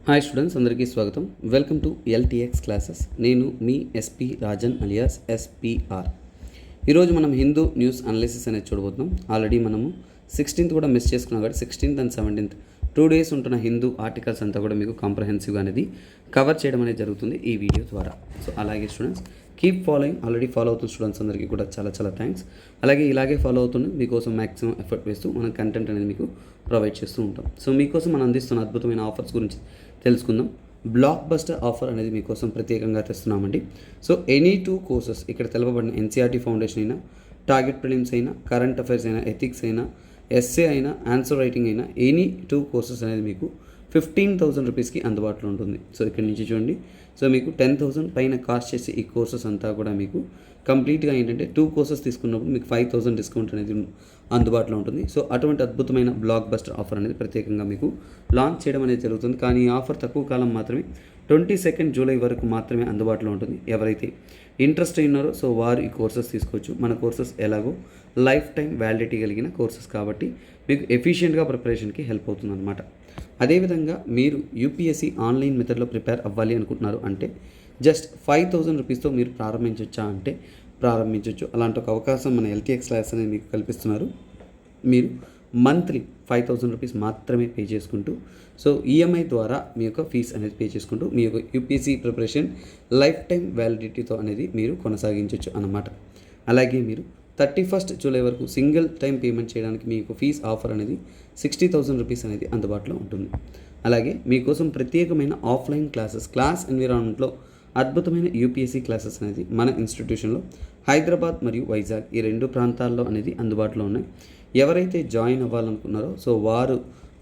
Hi students, అందరికీ స్వాగతం. Welcome to LTX classes. నేను మీ ఎస్పి రాజన్ అలియాస్ ఎస్పిఆర్. ఈరోజు మనం హిందూ న్యూస్ అనాలిసిస్ అనేది చూడబోతున్నాం. ఆల్రెడీ మనము 16th కూడా మిస్ చేసుకున్నాం కాబట్టి 16th అండ్ 17th 2 days ఉంటున్న హిందూ ఆర్టికల్స్ అంతా కూడా మీకు కాంప్రహెన్సివ్గా అనేది కవర్ చేయడం అనేది జరుగుతుంది ఈ వీడియో ద్వారా. సో అలాగే students keep following. Already follow అవుతున్న స్టూడెంట్స్ అందరికీ కూడా చాలా చాలా థ్యాంక్స్. అలాగే ఇలాగే ఫాలో అవుతున్న మీకోసం మ్యాక్సిమం ఎఫర్ట్ వేస్తూ మనం కంటెంట్ అనేది మీకు ప్రొవైడ్ చేస్తూ ఉంటాం. సో మీకోసం మనం అందిస్తున్న అద్భుతమైన ఆఫర్స్ గురించి తెలుసుకుందాం. బ్లాక్ బస్టర్ ఆఫర్ అనేది మీకోసం ప్రత్యేకంగా తెస్తున్నామండి. సో ఎనీ 2 కోర్సెస్ ఇక్కడ తెలపబడిన ఎన్సీఆర్టీ ఫౌండేషన్ అయినా, టార్గెట్ ప్రిలిమ్స్ అయినా, కరెంట్ అఫైర్స్ అయినా, ఎథిక్స్ అయినా, ఎస్ఏ అయినా, ఆన్సర్ రైటింగ్ అయినా, ఎనీ 2 కోర్సెస్ అనేది మీకు 15,000 రూపీస్కి అందుబాటులో ఉంటుంది. సో ఇక్కడ నుంచి చూడండి, సో మీకు 10,000 పైన కాస్ట్ చేసే ఈ కోర్సెస్ అంతా కూడా మీకు కంప్లీట్గా ఏంటంటే 2 కోర్సెస్ తీసుకున్నప్పుడు మీకు 5,000 డిస్కౌంట్ అనేది అందుబాటులో ఉంటుంది. సో అటువంటి అద్భుతమైన బ్లాక్ బస్టర్ ఆఫర్ అనేది ప్రత్యేకంగా మీకు లాంచ్ చేయడం అనేది జరుగుతుంది. కానీ ఈ ఆఫర్ తక్కువ కాలం మాత్రమే, 22nd జూలై వరకు మాత్రమే అందుబాటులో ఉంటుంది. ఎవరైతే ఇంట్రెస్ట్ ఉన్నారో సో వారు ఈ కోర్సెస్ తీసుకోవచ్చు. మన కోర్సెస్ ఎలాగో లైఫ్ టైం వ్యాలిడిటీ కలిగిన కోర్సెస్ కాబట్టి మీకు ఎఫిషియెంట్గా ప్రిపరేషన్కి హెల్ప్ అవుతుంది అనమాట. అదేవిధంగా మీరు యూపీఎస్సీ ఆన్లైన్ మెథడ్లో ప్రిపేర్ అవ్వాలి అనుకుంటున్నారు అంటే జస్ట్ 5,000 రూపీస్తో మీరు ప్రారంభించవచ్చా అంటే ప్రారంభించవచ్చు. అలాంటి ఒక అవకాశం మన ఎల్టీఎక్స్ క్లాస్ అనేది మీకు కల్పిస్తున్నారు. మీరు మంత్లీ 5,000 రూపీస్ మాత్రమే పే చేసుకుంటూ, సో ఈఎంఐ ద్వారా మీ యొక్క ఫీజ్ అనేది పే చేసుకుంటూ మీ యొక్క యూపీఎస్సీ ప్రిపరేషన్ లైఫ్ టైం వ్యాలిడిటీతో అనేది మీరు కొనసాగించవచ్చు అన్నమాట. అలాగే మీరు 31st జూలై వరకు సింగిల్ టైం పేమెంట్ చేయడానికి మీకు ఫీజ్ ఆఫర్ అనేది 60,000 రూపీస్ అనేది అందుబాటులో ఉంటుంది. అలాగే మీకోసం ప్రత్యేకమైన ఆఫ్లైన్ క్లాస్ ఎన్విరాన్మెంట్లో అద్భుతమైన యూపీఎస్సీ క్లాసెస్ అనేది మన ఇన్స్టిట్యూషన్లో హైదరాబాద్ మరియు వైజాగ్ ఈ 2 ప్రాంతాల్లో అనేది అందుబాటులో ఉన్నాయి. ఎవరైతే జాయిన్ అవ్వాలనుకున్నారో సో వారు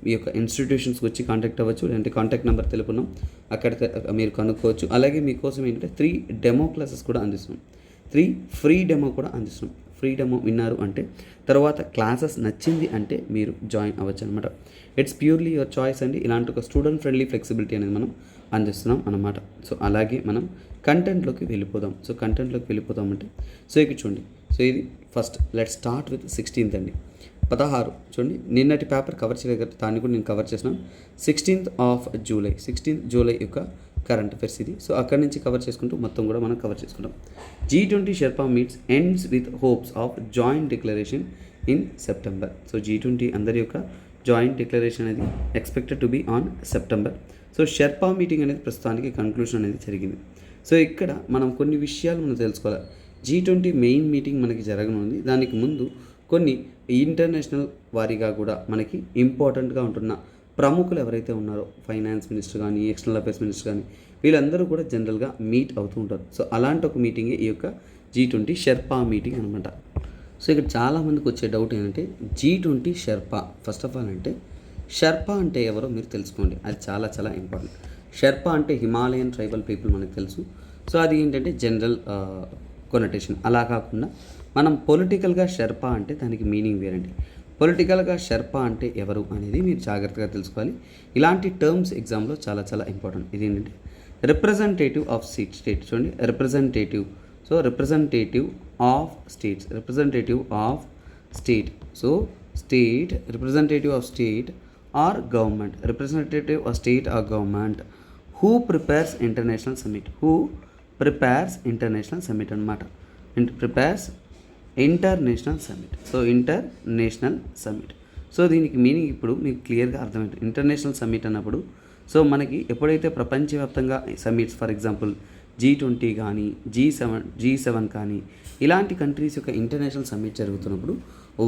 మీ యొక్క ఇన్స్టిట్యూషన్స్కి వచ్చి కాంటాక్ట్ అవ్వచ్చు. లేదంటే కాంటాక్ట్ నెంబర్ తెలుపున్నాం, అక్కడ మీరు కనుక్కోవచ్చు. అలాగే మీకోసం ఏంటంటే 3 డెమో క్లాసెస్ కూడా అందిస్తున్నాం, 3 ఫ్రీ డెమో కూడా అందిస్తున్నాం. ఫ్రీ డెమో విన్నారు అంటే తర్వాత క్లాసెస్ నచ్చింది అంటే మీరు జాయిన్ అవ్వచ్చు అనమాట. ఇట్స్ ప్యూర్లీ యువర్ చాయిస్ అండి. ఇలాంటి ఒక స్టూడెంట్ ఫ్రెండ్లీ ఫ్లెక్సిబిలిటీ అనేది మనం అందిస్తున్నాం అన్నమాట. సో అలాగే మనం కంటెంట్లోకి వెళ్ళిపోదాం. సో కంటెంట్లోకి వెళ్ళిపోతామంటే సో ఇక చూడండి, సో ఇది first let start with 16th అండి. 16 చూడండి, నిన్నటి పేపర్ కవర్ చేయగలిగితే దాన్ని కూడా నేను కవర్ చేసినాను. 16th జూలై యొక్క కరెంట్ అఫైర్స్ ఇది. సో అక్కడి నుంచి కవర్ చేసుకుంటూ మొత్తం కూడా మనం కవర్ చేసుకుంటాం. G20 sherpa meets ends with hopes of joint declaration in September. So G20 అందరి యొక్క జాయింట్ డిక్లరేషన్ అనేది expected to be on September. So sherpa meeting అనేది ప్రస్తుతానికి కన్క్లూషన్ అనేది జరిగింది. సో ఇక్కడ మనం కొన్ని విషయాలు మనం తెలుసుకోవాలి. G20 మెయిన్ మీటింగ్ మనకి జరగనుంది. దానికి ముందు కొన్ని ఇంటర్నేషనల్ వారీగా కూడా మనకి ఇంపార్టెంట్గా ఉంటున్న ప్రముఖులు ఎవరైతే ఉన్నారో ఫైనాన్స్ మినిస్టర్ కానీ, ఎక్స్టర్నల్ అఫైర్స్ మినిస్టర్ కానీ, వీళ్ళందరూ కూడా జనరల్గా మీట్ అవుతూ ఉంటారు. సో అలాంటి ఒక మీటింగే ఈ యొక్క G20 షెర్పా మీటింగ్ అనమాట. సో ఇక్కడ చాలామందికి వచ్చే డౌట్ ఏంటంటే G20 Sherpa, first of all అంటే షెర్పా అంటే ఎవరో మీరు తెలుసుకోండి. అది చాలా చాలా ఇంపార్టెంట్. షెర్పా అంటే హిమాలయన్ ట్రైబల్ పీపుల్ మనకు తెలుసు. సో అది ఏంటంటే జనరల్ కొనటేషన్. అలా కాకుండా మనం పొలిటికల్గా షెర్పా అంటే దానికి మీనింగ్ వేరండి. పొలిటికల్గా షెర్పా అంటే ఎవరు అనేది మీరు జాగ్రత్తగా తెలుసుకోవాలి. ఇలాంటి టర్మ్స్ ఎగ్జామ్లో చాలా చాలా ఇంపార్టెంట్. ఇది ఏంటంటే రిప్రజెంటేటివ్ ఆఫ్ స్టేట్ చూడండి, representative. So representative of states, representative of state. So state, representative of state or government, representative of state or government who prepares international summit, who prepares international summit అనమాట. Prepares international summit. So international summit. So దీనికి meaning ఇప్పుడు మీకు క్లియర్గా అర్థమైంది. International summit అన్నప్పుడు so మనకి ఎప్పుడైతే ప్రపంచవ్యాప్తంగా సమ్మిట్స్, ఫర్ ఎగ్జాంపుల్ G20 కానీ, G7 కానీ ఇలాంటి కంట్రీస్ యొక్క ఇంటర్నేషనల్ సమ్మిట్ జరుగుతున్నప్పుడు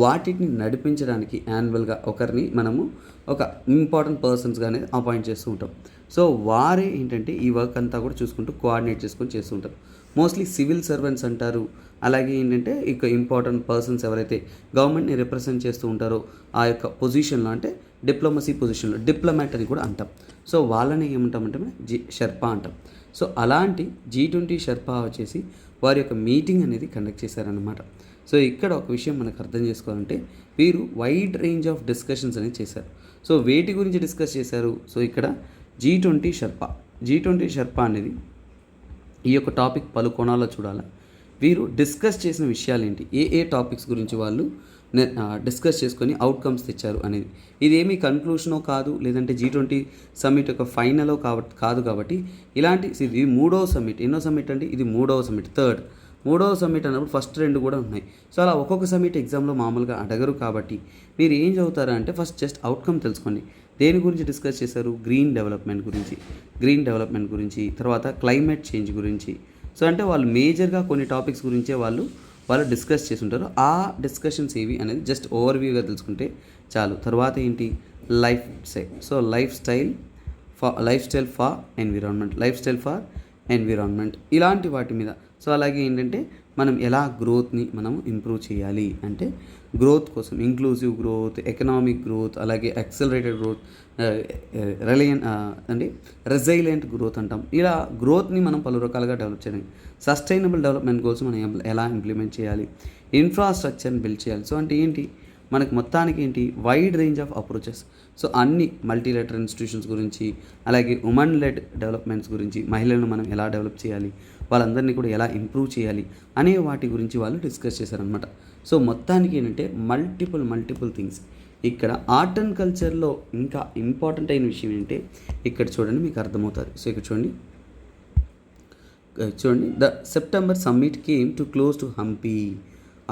వాటిని నడిపించడానికి యాన్యువల్గా ఒకరిని మనము ఒక ఇంపార్టెంట్ పర్సన్స్గానే అపాయింట్ చేస్తూ ఉంటాం. సో వారే ఏంటంటే ఈ వర్క్ అంతా కూడా చూసుకుంటూ కోఆర్డినేట్ చేసుకొని చేస్తూ ఉంటారు. మోస్ట్లీ సివిల్ సర్వెంట్స్ అంటారు. అలాగే ఏంటంటే ఇక ఇంపార్టెంట్ పర్సన్స్ ఎవరైతే గవర్నమెంట్ని రిప్రజెంట్ చేస్తూ ఉంటారో ఆ యొక్క పొజిషన్లో అంటే డిప్లొమసీ పొజిషన్లో డిప్లొమాట్ అని కూడా అంటాం. సో వాళ్ళని ఏమంటామంటే షెర్పా అంటాం. సో అలాంటి G20 షెర్పా వచ్చేసి వారి యొక్క మీటింగ్ అనేది కండక్ట్ చేశారనమాట. సో ఇక్కడ ఒక విషయం మనకు అర్థం చేసుకోవాలంటే వీరు వైడ్ రేంజ్ ఆఫ్ డిస్కషన్స్ అనేది చేశారు. సో వేటి గురించి డిస్కస్ చేశారు? సో ఇక్కడ G20 షెర్పా అనేది ఈ యొక్క టాపిక్ పలు కోణాల్లో చూడాలి. వీరు డిస్కస్ చేసిన విషయాలు ఏంటి, ఏ టాపిక్స్ గురించి వాళ్ళు డిస్కస్ చేసుకొని అవుట్కమ్స్ తెచ్చారు అనేది. ఇదేమీ కన్క్లూషనో కాదు, లేదంటే G20 సమ్మిట్ యొక్క ఫైనలో కాదు కాబట్టి ఇది మూడవ సమ్మిట్. ఎన్నో సమ్మిట్ అంటే ఇది మూడవ సమ్మిట్, మూడవ సమ్మిట్ అన్నప్పుడు ఫస్ట్ 2 కూడా ఉన్నాయి. సో అలా ఒక్కొక్క సమ్మిట్ ఎగ్జామ్లో మామూలుగా అడగరు కాబట్టి మీరు ఏం చదువుతారంటే ఫస్ట్ జస్ట్ అవుట్కమ్ తెలుసుకోండి. దేని గురించి డిస్కస్ చేశారు? గ్రీన్ డెవలప్మెంట్ గురించి, తర్వాత క్లైమేట్ చేంజ్ గురించి. సో అంటే వాళ్ళు మేజర్గా కొన్ని టాపిక్స్ గురించే వాళ్ళు డిస్కస్ చేసి ఉంటారు. ఆ డిస్కషన్స్ ఏవి అనేది జస్ట్ ఓవర్వ్యూగా తెలుసుకుంటే చాలు. తర్వాత ఏంటి? లైఫ్ స్టైల్ ఫర్ ఎన్విరాన్మెంట్ ఇలాంటి వాటి మీద. సో అలాగే ఏంటంటే మనం ఎలా గ్రోత్ని మనం ఇంప్రూవ్ చేయాలి అంటే గ్రోత్ కోసం ఇంక్లూజివ్ గ్రోత్, ఎకనామిక్ గ్రోత్, అలాగే యాక్సలరేటెడ్ గ్రోత్, రెజైలెంట్ గ్రోత్ అంటాం. ఇలా గ్రోత్ని మనం పలు రకాలుగా డెవలప్ చేయడం, సస్టైనబుల్ డెవలప్మెంట్ గోల్స్ మనం ఎలా ఇంప్లిమెంట్ చేయాలి, ఇన్ఫ్రాస్ట్రక్చర్ని బిల్డ్ చేయాలి. సో అంటే ఏంటి మనకు మొత్తానికి ఏంటి wide range of approaches. So అన్ని మల్టీలేటరల్ ఇన్స్టిట్యూషన్స్ గురించి, అలాగే ఉమెన్ లెడ్ డెవలప్మెంట్స్ గురించి, మహిళలను మనం ఎలా డెవలప్ చేయాలి, వాళ్ళందరినీ కూడా ఎలా ఇంప్రూవ్ చేయాలి అనే వాటి గురించి వాళ్ళు డిస్కస్ చేశారనమాట. సో మొత్తానికి ఏంటంటే మల్టిపుల్ థింగ్స్. ఇక్కడ ఆర్ట్ అండ్ కల్చర్లో ఇంకా ఇంపార్టెంట్ అయిన విషయం ఏంటంటే ఇక్కడ చూడండి, మీకు అర్థమవుతుంది. సో ఇక్కడ చూడండి, the September summit came to close to Hampi.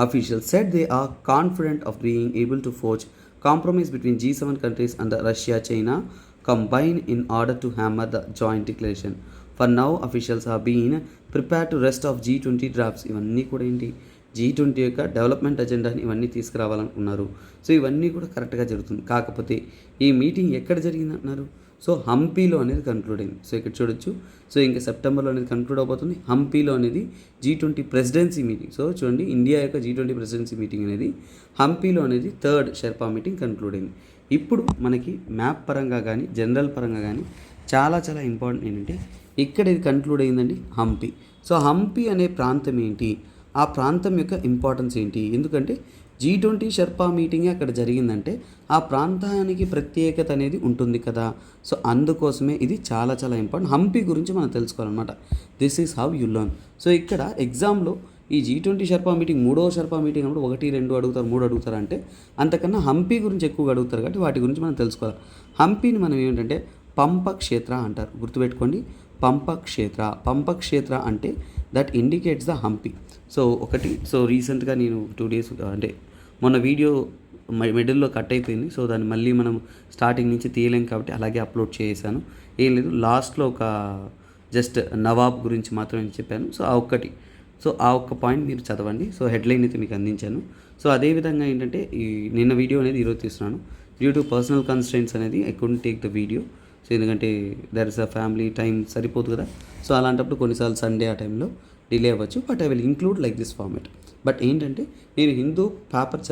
Officials said they are confident of being able to forge compromise between G7 countries and the Russia-China combine in order to hammer the joint declaration. For now, officials have been prepared to rest of G20 drafts. ఇవన్నీ కూడా ఏంటి G20 యొక్క development అజెండాని ఇవన్నీ తీసుకురావాలనుకున్నారు. So ఇవన్నీ కూడా కరెక్ట్గా జరుగుతుంది. కాకపోతే ఈ మీటింగ్ ఎక్కడ జరిగింది అంటున్నారు? సో హంపీలో అనేది కన్క్లూడ్ అయింది. సో ఇక్కడ చూడొచ్చు. సో ఇంకా సెప్టెంబర్లో అనేది కన్క్లూడ్ అవబోతుంది. హంపీలో అనేది G20 ప్రెసిడెన్సీ మీటింగ్. సో చూడండి, ఇండియా యొక్క G20 ప్రెసిడెన్సీ మీటింగ్ అనేది హంపీలో అనేది 3rd షెర్పా మీటింగ్ కన్క్లూడ్ అయింది. ఇప్పుడు మనకి మ్యాప్ పరంగా కానీ జనరల్ పరంగా కానీ చాలా ఇంపార్టెంట్ ఏంటంటే ఇక్కడ ఇది కన్క్లూడ్ అయిందండి హంపీ. సో హంపీ అనే ప్రాంతం ఏంటి, ఆ ప్రాంతం యొక్క ఇంపార్టెన్స్ ఏంటి? ఎందుకంటే G20 షెర్పా మీటింగే అక్కడ జరిగిందంటే ఆ ప్రాంతానికి ప్రత్యేకత అనేది ఉంటుంది కదా. సో అందుకోసమే ఇది చాలా ఇంపార్టెంట్. హంపీ గురించి మనం తెలుసుకోవాలన్నమాట. This is how you learn. So ఇక్కడ ఎగ్జామ్లో ఈ G20 షెర్పా మీటింగ్, 3వ షెర్పా మీటింగ్ అప్పుడు 1, 2 అడుగుతారు, 3 అడుగుతారు అంటే అంతకన్నా హంపీ గురించి ఎక్కువగా అడుగుతారు కాబట్టి వాటి గురించి మనం తెలుసుకోవాలి. హంపీని మనం ఏంటంటే పంపక్షేత్ర అంటారు, గుర్తుపెట్టుకోండి. పంపక్షేత్ర అంటే that indicates the Hampi. So రీసెంట్గా నేను 2 days అంటే మొన్న వీడియో మిడిల్లో కట్ అయిపోయింది. సో దాన్ని మళ్ళీ మనం స్టార్టింగ్ నుంచి తీయలేం కాబట్టి అలాగే అప్లోడ్ చేశాను. ఏం లేదు, లాస్ట్లో ఒక జస్ట్ నవాబ్ గురించి మాత్రమే చెప్పాను. సో ఆ ఒక్క పాయింట్ మీరు చదవండి. సో హెడ్లైన్ అయితే మీకు అందించాను. సో అదేవిధంగా ఏంటంటే నిన్న వీడియో అనేది ఈరోజు తీస్తున్నాను. డ్యూ టు పర్సనల్ కన్స్ట్రెయింట్స్ అనేది I couldn't take the video. So ఎందుకంటే there is a family time సరిపోదు కదా. సో అలాంటప్పుడు కొన్నిసార్లు సండే ఆ టైంలో డిలే అవ్వచ్చు. But I will include like this format. But ఏంటంటే నేను హిందూ పేపర్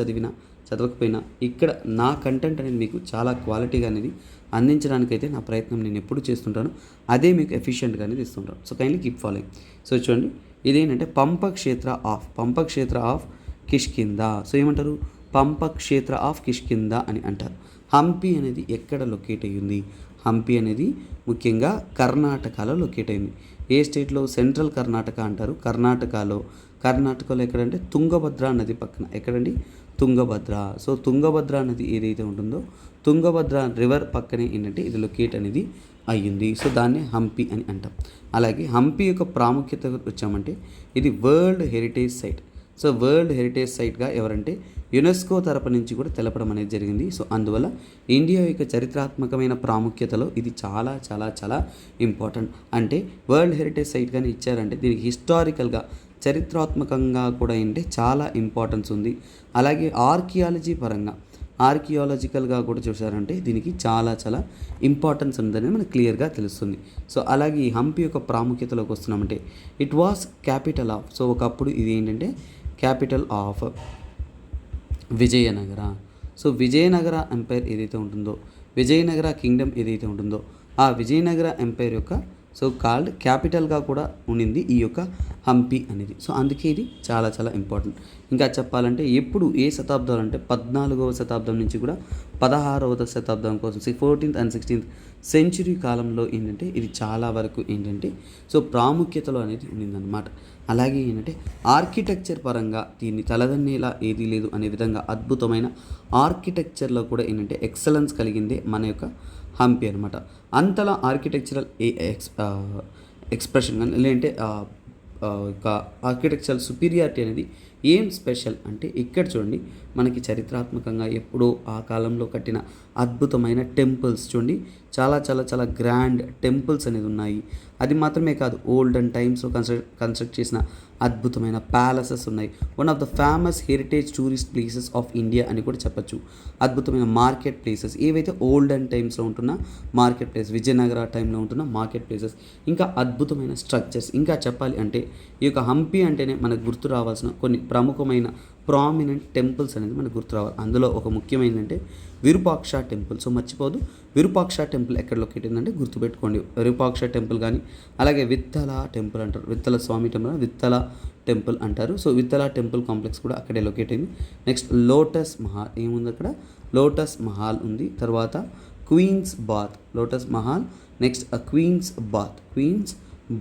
చదవకపోయినా ఇక్కడ నా కంటెంట్ అనేది మీకు చాలా క్వాలిటీగా అనేది అందించడానికైతే నా ప్రయత్నం నేను ఎప్పుడు చేస్తుంటాను. అదే మీకు ఎఫిషియెంట్గా అనేది ఇస్తుంటాను. So kindly keep following. So చూడండి, ఇదేంటంటే పంపక్షేత్ర ఆఫ్ కిష్కింద. సో ఏమంటారు? పంపక్షేత్ర ఆఫ్ కిష్కింద అని అంటారు. హంపీ అనేది ఎక్కడ లొకేట్ అయ్యింది? హంపీ అనేది ముఖ్యంగా కర్ణాటకలో లొకేట్ అయింది. ఏ స్టేట్లో? సెంట్రల్ కర్ణాటక అంటారు. కర్ణాటకలో ఎక్కడంటే తుంగభద్ర నది పక్కన. ఎక్కడండి? తుంగభద్ర. సో తుంగభద్ర నది ఏదైతే ఉంటుందో తుంగభద్ర రివర్ పక్కనే ఏంటంటే ఇది లొకేట్ అనేది అయ్యింది. సో దాన్ని హంపీ అని అంటాం. అలాగే హంపీ యొక్క ప్రాముఖ్యత వచ్చామంటే ఇది world heritage site. So world heritage సైట్గా ఎవరంటే యునెస్కో తరపు నుంచి కూడా తెలపడం అనేది జరిగింది. సో అందువల్ల ఇండియా యొక్క చరిత్రాత్మకమైన ప్రాముఖ్యతలో ఇది చాలా ఇంపార్టెంట్. అంటే వరల్డ్ హెరిటేజ్ సైట్గానే ఇచ్చారంటే దీనికి హిస్టారికల్గా చరిత్రాత్మకంగా కూడా ఏంటంటే చాలా ఇంపార్టెన్స్ ఉంది. అలాగే ఆర్కియాలజికల్గా కూడా చూసారంటే దీనికి చాలా ఇంపార్టెన్స్ ఉందని మనకు క్లియర్గా తెలుస్తుంది. సో అలాగే ఈ హంపి యొక్క ప్రాముఖ్యతలోకి వస్తున్నామంటే it was capital of. So ఒకప్పుడు ఇది ఏంటంటే capital of Vijayanagara. So Vijayanagara empire ఏదైతే ఉంటుందో, విజయనగర కింగ్డమ్ ఏదైతే ఉంటుందో ఆ విజయనగర ఎంపైర్ యొక్క సో కాల్డ్ క్యాపిటల్గా కూడా ఉండింది ఈ యొక్క హంపి అనేది. సో అందుకే ఇది చాలా చాలా ఇంపార్టెంట్. ఇంకా చెప్పాలంటే ఎప్పుడు ఏ శతాబ్దాలు అంటే 14వ శతాబ్దం నుంచి కూడా 16వ శతాబ్దం కోసం 14th and 16th సెంచురీ కాలంలో ఏంటంటే ఇది చాలా వరకు ఏంటంటే సో ప్రాముఖ్యతలో అనేది ఉండిందన్నమాట. అలాగే ఏంటంటే ఆర్కిటెక్చర్ పరంగా దీన్ని తలదన్నేలా ఏదీ లేదు అనే విధంగా అద్భుతమైన ఆర్కిటెక్చర్లో కూడా ఏంటంటే ఎక్సలెన్స్ కలిగిందే మన యొక్క హంపి అనమాట. అంతలా ఆర్కిటెక్చరల్ ఎక్స్ప్రెషన్ కానీ లేదంటే ఒక ఆర్కిటెక్చరల్ సుపీరియారిటీ అనేది ఏం స్పెషల్ అంటే ఇక్కడ చూడండి, మనకి చరిత్రాత్మకంగా ఎప్పుడో ఆ కాలంలో కట్టిన అద్భుతమైన టెంపుల్స్ చూడండి, చాలా చాలా చాలా గ్రాండ్ టెంపుల్స్ అనేది ఉన్నాయి. అది మాత్రమే కాదు, ఓల్డెన్ టైమ్స్లో కన్స్ట్రక్ట్ చేసిన అద్భుతమైన ప్యాలెసెస్ ఉన్నాయి. One of the famous heritage tourist places of India అని కూడా చెప్పచ్చు. అద్భుతమైన మార్కెట్ ప్లేసెస్ ఏవైతే ఓల్డెన్ టైమ్స్లో ఉంటున్న మార్కెట్ ప్లేస్, విజయనగర టైంలో ఉంటున్న మార్కెట్ ప్లేసెస్, ఇంకా అద్భుతమైన స్ట్రక్చర్స్. ఇంకా చెప్పాలి అంటే ఈ యొక్క హంపి అంటేనే మనకు గుర్తు రావాల్సిన కొన్ని ప్రముఖమైన ప్రామినెంట్ టెంపుల్స్ అనేది మనకు గుర్తు రావాలి. అందులో ఒక ముఖ్యమైనదంటే విరూపాక్ష టెంపుల్. సో మర్చిపోదు, విరూపాక్ష టెంపుల్ ఎక్కడ లొకేట్ అయిందంటే గుర్తుపెట్టుకోండి. విరూపాక్ష టెంపుల్ కానీ అలాగే విత్తల టెంపుల్ అంటారు, విత్తల స్వామి టెంపుల్, విత్తల టెంపుల్ అంటారు. సో విత్తల టెంపుల్ కాంప్లెక్స్ కూడా అక్కడే లొకేట్ అయింది. నెక్స్ట్ లోటస్ మహల్ ఏముంది అక్కడ, లోటస్ మహల్ ఉంది. తర్వాత queen's bath, lotus Mahal, next queen's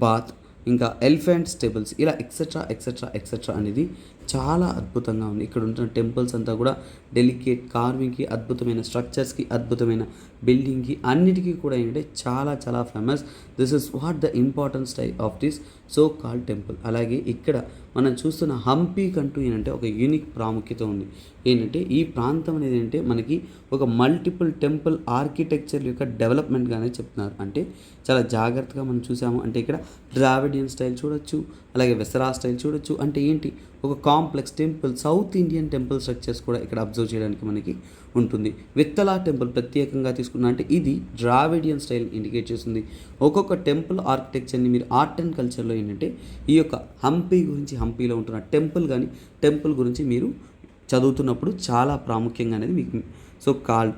bath, ఇంకా ఎలిఫెంట్ స్టేబుల్స్, ఇలా ఎక్సెట్రా అనేది చాలా అద్భుతంగా ఉంది. ఇక్కడ ఉంటున్న టెంపుల్స్ అంతా కూడా డెలికేట్ కార్వింగ్కి, అద్భుతమైన స్ట్రక్చర్స్కి, అద్భుతమైన బిల్డింగ్కి, అన్నిటికీ కూడా ఏంటంటే చాలా చాలా famous. This is what the important style of this so called temple. అలాగే ఇక్కడ మనం చూస్తున్న హంపి కంటూ ఏంటంటే ఒక యూనిక్ ప్రాముఖ్యత ఉంది. ఏంటంటే ఈ ప్రాంతం అనేది ఏంటంటే మనకి ఒక మల్టిపుల్ టెంపుల్ ఆర్కిటెక్చర్ యొక్క డెవలప్మెంట్గానే చెప్తున్నారు. అంటే చాలా జాగ్రత్తగా మనం చూసాము అంటే ఇక్కడ ద్రావిడియన్ స్టైల్ చూడొచ్చు, అలాగే వెసరా స్టైల్ చూడొచ్చు. అంటే ఏంటి, ఒక complex temple, south Indian temple structures కూడా ఇక్కడ అబ్జర్వ్ చేయడానికి మనకి ఉంటుంది. విత్తల టెంపుల్ ప్రత్యేకంగా తీసుకున్నా అంటే ఇది ద్రావిడియన్ స్టైల్ ఇండికేట్ చేస్తుంది. ఒక్కొక్క టెంపుల్ ఆర్కిటెక్చర్ని మీరు ఆర్ట్ అండ్ కల్చర్లో ఏంటంటే ఈ యొక్క హంపి గురించి, హంపిలో ఉంటున్న టెంపుల్ గురించి మీరు చదువుతున్నప్పుడు చాలా ప్రాముఖ్యంగా అనేది మీకు సో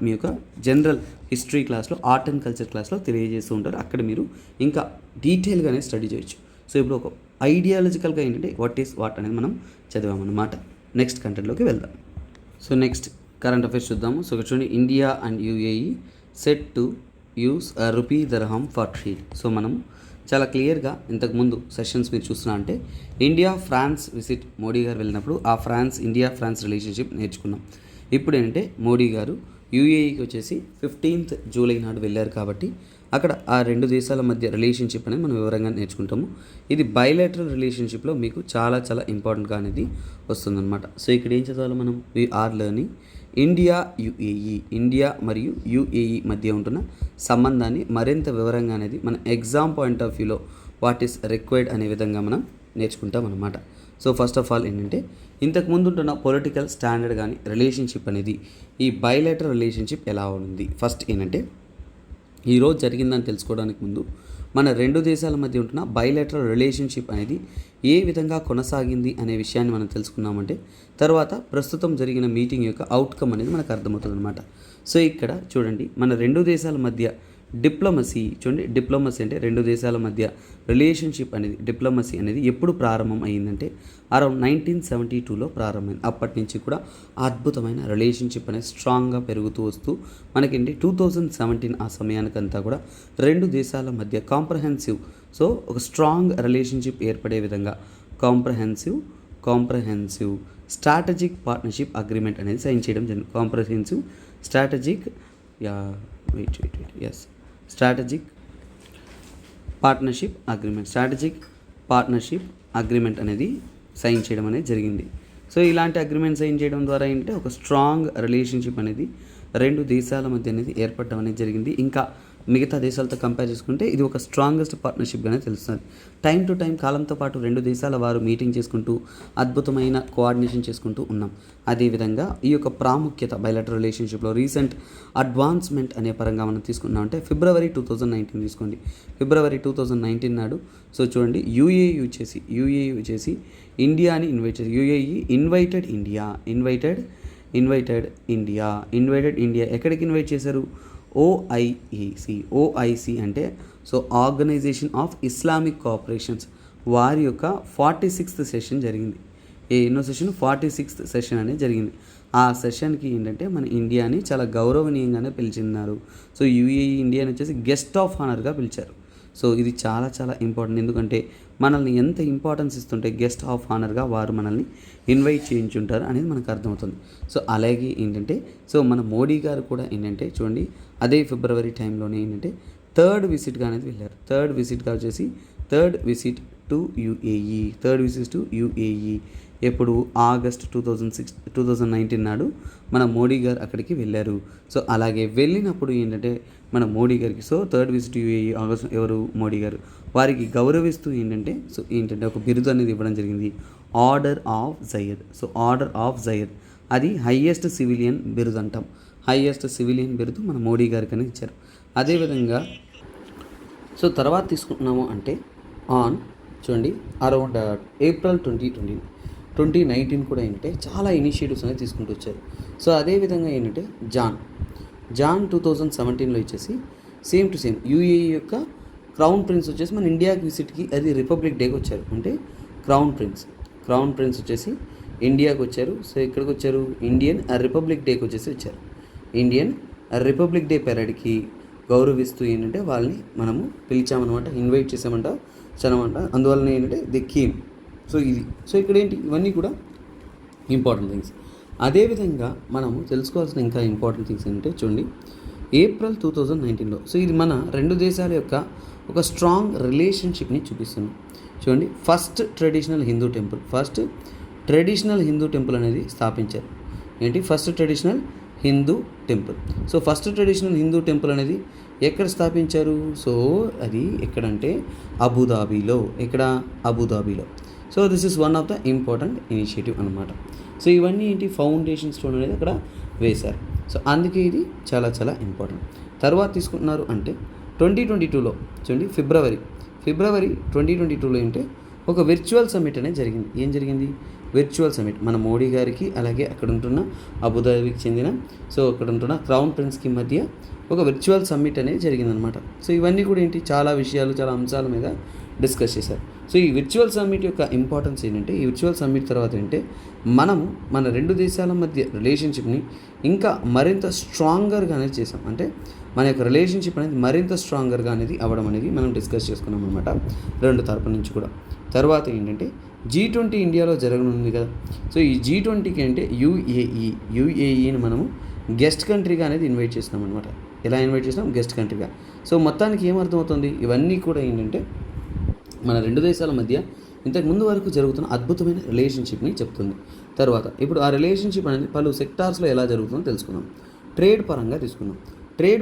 మీ యొక్క జనరల్ హిస్టరీ క్లాస్లో, ఆర్ట్ అండ్ కల్చర్ క్లాస్లో తెలియజేస్తూ ఉంటారు. అక్కడ మీరు ఇంకా డీటెయిల్గానే స్టడీ చేయొచ్చు. సో ఇప్పుడు ఒక ఐడియాలజికల్గా ఏంటంటే వాట్ అనేది మనం చదివామన్నమాట. నెక్స్ట్ కంటెంట్లోకి వెళ్దాం. సో నెక్స్ట్ కరెంట్ అఫైర్స్ చూద్దాము. సో ఇక్కడ చూడండి, India and UAE set to use rupee దర్హం for trade. So మనం చాలా క్లియర్గా ఇంతకుముందు సెషన్స్ మీరు చూస్తున్నా అంటే ఇండియా ఫ్రాన్స్ విజిట్ మోడీ గారు వెళ్ళినప్పుడు ఆ ఇండియా ఫ్రాన్స్ రిలేషన్షిప్ నేర్చుకున్నాం. ఇప్పుడు ఏంటంటే మోడీ గారు యూఏఈకి వచ్చేసి 15th జూలై నాడు వెళ్ళారు కాబట్టి అక్కడ ఆ రెండు దేశాల మధ్య రిలేషన్షిప్ అనేది మనం వివరంగా నేర్చుకుంటాము. ఇది బైలేటరల్ రిలేషన్షిప్లో మీకు చాలా చాలా ఇంపార్టెంట్గా అనేది వస్తుందన్నమాట. సో ఇక్కడ ఏం చదవాలి మనం, వీఆర్ లెర్నింగ్ ఇండియా మరియు యూఏఈ మధ్య ఉంటున్న సంబంధాన్ని మరింత వివరంగా అనేది మన ఎగ్జామ్ పాయింట్ ఆఫ్ వ్యూలో వాట్ ఈస్ రిక్వైర్డ్ అనే విధంగా మనం నేర్చుకుంటాం అన్నమాట. సో ఫస్ట్ ఆఫ్ ఆల్ ఏంటంటే ఇంతకు ముందు ఉంటున్న పొలిటికల్ స్టాండర్డ్ కానీ రిలేషన్షిప్ అనేది ఈ బైలేటరల్ రిలేషన్షిప్ ఎలా ఉంది. ఫస్ట్ ఏంటంటే ఈరోజు జరిగిందని తెలుసుకోవడానికి ముందు మన రెండు దేశాల మధ్య ఉంటున్న బైలేటరల్ రిలేషన్షిప్ అనేది ఏ విధంగా కొనసాగింది అనే విషయాన్ని మనం తెలుసుకున్నామంటే తర్వాత ప్రస్తుతం జరిగిన మీటింగ్ యొక్క అవుట్కమ్ అనేది మనకు అర్థమవుతుంది అనమాట. సో ఇక్కడ చూడండి, మన రెండు దేశాల మధ్య డిప్లొమసీ అంటే రెండు దేశాల మధ్య రిలేషన్షిప్ అనేది, డిప్లొమసీ అనేది ఎప్పుడు ప్రారంభం అయ్యిందంటే అరౌండ్ 1972లో ప్రారంభమైంది. అప్పటి నుంచి కూడా అద్భుతమైన రిలేషన్షిప్ అనేది స్ట్రాంగ్గా పెరుగుతూ వస్తూ మనకేంటి 2017 ఆ సమయానికంతా కూడా రెండు దేశాల మధ్య కాంప్రహెన్సివ్, సో ఒక స్ట్రాంగ్ రిలేషన్షిప్ ఏర్పడే విధంగా కాంప్రహెన్సివ్ స్ట్రాటజిక్ పార్ట్నర్షిప్ అగ్రిమెంట్ అనేది సైన్ చేయడం జరిగింది. Comprehensive strategic strategic partnership agreement అనేది సైన్ చేయడం అనేది జరిగింది. సో ఇలాంటి అగ్రిమెంట్ సైన్ చేయడం ద్వారా ఏంటంటే ఒక స్ట్రాంగ్ రిలేషన్షిప్ అనేది రెండు దేశాల మధ్య అనేది ఏర్పడడం అనేది జరిగింది. ఇంకా మిగతా దేశాలతో కంపేర్ చేసుకుంటే ఇది ఒక స్ట్రాంగెస్ట్ పార్ట్నర్షిప్గానే తెలుస్తుంది. టైం టు టైం కాలంతో పాటు రెండు దేశాల వారు మీటింగ్ చేసుకుంటూ అద్భుతమైన కోఆర్డినేషన్ చేసుకుంటూ ఉన్నాం. అదేవిధంగా ఈ యొక్క ప్రాముఖ్యత బైలాటరల్ రిలేషన్షిప్లో రీసెంట్ అడ్వాన్స్మెంట్ అనే పరంగా మనం తీసుకున్నాం అంటే ఫిబ్రవరి 2019 తీసుకోండి. ఫిబ్రవరి 2019 నాడు సో చూడండి, యూఏఈ వచ్చేసి ఇండియాని ఇన్వైట్ చేసి, యూఏఈ ఇన్వైటెడ్ ఇండియా ఎక్కడికి ఇన్వైట్ చేశారు, ఓఐసి అంటే so organisation of Islamic cooperations వారి యొక్క 46th సెషన్ జరిగింది. ఎన్నో సెషన్? 46th సెషన్ అనేది జరిగింది. ఆ సెషన్కి ఏంటంటే మన ఇండియాని చాలా గౌరవనీయంగానే పిలిచిన్నారు. సో యూఏఈ ఇండియాని వచ్చేసి గెస్ట్ ఆఫ్ ఆనర్గా పిలిచారు. సో ఇది చాలా చాలా ఇంపార్టెంట్. ఎందుకంటే మనల్ని ఎంత ఇంపార్టెన్స్ ఇస్తుంటే గెస్ట్ ఆఫ్ ఆనర్గా వారు మనల్ని ఇన్వైట్ చేయించుంటారు అనేది మనకు అర్థమవుతుంది. సో అలాగే ఏంటంటే సో మన మోడీ గారు కూడా ఏంటంటే చూడండి అదే ఫిబ్రవరి టైంలోనే ఏంటంటే థర్డ్ విజిట్గా అనేది వెళ్ళారు. థర్డ్ విజిట్ టు యూఏఈ ఎప్పుడు ఆగస్ట్ 2019 నాడు మన మోడీ గారు అక్కడికి వెళ్ళారు. సో అలాగే వెళ్ళినప్పుడు ఏంటంటే మన మోడీ గారికి so third visit UAE August ఎవరు మోడీ గారు వారికి గౌరవిస్తూ ఏంటంటే ఒక బిరుదు అనేది ఇవ్వడం జరిగింది, order of Zayd. So order of Zayd అది హైయెస్ట్ సివిలియన్ బిరుదు అంటాం. హైయెస్ట్ సివిలియన్ బిరుదు మన మోడీ గారికి అనేది ఇచ్చారు. అదేవిధంగా సో తర్వాత తీసుకుంటున్నాము అంటే చూడండి అరౌండ్ ఏప్రిల్ 2019 కూడా ఏంటంటే చాలా ఇనిషియేటివ్స్ అనేది తీసుకుంటూ వచ్చారు. సో అదేవిధంగా ఏంటంటే జాన్ 2017లో ఇచ్చేసి సేమ్ టు సేమ్ యూఏఈ యొక్క క్రౌన్ ప్రిన్స్ వచ్చేసి మన ఇండియాకి విజిట్కి అది రిపబ్లిక్ డేకి వచ్చారు. అంటే క్రౌన్ ప్రిన్స్ వచ్చేసి ఇండియాకి వచ్చారు. సో ఎక్కడికి వచ్చారు? ఇండియన్ రిపబ్లిక్ డేకి వచ్చేసి వచ్చారు. ఇండియన్ రిపబ్లిక్ డే పెరేడ్కి గౌరవిస్తూ ఏంటంటే వాళ్ళని మనము పిలిచామన్నమాట, ఇన్వైట్ చేసామంట చనమంట. అందువల్ల ఏంటంటే ది కేమ్. సో ఇక్కడ ఏంటి ఇవన్నీ కూడా ఇంపార్టెంట్ థింగ్స్. అదేవిధంగా మనము తెలుసుకోవాల్సిన ఇంకా ఇంపార్టెంట్ థింగ్స్ ఏంటంటే చూడండి ఏప్రిల్ 2019లో సో ఇది మన రెండు దేశాల యొక్క ఒక స్ట్రాంగ్ రిలేషన్షిప్ని చూపిస్తుంది. చూడండి ఫస్ట్ ట్రెడిషనల్ హిందూ టెంపుల్ అనేది స్థాపించారు. ఏంటి first traditional Hindu temple. So first traditional Hindu temple అనేది ఎక్కడ స్థాపించారు? సో అది ఎక్కడంటే అబుదాబీలో. So this is one of the important initiative అనమాట. సో ఇవన్నీ ఏంటి ఫౌండేషన్ స్టోన్ అనేది అక్కడ వేశారు. సో అందుకే ఇది చాలా చాలా ఇంపార్టెంట్. తర్వాత తీసుకుంటున్నారు అంటే 2022లో చూడండి ఫిబ్రవరి 2022లో ఏంటంటే ఒక విర్చువల్ సమ్మిట్ అనేది జరిగింది. ఏం జరిగింది? విర్చువల్ సమ్మిట్ మన మోడీ గారికి అలాగే అక్కడ ఉంటున్న అబుదాబీకి చెందిన సో అక్కడ ఉంటున్న క్రౌన్ ప్రిన్స్కి మధ్య ఒక విర్చువల్ సమ్మిట్ అనేది జరిగిందనమాట. సో ఇవన్నీ కూడా ఏంటి చాలా విషయాలు చాలా అంశాల మీద డిస్కస్ చేశారు. సో ఈ విర్చువల్ సమ్మిట్ యొక్క ఇంపార్టెన్స్ ఏంటంటే ఈ విర్చువల్ సమ్మిట్ తర్వాత ఏంటంటే మనము మన రెండు దేశాల మధ్య రిలేషన్షిప్ని ఇంకా మరింత స్ట్రాంగర్గా అనేది చేసాం. అంటే మన యొక్క రిలేషన్షిప్ అనేది మరింత స్ట్రాంగర్గా అనేది అవ్వడం అనేది మనం డిస్కస్ చేసుకున్నాం అనమాట రెండు తరపు నుంచి కూడా. తర్వాత ఏంటంటే G20 ఇండియాలో జరగనుంది కదా. సో ఈ G20కి అంటే యూఏఈని మనము గెస్ట్ కంట్రీగా అనేది ఇన్వైట్ చేస్తున్నాం అనమాట. ఎలా ఇన్వైట్ చేసినాం? గెస్ట్ కంట్రీగా. సో మొత్తానికి ఏమర్థమవుతుంది? ఇవన్నీ కూడా ఏంటంటే మన రెండు దేశాల మధ్య ఇంతకుముందు వరకు జరుగుతున్న అద్భుతమైన రిలేషన్షిప్ని చెప్తుంది. తర్వాత ఇప్పుడు ఆ రిలేషన్షిప్ అనేది పలు సెక్టార్స్లో ఎలా జరుగుతుందో తెలుసుకుందాం. ట్రేడ్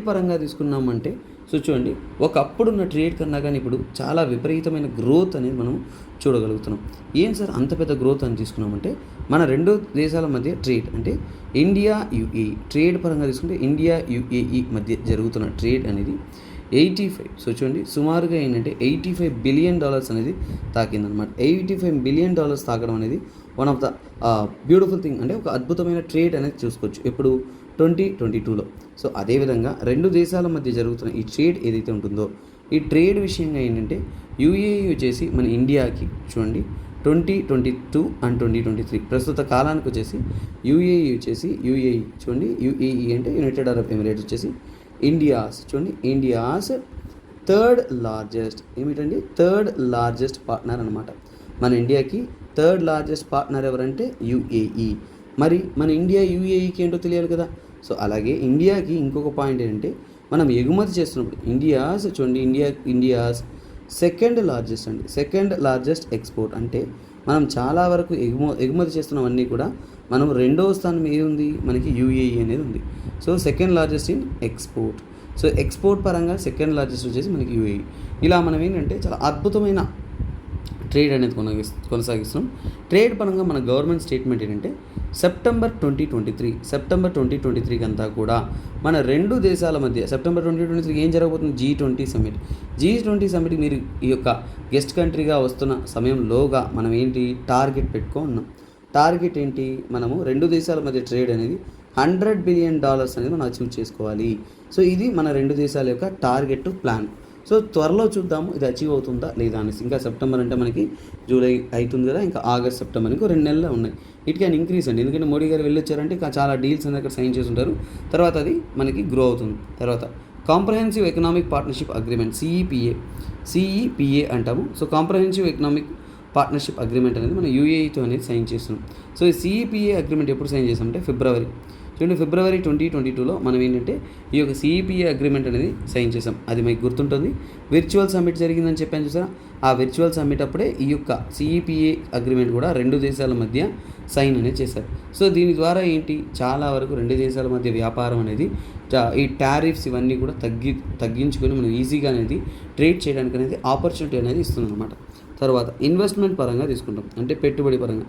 పరంగా తీసుకున్నామంటే సో చూడండి ఒకప్పుడున్న ట్రేడ్ కన్నా కానీ ఇప్పుడు చాలా విపరీతమైన గ్రోత్ అనేది మనం చూడగలుగుతున్నాం. ఏం సార్ అంత పెద్ద గ్రోత్ అని తీసుకున్నామంటే మన రెండు దేశాల మధ్య ట్రేడ్ అంటే ఇండియా యుఏఈ ట్రేడ్ పరంగా తీసుకుంటే ఇండియా యుఏఈ మధ్య జరుగుతున్న ట్రేడ్ అనేది 85 సో చూడండి సుమారుగా ఏంటంటే $85 బిలియన్ అనేది తాకిందనమాట. $85 బిలియన్ తాకడం అనేది one of the beautiful thing. అంటే ఒక అద్భుతమైన ట్రేడ్ అనేది చూసుకోవచ్చు ఎప్పుడు 2022లో. సో అదేవిధంగా రెండు దేశాల మధ్య జరుగుతున్న ఈ ట్రేడ్ ఏదైతే ఉంటుందో ఈ ట్రేడ్ విషయంగా ఏంటంటే యూఏఈ వచ్చేసి మన ఇండియాకి చూడండి 2022 అండ్ 2023 ప్రస్తుత కాలానికి వచ్చేసి యూఏఈ చూడండి యూఏఈ అంటే యునైటెడ్ అరబ్ ఎమిరేట్స్ వచ్చేసి ఇండియాస్ థర్డ్ లార్జెస్ట్ పార్ట్నర్ అనమాట. మన ఇండియాకి థర్డ్ లార్జెస్ట్ పార్ట్నర్ ఎవరంటే యూఏఈ. మరి మన ఇండియా యూఏఈకి ఏంటో తెలియాలి కదా. సో అలాగే ఇండియాకి ఇంకొక పాయింట్ ఏంటంటే మనం ఎగుమతి చేస్తున్నప్పుడు ఇండియాస్ సెకండ్ లార్జెస్ట్ ఎక్స్పోర్ట్. అంటే మనం చాలా వరకు ఎగుమతి చేస్తున్నవన్నీ కూడా మనం రెండవ స్థానం ఏముంది మనకి యూఏఈ అనేది ఉంది. So second largest in export. So export పరంగా సెకండ్ లార్జెస్ట్ వచ్చేసి మనకి యూఏఈ. ఇలా మనం ఏంటంటే చాలా అద్భుతమైన ట్రేడ్ అనేది కొనసాగిస్తున్నాం. ట్రేడ్ పరంగా మన గవర్నమెంట్ స్టేట్మెంట్ ఏంటంటే సెప్టెంబర్ 2023 అంతా కూడా మన రెండు దేశాల మధ్య సెప్టెంబర్ 2023 ఏం జరగబోతుంది? G20 summit. మీరు ఈ యొక్క గెస్ట్ కంట్రీగా వస్తున్న సమయంలోగా మనం ఏంటి టార్గెట్ పెట్టుకున్నాం. టార్గెట్ ఏంటి? మనము రెండు దేశాల మధ్య ట్రేడ్ అనేది $100 బిలియన్ అనేది మనం అచీవ్ చేసుకోవాలి. సో ఇది మన రెండు దేశాల యొక్క టార్గెట్ ప్లాన్. సో త్వరలో చూద్దాము ఇది అచీవ్ అవుతుందా లేదా అనేసి. ఇంకా సెప్టెంబర్ అంటే మనకి జూలై అవుతుంది కదా, ఇంకా ఆగస్ట్ సెప్టెంబర్ ఇంకో 2 నెలలు ఉన్నాయి. ఇట్ క్యాన్ ఇంక్రీజ్ అండి, ఎందుకంటే మోడీ గారు వెళ్ళొచ్చారంటే ఇంకా చాలా డీల్స్ అనేది అక్కడ సైన్ చేసి ఉంటారు. తర్వాత అది మనకి గ్రో అవుతుంది. తర్వాత comprehensive economic partnership agreement CEPA అంటాము. So comprehensive economic partnership agreement అనేది మనం యూఏఈతో అనేది సైన్ చేస్తున్నాం. సో ఈ సిఈపిఏ అగ్రిమెంట్ ఎప్పుడు సైన్ చేసామంటే ఫిబ్రవరి 2022లో మనం ఏంటంటే ఈ యొక్క సిఈపిఏ అగ్రిమెంట్ అనేది సైన్ చేసాం. అది మీకు గుర్తుంటుంది, విర్చువల్ సమ్మిట్ జరిగిందని చెప్పాను చూసారా, ఆ విర్చువల్ సమ్మిట్ అప్పుడే ఈ యొక్క సిఈపిఏ అగ్రిమెంట్ కూడా రెండు దేశాల మధ్య సైన్ అనేది చేశారు. సో దీని ద్వారా ఏంటి, చాలా వరకు రెండు దేశాల మధ్య వ్యాపారం అనేది ఈ టారిఫ్స్ ఇవన్నీ కూడా తగ్గించుకొని మనం ఈజీగా అనేది ట్రేడ్ చేయడానికి అనేది ఆపర్చునిటీ అనేది ఇస్తుంది అనమాట. తర్వాత ఇన్వెస్ట్మెంట్ పరంగా తీసుకుంటాం, అంటే పెట్టుబడి పరంగా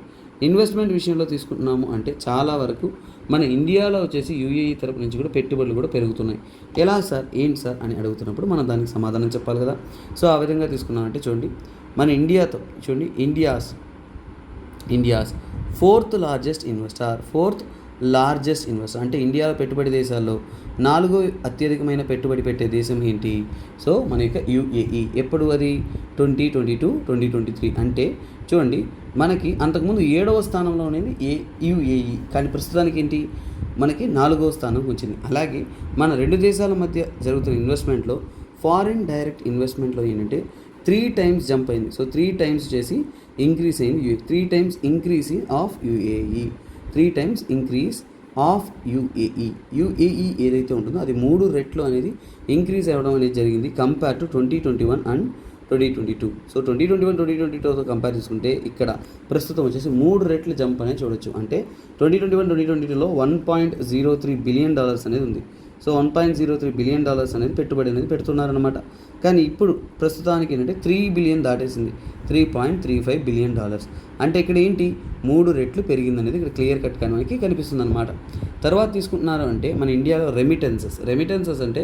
ఇన్వెస్ట్మెంట్ విషయంలో తీసుకుంటున్నాము అంటే చాలా వరకు మన ఇండియాలో వచ్చేసి యూఏఈ తరపు నుంచి కూడా పెట్టుబడులు కూడా పెరుగుతున్నాయి. ఎలా సార్, ఏంటి సార్ అని అడుగుతున్నప్పుడు మనం దానికి సమాధానం చెప్పాలి కదా. సో ఆ విధంగా తీసుకున్నామంటే చూడండి, మన ఇండియాతో చూడండి, ఇండియాస్ ఫోర్త్ లార్జెస్ట్ ఇన్వెస్టర్ అంటే ఇండియాలో పెట్టుబడి దేశాల్లో 4వ అత్యధికమైన పెట్టుబడి పెట్టే దేశం ఏంటి? సో మన యొక్క యూఏఈ. ఎప్పుడు అది 2022-2023 అంటే చూడండి, మనకి అంతకుముందు 7వ స్థానంలో అనేది యూఏఈ, కానీ ప్రస్తుతానికి ఏంటి మనకి 4వ స్థానం వచ్చింది. అలాగే మన రెండు దేశాల మధ్య జరుగుతున్న ఇన్వెస్ట్మెంట్లో ఫారిన్ డైరెక్ట్ ఇన్వెస్ట్మెంట్లో ఏంటంటే 3 times జంప్ అయింది. సో 3 times చేసి ఇంక్రీజ్ అయింది. 3 times increase of UAE, 3 times increase of UAE ఏదైతే ఉంటుందో అది 3 రెట్లు అనేది ఇంక్రీజ్ అవ్వడం అనేది జరిగింది కంపేర్ టు 2021 అండ్ 2022. సో 2021-2022తో కంపేర్ చేసుకుంటే ఇక్కడ ప్రస్తుతం వచ్చేసి 3 రెట్లు జంప్ అనేది చూడొచ్చు. అంటే 2021-2022లో $1.03 బిలియన్ అనేది ఉంది. సో $1.03 బిలియన్ అనేది పెట్టుబడి అనేది పెడుతున్నారనమాట. కానీ ఇప్పుడు ప్రస్తుతానికి ఏంటంటే 3 బిలియన్ దాటేసింది, $3.35 బిలియన్. అంటే ఇక్కడ ఏంటి 3 రెట్లు పెరిగిందనేది ఇక్కడ క్లియర్ కట్ మనకి కనిపిస్తుంది అనమాట. తర్వాత తీసుకుంటున్నారు అంటే మన ఇండియాలో రెమిటెన్సెస్ అంటే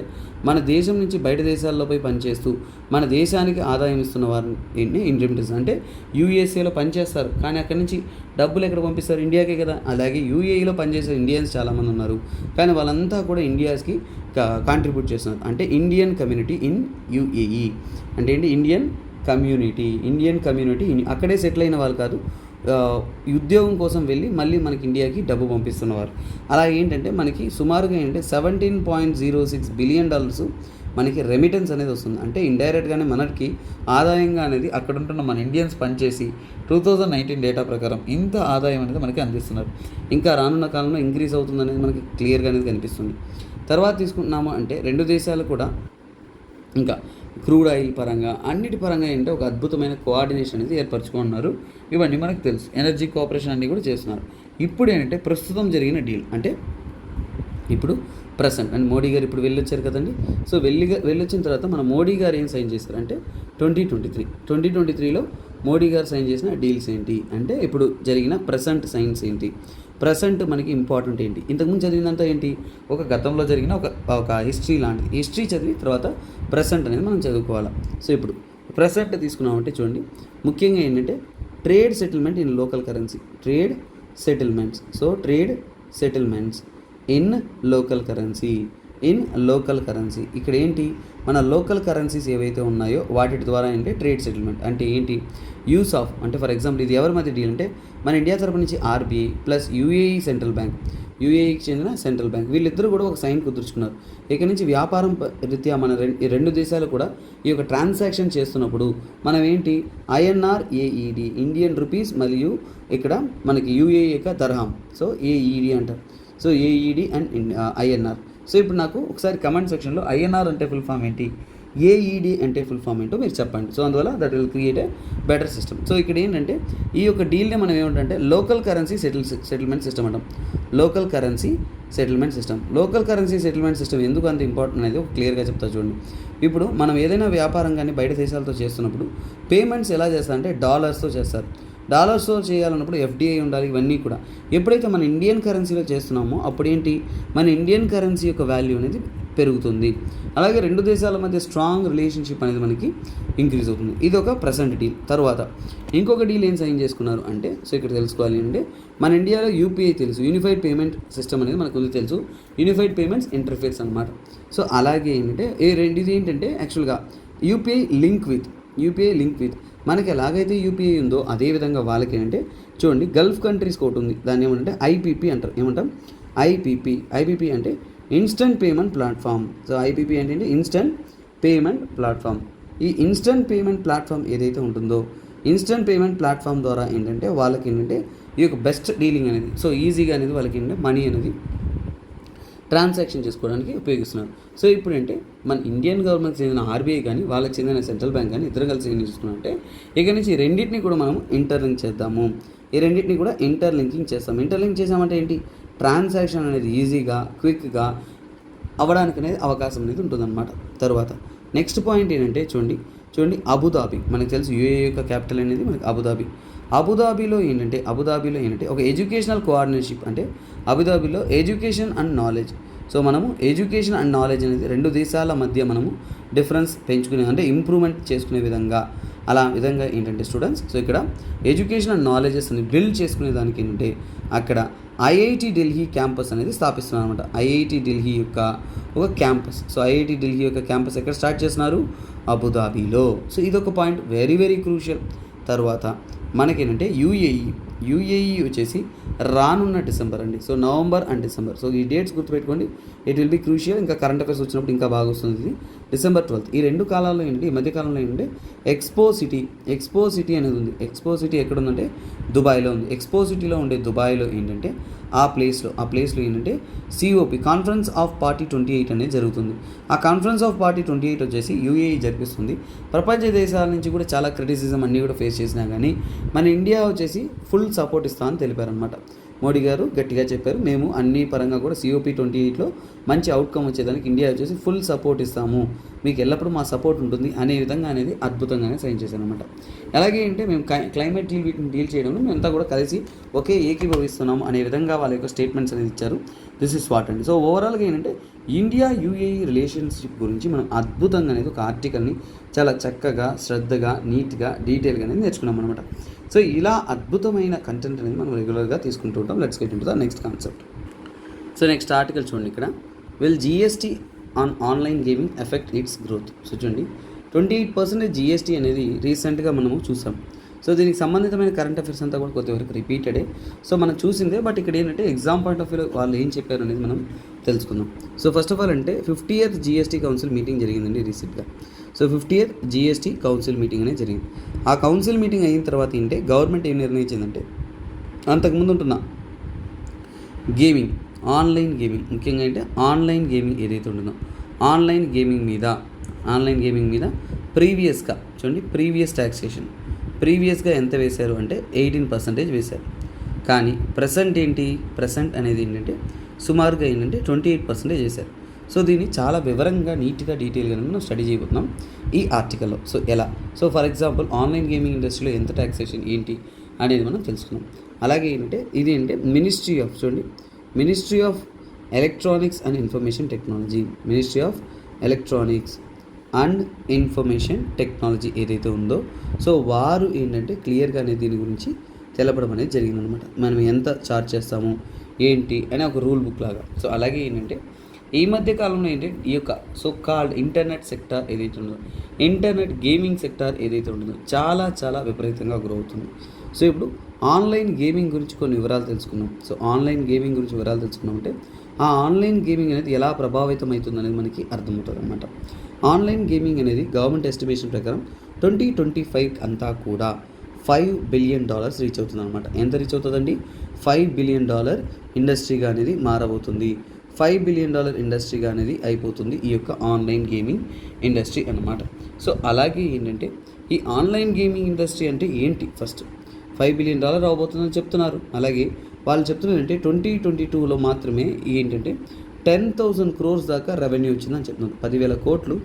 మన దేశం నుంచి బయట దేశాల్లో పోయి పనిచేస్తూ మన దేశానికి ఆదాయం ఇస్తున్న వారిని రెమిటెన్స్ అంటే యూఎస్ఏలో పనిచేస్తారు, కానీ అక్కడి నుంచి డబ్బులు ఎక్కడ పంపిస్తారు, ఇండియాకే కదా. అలాగే యూఏఈలో పనిచేసే ఇండియన్స్ చాలామంది ఉన్నారు, కానీ వాళ్ళంతా కూడా ఇండియాస్కి కాంట్రిబ్యూట్ చేస్తున్నారు. అంటే ఇండియన్ కమ్యూనిటీ ఇన్ యూఏఈ అంటే ఏంటి, ఇండియన్ కమ్యూనిటీ అక్కడే సెటిల్ అయిన వాళ్ళు కాదు, ఉద్యోగం కోసం వెళ్ళి మళ్ళీ మనకి ఇండియాకి డబ్బు పంపిస్తున్నవారు. అలా ఏంటంటే మనకి సుమారుగా ఏంటంటే $17.06 బిలియన్ మనకి రెమిటెన్స్ అనేది వస్తుంది. అంటే ఇండైరెక్ట్గానే మనకి ఆదాయంగా అనేది అక్కడ ఉంటున్న మన ఇండియన్స్ పనిచేసి 2019 డేటా ప్రకారం ఇంత ఆదాయం అనేది మనకి అందిస్తున్నారు. ఇంకా రానున్న కాలంలో ఇంక్రీజ్ అవుతుంది అనేది మనకి క్లియర్గా అనేది కనిపిస్తుంది. తర్వాత తీసుకుంటున్నాము అంటే రెండు దేశాలు కూడా ఇంకా క్రూడ్ ఆయిల్ పరంగా అన్నిటి పరంగా ఏంటంటే ఒక అద్భుతమైన కోఆర్డినేషన్ అనేది ఏర్పరచుకున్నారు. ఇవన్నీ మనకు తెలుసు, ఎనర్జీ కోఆపరేషన్ అన్నీ కూడా చేస్తున్నారు. ఇప్పుడు ఏంటంటే ప్రస్తుతం జరిగిన డీల్ అంటే ఇప్పుడు ప్రెసెంట్ అండ్ మోడీ గారు ఇప్పుడు వెళ్ళొచ్చారు కదండి. సో వెళ్ళొచ్చిన తర్వాత మన మోడీ గారు ఏం సైన్ చేశారంటే 2023లో మోడీ గారు సైన్ చేసిన డీల్స్ ఏంటి అంటే ఇప్పుడు జరిగిన ప్రెసెంట్ సైన్స్ ఏంటి, ప్రెసెంట్ మనకి ఇంపార్టెంట్ ఏంటి, ఇంతకుముందు చదివినంత ఏంటి ఒక గతంలో జరిగిన ఒక హిస్టరీ లాంటిది. హిస్టరీ చదివి తర్వాత ప్రెసెంట్ అనేది మనం చదువుకోవాలి. సో ఇప్పుడు ప్రెసెంట్ తీసుకున్నామంటే చూడండి, ముఖ్యంగా ఏంటంటే trade settlement in local currency, trade settlements in local currency. ఇక్కడ ఏంటి మన లోకల్ కరెన్సీస్ ఏవైతే ఉన్నాయో వాటి ద్వారా ఏంటి ట్రేడ్ సెటిల్మెంట్ అంటే ఏంటి, యూస్ ఆఫ్ అంటే ఫర్ ఎగ్జాంపుల్ ఇది ఎవరి మధ్య డీల్ అంటే మన ఇండియా తరపు నుంచి RBI plus UAE central bank, యూఏఈకి చెందిన సెంట్రల్ బ్యాంక్, వీళ్ళిద్దరూ కూడా ఒక సైన్ కుదుర్చుకున్నారు. ఇక్కడ నుంచి వ్యాపారం రీత్యా మన రెండు దేశాలు కూడా ఈ యొక్క ట్రాన్సాక్షన్ చేస్తున్నప్పుడు మనం ఏంటి ఐఎన్ఆర్ ఏఈడి ఇండియన్ రూపీస్ మరియు ఇక్కడ మనకి యూఏఈ యొక్క దర్హాం, సో ఏఈడి అంటారు. So AED and INR. So ఇప్పుడు నాకు ఒకసారి కమెంట్ సెక్షన్లో ఐఎన్ఆర్ అంటే ఫుల్ ఫామ్ ఏంటి, ఏఈడి అంటే ఫుల్ ఫామ్ ఏంటో మీరు చెప్పండి. సో అందువల్ల that will create a better system. So ఇక్కడ ఏంటంటే ఈ యొక్క డీల్ని మనం ఏమంటే లోకల్ కరెన్సీ సెటిల్మెంట్ సిస్టమ్ అంటాం. లోకల్ కరెన్సీ సెటిల్మెంట్ సిస్టమ్ ఎందుకు అంత ఇంపార్టెంట్ అనేది క్లియర్గా చెప్తా చూడండి. ఇప్పుడు మనం ఏదైనా వ్యాపారం కానీ బయట దేశాలతో చేస్తున్నప్పుడు పేమెంట్స్ ఎలా చేస్తారంటే డాలర్స్తో చేస్తారు. డాలర్స్తో చేయాలన్నప్పుడు ఎఫ్డిఐ ఉండాలి, ఇవన్నీ కూడా. ఎప్పుడైతే మన ఇండియన్ కరెన్సీలో చేస్తున్నామో అప్పుడు ఏంటి మన ఇండియన్ కరెన్సీ యొక్క వాల్యూ అనేది పెరుగుతుంది. అలాగే రెండు దేశాల మధ్య స్ట్రాంగ్ రిలేషన్షిప్ అనేది మనకి ఇంక్రీజ్ అవుతుంది. ఇది ఒక ప్రెసెంట్ డీల్. తర్వాత ఇంకొక డీల్ ఏం సైన్ చేసుకున్నారు అంటే, సో ఇక్కడ తెలుసుకోవాలి అంటే, మన ఇండియాలో యూపీఐ తెలుసు, యూనిఫైడ్ పేమెంట్ సిస్టమ్ అనేది మనకు తెలుసు, యూనిఫైడ్ పేమెంట్స్ ఇంటర్ఫేస్ అనమాట. సో అలాగే ఏంటంటే ఇది ఏంటంటే యాక్చువల్గా యూపీఐ లింక్ విత్ మనకి ఎలాగైతే యూపీఐ ఉందో అదేవిధంగా వాళ్ళకి ఏంటంటే చూడండి, గల్ఫ్ కంట్రీస్ ఒకటి ఉంది, దాన్ని ఏమంటే ఐపీపీ అంటారు. ఏమంటాం? ఐపీపీ అంటే instant payment platform. So IPP అంటే ఇన్స్టంట్ పేమెంట్ ప్లాట్ఫామ్. ఈ ఇన్స్టంట్ పేమెంట్ ప్లాట్ఫామ్ ఏదైతే ఉంటుందో, ఇన్స్టంట్ పేమెంట్ ప్లాట్ఫామ్ ద్వారా ఏంటంటే వాళ్ళకి ఏంటంటే ఈ యొక్క బెస్ట్ డీలింగ్ అనేది, సో ఈజీగా అనేది వాళ్ళకి ఏంటంటే మనీ అనేది ట్రాన్సాక్షన్ చేసుకోవడానికి ఉపయోగిస్తున్నారు. సో ఇప్పుడు అంటే మన ఇండియన్ గవర్నమెంట్ చెందిన ఆర్బీఐ కానీ వాళ్ళకి చెందిన సెంట్రల్ బ్యాంక్ కానీ ఇద్దరు కలిసి ఏం చేసుకున్నారంటే, ఇక నుంచి రెండింటిని కూడా మనం ఇంటర్లింక్ చేద్దాము. ఈ రెండింటిని కూడా ఇంటర్లింకింగ్ చేస్తాం. ఇంటర్లింక్ చేసామంటే ఏంటి, ట్రాన్సాక్షన్ అనేది ఈజీగా క్విక్గా అవ్వడానికి అనేది అవకాశం అనేది ఉంటుందన్నమాట. తర్వాత నెక్స్ట్ పాయింట్ ఏంటంటే చూడండి అబుదాబి. మనకు తెలుసు యూఏఈ యొక్క క్యాపిటల్ అనేది మనకి అబుదాబిలో ఏంటంటే ఒక ఎడ్యుకేషనల్ కోఆర్డినేషన్షిప్, అంటే అబుదాబిలో ఎడ్యుకేషన్ అండ్ నాలెడ్జ్. సో మనము ఎడ్యుకేషన్ అండ్ నాలెడ్జ్ అనేది రెండు దేశాల మధ్య మనము డిఫరెన్స్ పెంచుకునే, అంటే ఇంప్రూవ్మెంట్ చేసుకునే విధంగా ఏంటంటే స్టూడెంట్స్, సో ఇక్కడ ఎడ్యుకేషన్ అండ్ నాలెడ్జెస్ అని బిల్డ్ చేసుకునే దానికి ఏంటంటే అక్కడ ఐఐటి ఢిల్లీ క్యాంపస్ అనేది స్థాపిస్తున్నారు అనమాట. ఐఐటి ఢిల్లీ యొక్క ఒక క్యాంపస్. సో ఐఐటి ఢిల్లీ యొక్క క్యాంపస్ ఎక్కడ స్టార్ట్ చేస్తున్నారు? అబుదాబిలో. సో ఇదొక పాయింట్, వెరీ వెరీ క్రూషియల్. తర్వాత మనకేంటంటే యూఏఈ వచ్చేసి రానున్న డిసెంబర్ అండి. So November and December. So ఈ డేట్స్ గుర్తుపెట్టుకోండి, ఇట్ విల్ బి క్రూషియల్. ఇంకా కరెంట్ అఫైర్స్ వచ్చినప్పుడు ఇంకా బాగా వస్తుంది. ఇది డిసెంబర్ 12th. ఈ రెండు కాలాల్లో ఏంటంటే, ఈ మధ్యకాలంలో ఏంటంటే ఎక్స్పో సిటీ అనేది ఉంది. ఎక్స్పో సిటీ ఎక్కడ ఉందంటే దుబాయ్లో ఉంది. ఎక్స్పో సిటీలో ఉండే దుబాయ్లో ఏంటంటే ఆ ప్లేస్లో ఏంటంటే COP, కాన్ఫరెన్స్ ఆఫ్ పార్టీ 28 అనేది జరుగుతుంది. ఆ కాన్ఫరెన్స్ ఆఫ్ పార్టీ 28 వచ్చేసి యూఏఈ జరిపిస్తుంది. ప్రపంచ దేశాల నుంచి కూడా చాలా క్రిటిసిజం అన్నీ కూడా ఫేస్ చేసినా కానీ మన ఇండియా వచ్చేసి ఫుల్ సపోర్ట్ ఇస్తామని తెలిపారనమాట. మోడీ గారు గట్టిగా చెప్పారు, మేము అన్ని పరంగా కూడా COP 28లో మంచి అవుట్కమ్ వచ్చేదానికి ఇండియా వచ్చేసి ఫుల్ సపోర్ట్ ఇస్తాము, మీకు ఎల్లప్పుడూ మా సపోర్ట్ ఉంటుంది అనే విధంగా అనేది అద్భుతంగానే సైన్ చేశాను అనమాట. అలాగే అంటే మేము క్లైమేట్ వీటిని డీల్ చేయడంలో మేమంతా కూడా కలిసి ఒకే ఏకీభవిస్తున్నాము అనే విధంగా వాళ్ళ యొక్క స్టేట్మెంట్స్ అనేది ఇచ్చారు. దిస్ ఇస్ వాట్ అండి. సో ఓవరాల్గా ఏంటంటే ఇండియా యూఏఈ రిలేషన్షిప్ గురించి మనం అద్భుతంగా అనేది ఒక ఆర్టికల్ని చాలా చక్కగా, శ్రద్ధగా, నీట్గా, డీటెయిల్గా అనేది నేర్చుకున్నాం అనమాట. సో ఇలా అద్భుతమైన కంటెంట్ అనేది మనం రెగ్యులర్గా తీసుకుంటూ ఉంటాం. Let's get into the next concept. So next article చూడండి, ఇక్కడ will GST on online gaming effect it's growth. So చూడండి, 28% GST అనేది రీసెంట్గా మనము చూసాం. సో దీనికి సంబంధితమైన కరెంట్ అఫైర్స్ అంతా కూడా కొద్దివరకు రిపీటెడే. సో మనం చూసిందే, బట్ ఇక్కడ ఏంటంటే ఎగ్జామ్ పాయింట్ ఆఫ్ వ్యూలో వాళ్ళు ఏం చెప్పారు అనేది మనం తెలుసుకుందాం. సో ఫస్ట్ ఆఫ్ ఆల్ అంటే 50th GST కౌన్సిల్ మీటింగ్ జరిగిందండి రీసెంట్గా. So 50th GST council meeting అనేది జరిగింది. ఆ కౌన్సిల్ మీటింగ్ అయిన తర్వాత ఏంటంటే గవర్నమెంట్ ఏం నిర్ణయించిందంటే, అంతకుముందు ఉంటున్న ఆన్లైన్ గేమింగ్ ముఖ్యంగా అంటే ఆన్లైన్ గేమింగ్ ఏదైతే ఉంటుందో ఆన్లైన్ గేమింగ్ మీద ప్రీవియస్ ట్యాక్సేషన్ ప్రీవియస్గా ఎంత వేశారు అంటే 18% వేశారు. కానీ ప్రెసెంట్ అనేది ఏంటంటే సుమారుగా ఏంటంటే 28% వేశారు. సో దీన్ని చాలా వివరంగా, నీట్గా, డీటెయిల్గా మనం స్టడీ చేయబోతున్నాం ఈ ఆర్టికల్లో. సో ఎలా? So for example online gaming ఇండస్ట్రీలో ఎంత ట్యాక్సేషన్ ఏంటి అనేది మనం తెలుసుకున్నాం. అలాగే ఏంటంటే ఇది అంటే ministry of electronics and information technology ఏదైతే ఉందో, సో వారు ఏంటంటే క్లియర్గా అనేది దీని గురించి తెలపడం అనేది జరిగిందనమాట. మనం ఎంత ఛార్జ్ చేస్తాము ఏంటి అని ఒక రూల్ బుక్ లాగా. సో అలాగే ఏంటంటే ఈ మధ్య కాలంలో ఏంటంటే ఈ యొక్క సో కాల్డ్ ఇంటర్నెట్ సెక్టార్ ఏదైతే ఉందో, ఇంటర్నెట్ గేమింగ్ సెక్టార్ ఏదైతే ఉంటుందో చాలా చాలా విపరీతంగా గ్రో అవుతుంది. సో ఇప్పుడు ఆన్లైన్ గేమింగ్ గురించి కొన్ని వివరాలు తెలుసుకున్నాం. సో ఆన్లైన్ గేమింగ్ గురించి వివరాలు తెలుసుకున్నామంటే ఆ ఆన్లైన్ గేమింగ్ అనేది ఎలా ప్రభావితం అవుతుంది అనేది మనకి అర్థమవుతుంది అనమాట. ఆన్లైన్ గేమింగ్ అనేది గవర్నమెంట్ ఎస్టిమేషన్ ప్రకారం 2025 అంతా కూడా $5 బిలియన్ రీచ్ అవుతుంది అనమాట. ఎంత రీచ్ అవుతుందండి? $5 బిలియన్ ఇండస్ట్రీగా అనేది మారబోతుంది. $5 బిలియన్ ఇండస్ట్రీగా అనేది అయిపోతుంది ఈ యొక్క ఆన్లైన్ గేమింగ్ ఇండస్ట్రీ అన్నమాట. సో అలాగే ఏంటంటే ఈ ఆన్లైన్ గేమింగ్ ఇండస్ట్రీ అంటే ఏంటి? ఫస్ట్ $5 బిలియన్ అవబోతుందని చెప్తున్నారు. అలాగే వాళ్ళు చెప్తున్నారంటే 2022లో మాత్రమే ఏంటంటే 10,000 crores దాకా రెవెన్యూ వచ్చిందని చెప్తున్నారు. 10,000 కోట్లు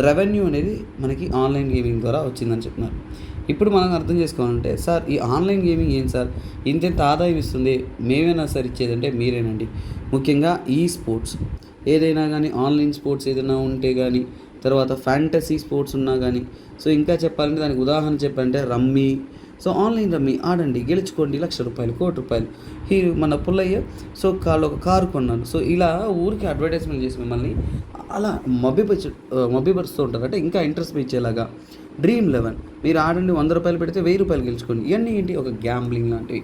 రెవెన్యూ అనేది మనకి ఆన్లైన్ గేమింగ్ ద్వారా వచ్చిందని చెప్తున్నారు. ఇప్పుడు మనం అర్థం చేసుకోవాలంటే, సార్ ఈ ఆన్లైన్ గేమింగ్ ఏం సార్ ఇంతెంత ఆదాయం ఇస్తుంది, మేమేనా సార్ ఇచ్చేదంటే మీరేనండి. ముఖ్యంగా ఈ ఏదైనా కానీ ఆన్లైన్ స్పోర్ట్స్ ఏదైనా ఉంటే కానీ, తర్వాత ఫ్యాంటసీ స్పోర్ట్స్ ఉన్నా కానీ, సో ఇంకా చెప్పాలంటే దానికి ఉదాహరణ చెప్పాలంటే రమ్మీ. సో ఆన్లైన్ రమ్మీ ఆడండి, గెలుచుకోండి, ₹1,00,000 ₹1,00,00,000. మన పుల్లయ్య సో ఒక కారు కొన్నాను. సో ఇలా ఊరికి అడ్వర్టైజ్మెంట్ చేసి మిమ్మల్ని అలా మభ్యపరుస్తూ ఉంటారు. అంటే ఇంకా ఇంట్రెస్ట్ ఇచ్చేలాగా Dream11 మీరు ఆడండి, ₹100 పెడితే ₹1000 గెలుచుకోండి. ఇవన్నీ ఏంటి, ఒక గ్యాంబ్లింగ్ లాంటివి.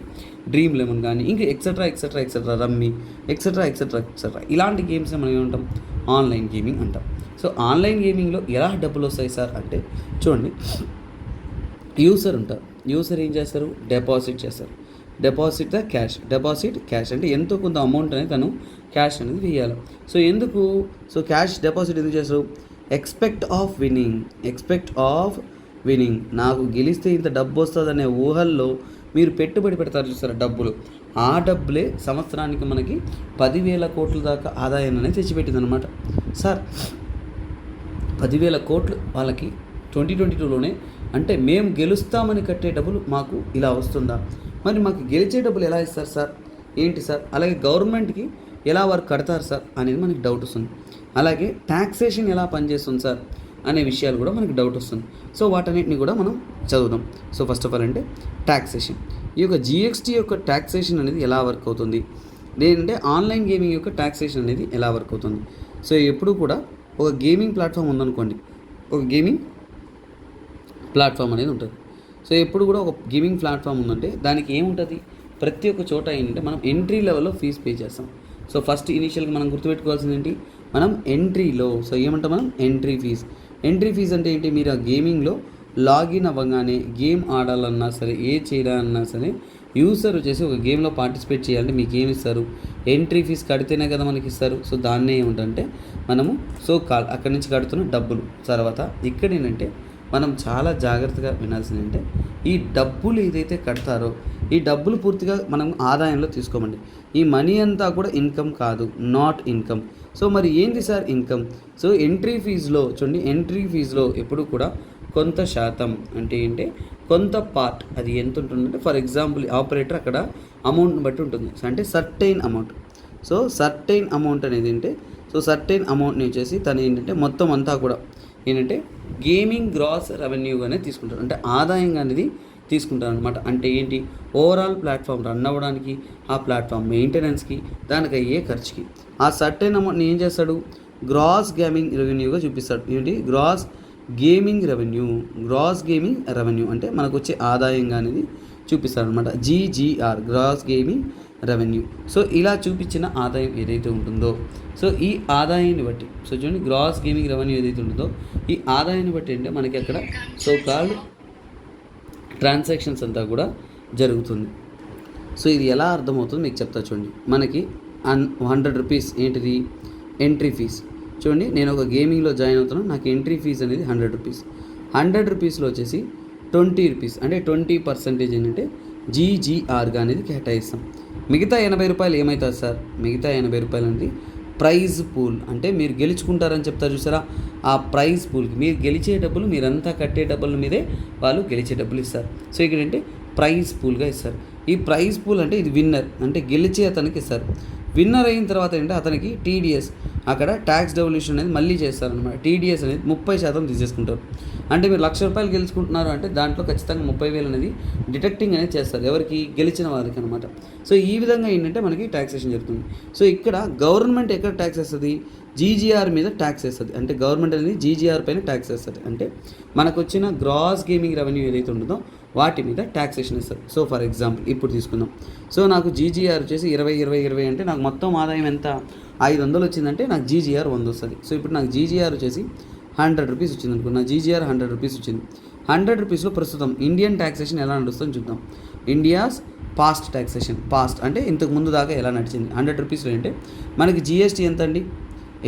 Dream11 కానీ ఇంకా ఎక్సెట్రా రమ్మీ ఎక్సెట్రా ఇలాంటి గేమ్స్ మనం ఏమంటాం, ఆన్లైన్ గేమింగ్ అంటాం. సో ఆన్లైన్ గేమింగ్లో ఎలా డబ్బులు వస్తాయి సార్ అంటే చూడండి, యూసర్ ఉంటారు. యూసర్ ఏం చేస్తారు, డిపాజిట్ చేస్తారు. డిపాజిట్ క్యాష్ అంటే ఎంతో కొంత అమౌంట్ అనేది తను క్యాష్ అనేది వేయాలి. సో ఎందుకు, సో క్యాష్ డిపాజిట్ ఎందుకు చేస్తారు, ఎక్స్పెక్ట్ ఆఫ్ విన్నింగ్ నాకు గెలిస్తే ఇంత డబ్బు వస్తుందనే ఊహల్లో మీరు పెట్టుబడి పెడతారు చూసారా డబ్బులు. ఆ డబ్బులే సంవత్సరానికి మనకి 10,000 కోట్ల దాకా ఆదాయాన్ని అనేది తెచ్చిపెట్టింది అనమాట. సార్ 10,000 కోట్లు వాళ్ళకి 2022లోనే అంటే మేము గెలుస్తామని కట్టే డబ్బులు మాకు ఇలా వస్తుందా, మరి మాకు గెలిచే డబ్బులు ఎలా ఇస్తారు సార్, ఏంటి సార్, అలాగే గవర్నమెంట్కి ఎలా వారు కడతారు సార్ అనేది మనకి డౌట్ వస్తుంది. అలాగే ట్యాక్సేషన్ ఎలా పనిచేస్తుంది సార్ అనే విషయాలు కూడా మనకి డౌట్ వస్తుంది. సో వాటన్నిటిని కూడా మనం చదువుదాం. సో ఫస్ట్ ఆఫ్ ఆల్ అంటే ట్యాక్సేషన్, ఈ యొక్క GST యొక్క ట్యాక్సేషన్ అనేది ఎలా వర్క్ అవుతుంది, లేదంటే ఆన్లైన్ గేమింగ్ యొక్క ట్యాక్సేషన్ అనేది ఎలా వర్క్ అవుతుంది. సో ఎప్పుడు కూడా ఒక గేమింగ్ ప్లాట్ఫామ్ ఉందనుకోండి, ఒక గేమింగ్ ప్లాట్ఫామ్ అనేది ఉంటుంది. సో ఎప్పుడు కూడా ఒక గేమింగ్ ప్లాట్ఫామ్ ఉందంటే దానికి ఏముంటుంది, ప్రతి ఒక్క చోట ఏంటంటే మనం ఎంట్రీ లెవెల్లో ఫీజు పే చేస్తాం. సో ఫస్ట్ ఇనీషియల్గా మనం గుర్తుపెట్టుకోవాల్సింది ఏంటి, మనం ఎంట్రీలో సో ఏమంటాం మనం ఎంట్రీ ఫీజ్ అంటే ఏంటి, మీరు ఆ గేమింగ్లో లాగిన్ అవ్వగానే గేమ్ ఆడాలన్నా సరే, ఏ చేయాలన్నా సరే, యూసర్ వచ్చేసి ఒక గేమ్లో పార్టిసిపేట్ చేయాలంటే మీకు ఏమి ఇస్తారు, ఎంట్రీ ఫీజు కడితేనే కదా మనకి ఇస్తారు. సో దాన్నే ఏమిటంటే మనము సో అక్కడి నుంచి కడుతున్న డబ్బులు. తర్వాత ఇక్కడ ఏంటంటే మనం చాలా జాగ్రత్తగా వినాల్సింది అంటే ఈ డబ్బులు ఏదైతే కడతారో ఈ డబ్బులు పూర్తిగా మనం ఆదాయంలో తీసుకోమండి. ఈ మనీ అంతా కూడా ఇన్కమ్ కాదు, నాట్ ఇన్కమ్. సో మరి ఏంటి సార్ ఇన్కమ్, సో ఎంట్రీ ఫీజులో చూడండి, ఎంట్రీ ఫీజులో ఎప్పుడు కూడా కొంత శాతం అంటే ఏంటి, కొంత పార్ట్ అది ఎంత ఉంటుందంటే, ఫర్ ఎగ్జాంపుల్ ఆపరేటర్ అక్కడ అమౌంట్ని బట్టి ఉంటుంది. అంటే certain amount. So certain amount అనేది ఏంటి, సో సర్టైన్ అమౌంట్ని వచ్చేసి తను ఏంటంటే మొత్తం అంతా కూడా ఏంటంటే గేమింగ్ గ్రాస్ రెవెన్యూగానే తీసుకుంటారు, అంటే ఆదాయంగా అనేది తీసుకుంటారు అనమాట. అంటే ఏంటి, ఓవరాల్ ప్లాట్ఫామ్ రన్ అవ్వడానికి, ఆ ప్లాట్ఫామ్ మెయింటెనెన్స్కి, దానికి అయ్యే ఖర్చుకి ఆ సర్టైన్ అమౌంట్ని ఏం చేస్తాడు, గ్రాస్ గేమింగ్ రెవెన్యూగా చూపిస్తాడు. ఏంటి, గ్రాస్ గేమింగ్ రెవెన్యూ అంటే మనకు వచ్చే ఆదాయంగా అనేది చూపిస్తాడు అనమాట. GGR gross gaming revenue. So ఇలా చూపించిన ఆదాయం ఏదైతే ఉంటుందో, సో ఈ ఆదాయాన్ని బట్టి సో చూడండి, గ్రాస్ గేమింగ్ రెవెన్యూ ఏదైతే ఉంటుందో ఈ ఆదాయాన్ని బట్టి అంటే మనకి అక్కడ సో కాల్డ్ ట్రాన్సాక్షన్స్ అంతా కూడా జరుగుతుంది. సో ఇది ఎలా అర్థమవుతుందో మీకు చెప్తా చూడండి. మనకి ₹100 ఏంటిది ఎంట్రీ ఫీజ్. చూడండి, నేను ఒక గేమింగ్లో జాయిన్ అవుతున్నాను, నాకు ఎంట్రీ ఫీజ్ అనేది ₹100. ₹100లో వచ్చేసి ₹20 అంటే 20% ఏంటంటే GGRగా అనేది కేటాయిస్తాం. మిగతా ₹80 ఏమవుతుంది సార్, మిగతా ₹80 అనేది ప్రైజ్ పూల్. అంటే మీరు గెలుచుకుంటారని చెప్తారు చూసారా, ఆ ప్రైజ్ పూల్కి మీరు గెలిచే డబ్బులు, మీరంతా కట్టే డబ్బుల మీదే వాళ్ళు గెలిచే డబ్బులు ఇస్తారు. సో ఇక్కడ ఏంటంటే ప్రైజ్ పూల్గా ఇస్తారు. ఈ ప్రైజ్ పూల్ అంటే ఇది విన్నర్ అంటే గెలిచే అతనికి ఇస్తారు. విన్నర్ అయిన తర్వాత ఏంటంటే అతనికి TDS అక్కడ ట్యాక్స్ డెవల్యూషన్ అనేది మళ్ళీ చేస్తారనమాట. TDS అనేది 30% తీసేసుకుంటారు. అంటే మీరు ₹1,00,000 గెలుచుకుంటున్నారు అంటే దాంట్లో ఖచ్చితంగా 30,000 అనేది డిడక్టింగ్ అనేది చేస్తారు, ఎవరికి, గెలిచిన వారికి అనమాట. సో ఈ విధంగా ఏంటంటే మనకి ట్యాక్సేషన్ జరుగుతుంది. సో ఇక్కడ గవర్నమెంట్ ఎక్కడ ట్యాక్స్ వేస్తుంది, GGR మీద ట్యాక్స్ వేస్తుంది. అంటే గవర్నమెంట్ అనేది GGR పైన ట్యాక్స్ వేస్తుంది. అంటే మనకు వచ్చిన గ్రాస్ గేమింగ్ రెవెన్యూ ఏదైతే ఉంటుందో వాటి మీద ట్యాక్సేషన్ ఇస్తారు. సో ఫర్ ఎగ్జాంపుల్ ఇప్పుడు తీసుకుందాం. సో నాకు GGR వచ్చేసి 20 అంటే నాకు మొత్తం ఆదాయం ఎంత, 500 వచ్చిందంటే నాకు GGR 100 వస్తుంది. సో ఇప్పుడు నాకు GGR వచ్చేసి ₹100 వచ్చింది అనుకో, నా GGR ₹100 వచ్చింది. ₹100లో ప్రస్తుతం ఇండియన్ ట్యాక్సేషన్ ఎలా నడుస్తుందో చూద్దాం. ఇండియాస్ పాస్ట్ ట్యాక్సేషన్, పాస్ట్ అంటే ఇంతకు ముందు దాకా ఎలా నడిచింది. ₹100లో అంటే మనకి GST ఎంత అండి,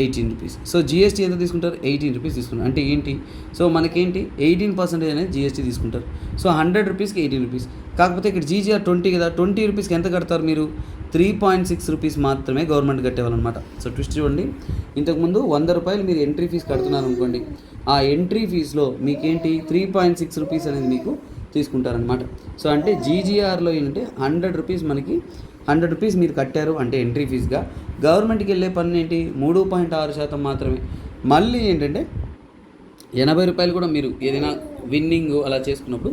₹18. సో GST ఎంత తీసుకుంటారు, ₹18 తీసుకుంటారు. అంటే ఏంటి, సో మనకేంటి 18% అనేది GST తీసుకుంటారు. సో ₹100కి ₹18. కాకపోతే ఇక్కడ GGR 20 కదా, ₹20కి ఎంత కడతారు మీరు, ₹3.6 మాత్రమే గవర్నమెంట్ కట్టేవాళ్ళనమాట. సో ట్విస్ట్ చూడండి, ఇంతకుముందు ₹100 మీరు ఎంట్రీ ఫీజు కడుతున్నారు అనుకోండి, ఆ ఎంట్రీ ఫీజులో మీకేంటి ₹3.6 అనేది మీకు తీసుకుంటారనమాట. సో అంటే GGRలో ఏంటంటే ₹100 మనకి రూ. 100 మీరు కట్టారు అంటే ఎంట్రీ ఫీజుగా, గవర్నమెంట్కి వెళ్ళే పన్ను ఏంటి 3.6% మాత్రమే. మళ్ళీ ఏంటంటే రూ. 80 కూడా మీరు ఏదైనా విన్నింగ్ అలా చేసుకున్నప్పుడు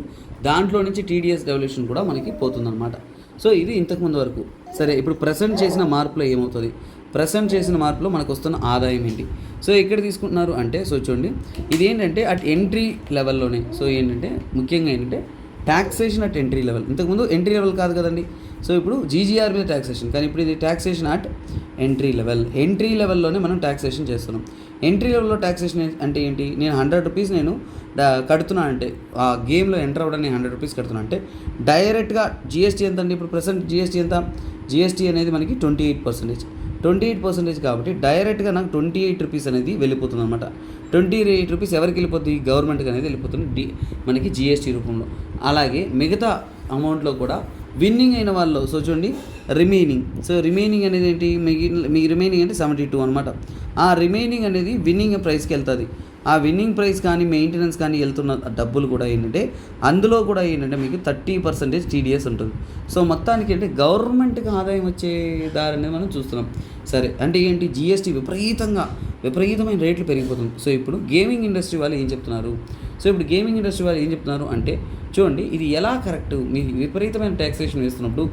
దాంట్లో నుంచి టీడీఎస్ డెవల్యూషన్ కూడా మనకి పోతుందన్నమాట. సో ఇది ఇంతకుముందు వరకు. సరే, ఇప్పుడు ప్రెసెంట్ చేసిన మార్పులో ఏమవుతుంది, ప్రెసెంట్ చేసిన మార్పులో మనకు వస్తున్న ఆదాయం ఏంటి. సో ఇక్కడ తీసుకుంటున్నారు అంటే సో చూడండి, ఇది ఏంటంటే అట్ ఎంట్రీ లెవెల్లోనే. సో ఏంటంటే ముఖ్యంగా ఏంటంటే ట్యాక్సేషన్ అట్ ఎంట్రీ లెవెల్. ఇంతకుముందు ఎంట్రీ లెవెల్ కాదు కదండి. సో ఇప్పుడు జీజీఆర్ మీద ట్యాక్సేషన్, కానీ ఇప్పుడు ఇది taxation at entry level. Entry లెవెల్లోనే మనం ట్యాక్సేషన్ చేస్తున్నాం. ఎంట్రీ లెవెల్లో ట్యాక్సేషన్ అంటే ఏంటి, నేను రూ. 100 నేను కడుతున్నా అంటే ఆ గేమ్లో ఎంటర్ అవ్వడానికి నేను రూ. 100 కడుతున్నా అంటే డైరెక్ట్గా జీఎస్టీ ఎంత అండి, ఇప్పుడు ప్రెసెంట్ జీఎస్టీ ఎంత, జీఎస్టీ అనేది మనకి 28%. 28% కాబట్టి డైరెక్ట్గా నాకు రూ. 28 అనేది వెళ్ళిపోతుంది అనమాట. రూ. 28 ఎవరికి వెళ్ళిపోతుంది, గవర్నమెంట్కి అనేది వెళ్ళిపోతుంది మనకి జీఎస్టీ రూపంలో. అలాగే మిగతా అమౌంట్లో కూడా విన్నింగ్ అయిన వాళ్ళు, సో చూడండి రిమైనింగ్. సో రిమైనింగ్ అనేది ఏంటి, మీ రిమైనింగ్ అంటే 72 అనమాట. ఆ రిమైనింగ్ అనేది విన్నింగ్ ప్రైస్కి వెళ్తుంది. ఆ విన్నింగ్ ప్రైస్ కానీ మెయింటెనెన్స్ కానీ వెళ్తున్న డబ్బులు కూడా ఏంటంటే అందులో కూడా ఏంటంటే మీకు 30% టీడీఎస్ ఉంటుంది. సో మొత్తానికి అంటే గవర్నమెంట్కి ఆదాయం వచ్చే దారి అనేది మనం చూస్తున్నాం. సరే, అంటే ఏంటి, జీఎస్టీ విపరీతమైన రేట్లు పెరిగిపోతుంది. సో ఇప్పుడు గేమింగ్ ఇండస్ట్రీ వాళ్ళు ఏం చెప్తున్నారు, అంటే చూడండి ఇది ఎలా కరెక్ట్, మీ విపరీతమైన ట్యాక్సేషన్ వేస్తున్నప్పుడు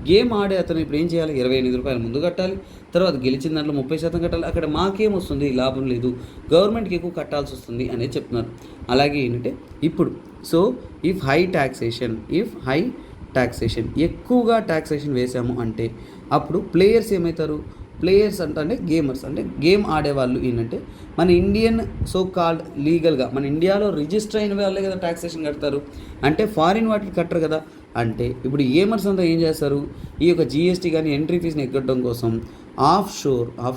గేమ్ ఆడే అతను ఇప్పుడు ఏం చేయాలి, రూ. 25 ముందు కట్టాలి, తర్వాత గెలిచిన దాంట్లో 30% కట్టాలి. అక్కడ మాకేం వస్తుంది, లాభం లేదు, గవర్నమెంట్కి ఎక్కువ కట్టాల్సి వస్తుంది అనేది చెప్తున్నారు. అలాగే ఏంటంటే ఇప్పుడు సో ఇఫ్ హై ట్యాక్సేషన్ ఎక్కువగా ట్యాక్సేషన్ వేసాము అంటే అప్పుడు ప్లేయర్స్ ఏమవుతారు, ప్లేయర్స్ అంటే గేమర్స్, అంటే గేమ్ ఆడేవాళ్ళు ఏంటంటే మన ఇండియన్ సో కాల్డ్ లీగల్గా మన ఇండియాలో రిజిస్టర్ అయిన వాళ్ళే కదా ట్యాక్సేషన్ కడతారు, అంటే ఫారిన్ వాటికి కట్టరు కదా. అంటే ఇప్పుడు గేమర్స్ అంతా ఏం చేస్తారు, ఈ యొక్క జీఎస్టీ కానీ ఎంట్రీ ఫీజుని ఎగ్గడం కోసం ఆఫ్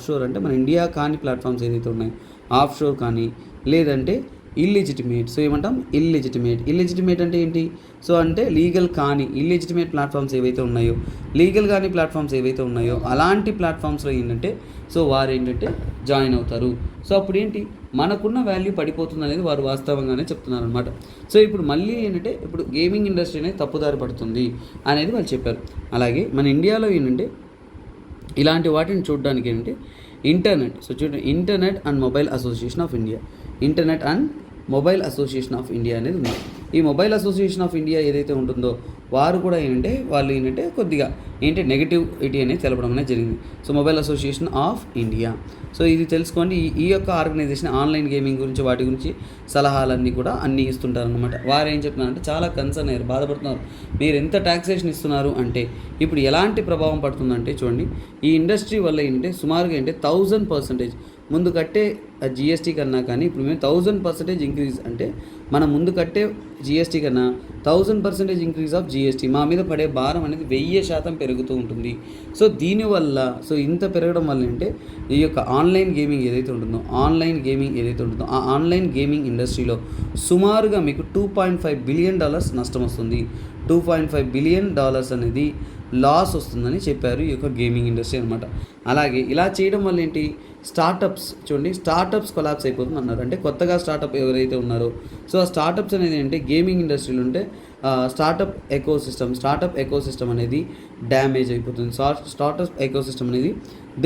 షోర్ అంటే మన ఇండియా కాని ప్లాట్ఫామ్స్ ఏదైతే ఉన్నాయో ఆఫ్ షోర్ కానీ, లేదంటే ఇల్లిజిటిమేట్. సో ఏమంటాం, ఇల్లిజిటిమేట్ అంటే ఏంటి, సో అంటే లీగల్ కానీ ఇల్లిజిటిమేట్ ప్లాట్ఫామ్స్ ఏవైతే ఉన్నాయో, లీగల్ కానీ ప్లాట్ఫామ్స్ ఏవైతే ఉన్నాయో అలాంటి ప్లాట్ఫామ్స్లో ఏంటంటే సో వారు ఏంటంటే జాయిన్ అవుతారు. సో అప్పుడు ఏంటి, మనకున్న వాల్యూ పడిపోతుంది అనేది వారు వాస్తవంగానే చెప్తున్నారు అనమాట. సో ఇప్పుడు మళ్ళీ ఏంటంటే ఇప్పుడు గేమింగ్ ఇండస్ట్రీ అనేది తప్పుదారి పడుతుంది అనేది వాళ్ళు చెప్పారు. అలాగే మన ఇండియాలో ఏంటంటే ఇలాంటి వాటిని చూడడానికి ఏంటంటే ఇంటర్నెట్. సో చూడండి, internet and mobile association of India అనేది ఉంది. ఈ మొబైల్ అసోసియేషన్ ఆఫ్ ఇండియా ఏదైతే ఉంటుందో వారు కూడా వాళ్ళు కొద్దిగా నెగటివిటీ అనేది తెలపడం అనేది జరిగింది. So mobile association of India, so ఇది తెలుసుకోండి. ఈ యొక్క ఆర్గనైజేషన్ ఆన్లైన్ గేమింగ్ గురించి వాటి గురించి సలహాలన్నీ కూడా అన్నీ ఇస్తుంటారు అనమాట. వారు ఏం చెప్తున్నారంటే చాలా కన్సర్న్ అయ్యారు, బాధపడుతున్నారు. మీరు ఎంత ట్యాక్సేషన్ ఇస్తున్నారు అంటే ఇప్పుడు ఎలాంటి ప్రభావం పడుతుందంటే చూడండి, ఈ ఇండస్ట్రీ వల్ల సుమారుగా 1000% ముందు కట్టే జిఎస్టీ కన్నా కానీ ఇప్పుడు మేము 1000% ఇంక్రీజ్, అంటే మనం ముందు కట్టే జిఎస్టీ కన్నా 1000% ఇంక్రీజ్ ఆఫ్ జిఎస్టీ మా మీద పడే భారం అనేది 1000% పెరుగుతూ ఉంటుంది. సో దీనివల్ల ఇంత పెరగడం వల్ల ఈ యొక్క ఆన్లైన్ గేమింగ్ ఏదైతే ఉంటుందో ఆ ఆన్లైన్ గేమింగ్ ఇండస్ట్రీలో సుమారుగా మీకు $2.5 బిలియన్ నష్టం వస్తుంది. $2.5 బిలియన్ అనేది లాస్ వస్తుందని చెప్పారు ఈ యొక్క గేమింగ్ ఇండస్ట్రీ అనమాట. అలాగే ఇలా చేయడం వల్ల స్టార్టప్స్ కొలాప్స్ అయిపోతుంది అన్నారు. అంటే కొత్తగా స్టార్టప్ ఎవరైతే ఉన్నారో సో ఆ స్టార్టప్స్ అనేది గేమింగ్ ఇండస్ట్రీలో స్టార్టప్ ఎకోసిస్టమ్ అనేది డ్యామేజ్ అయిపోతుంది. స్టార్టప్ ఎకోసిస్టమ్ అనేది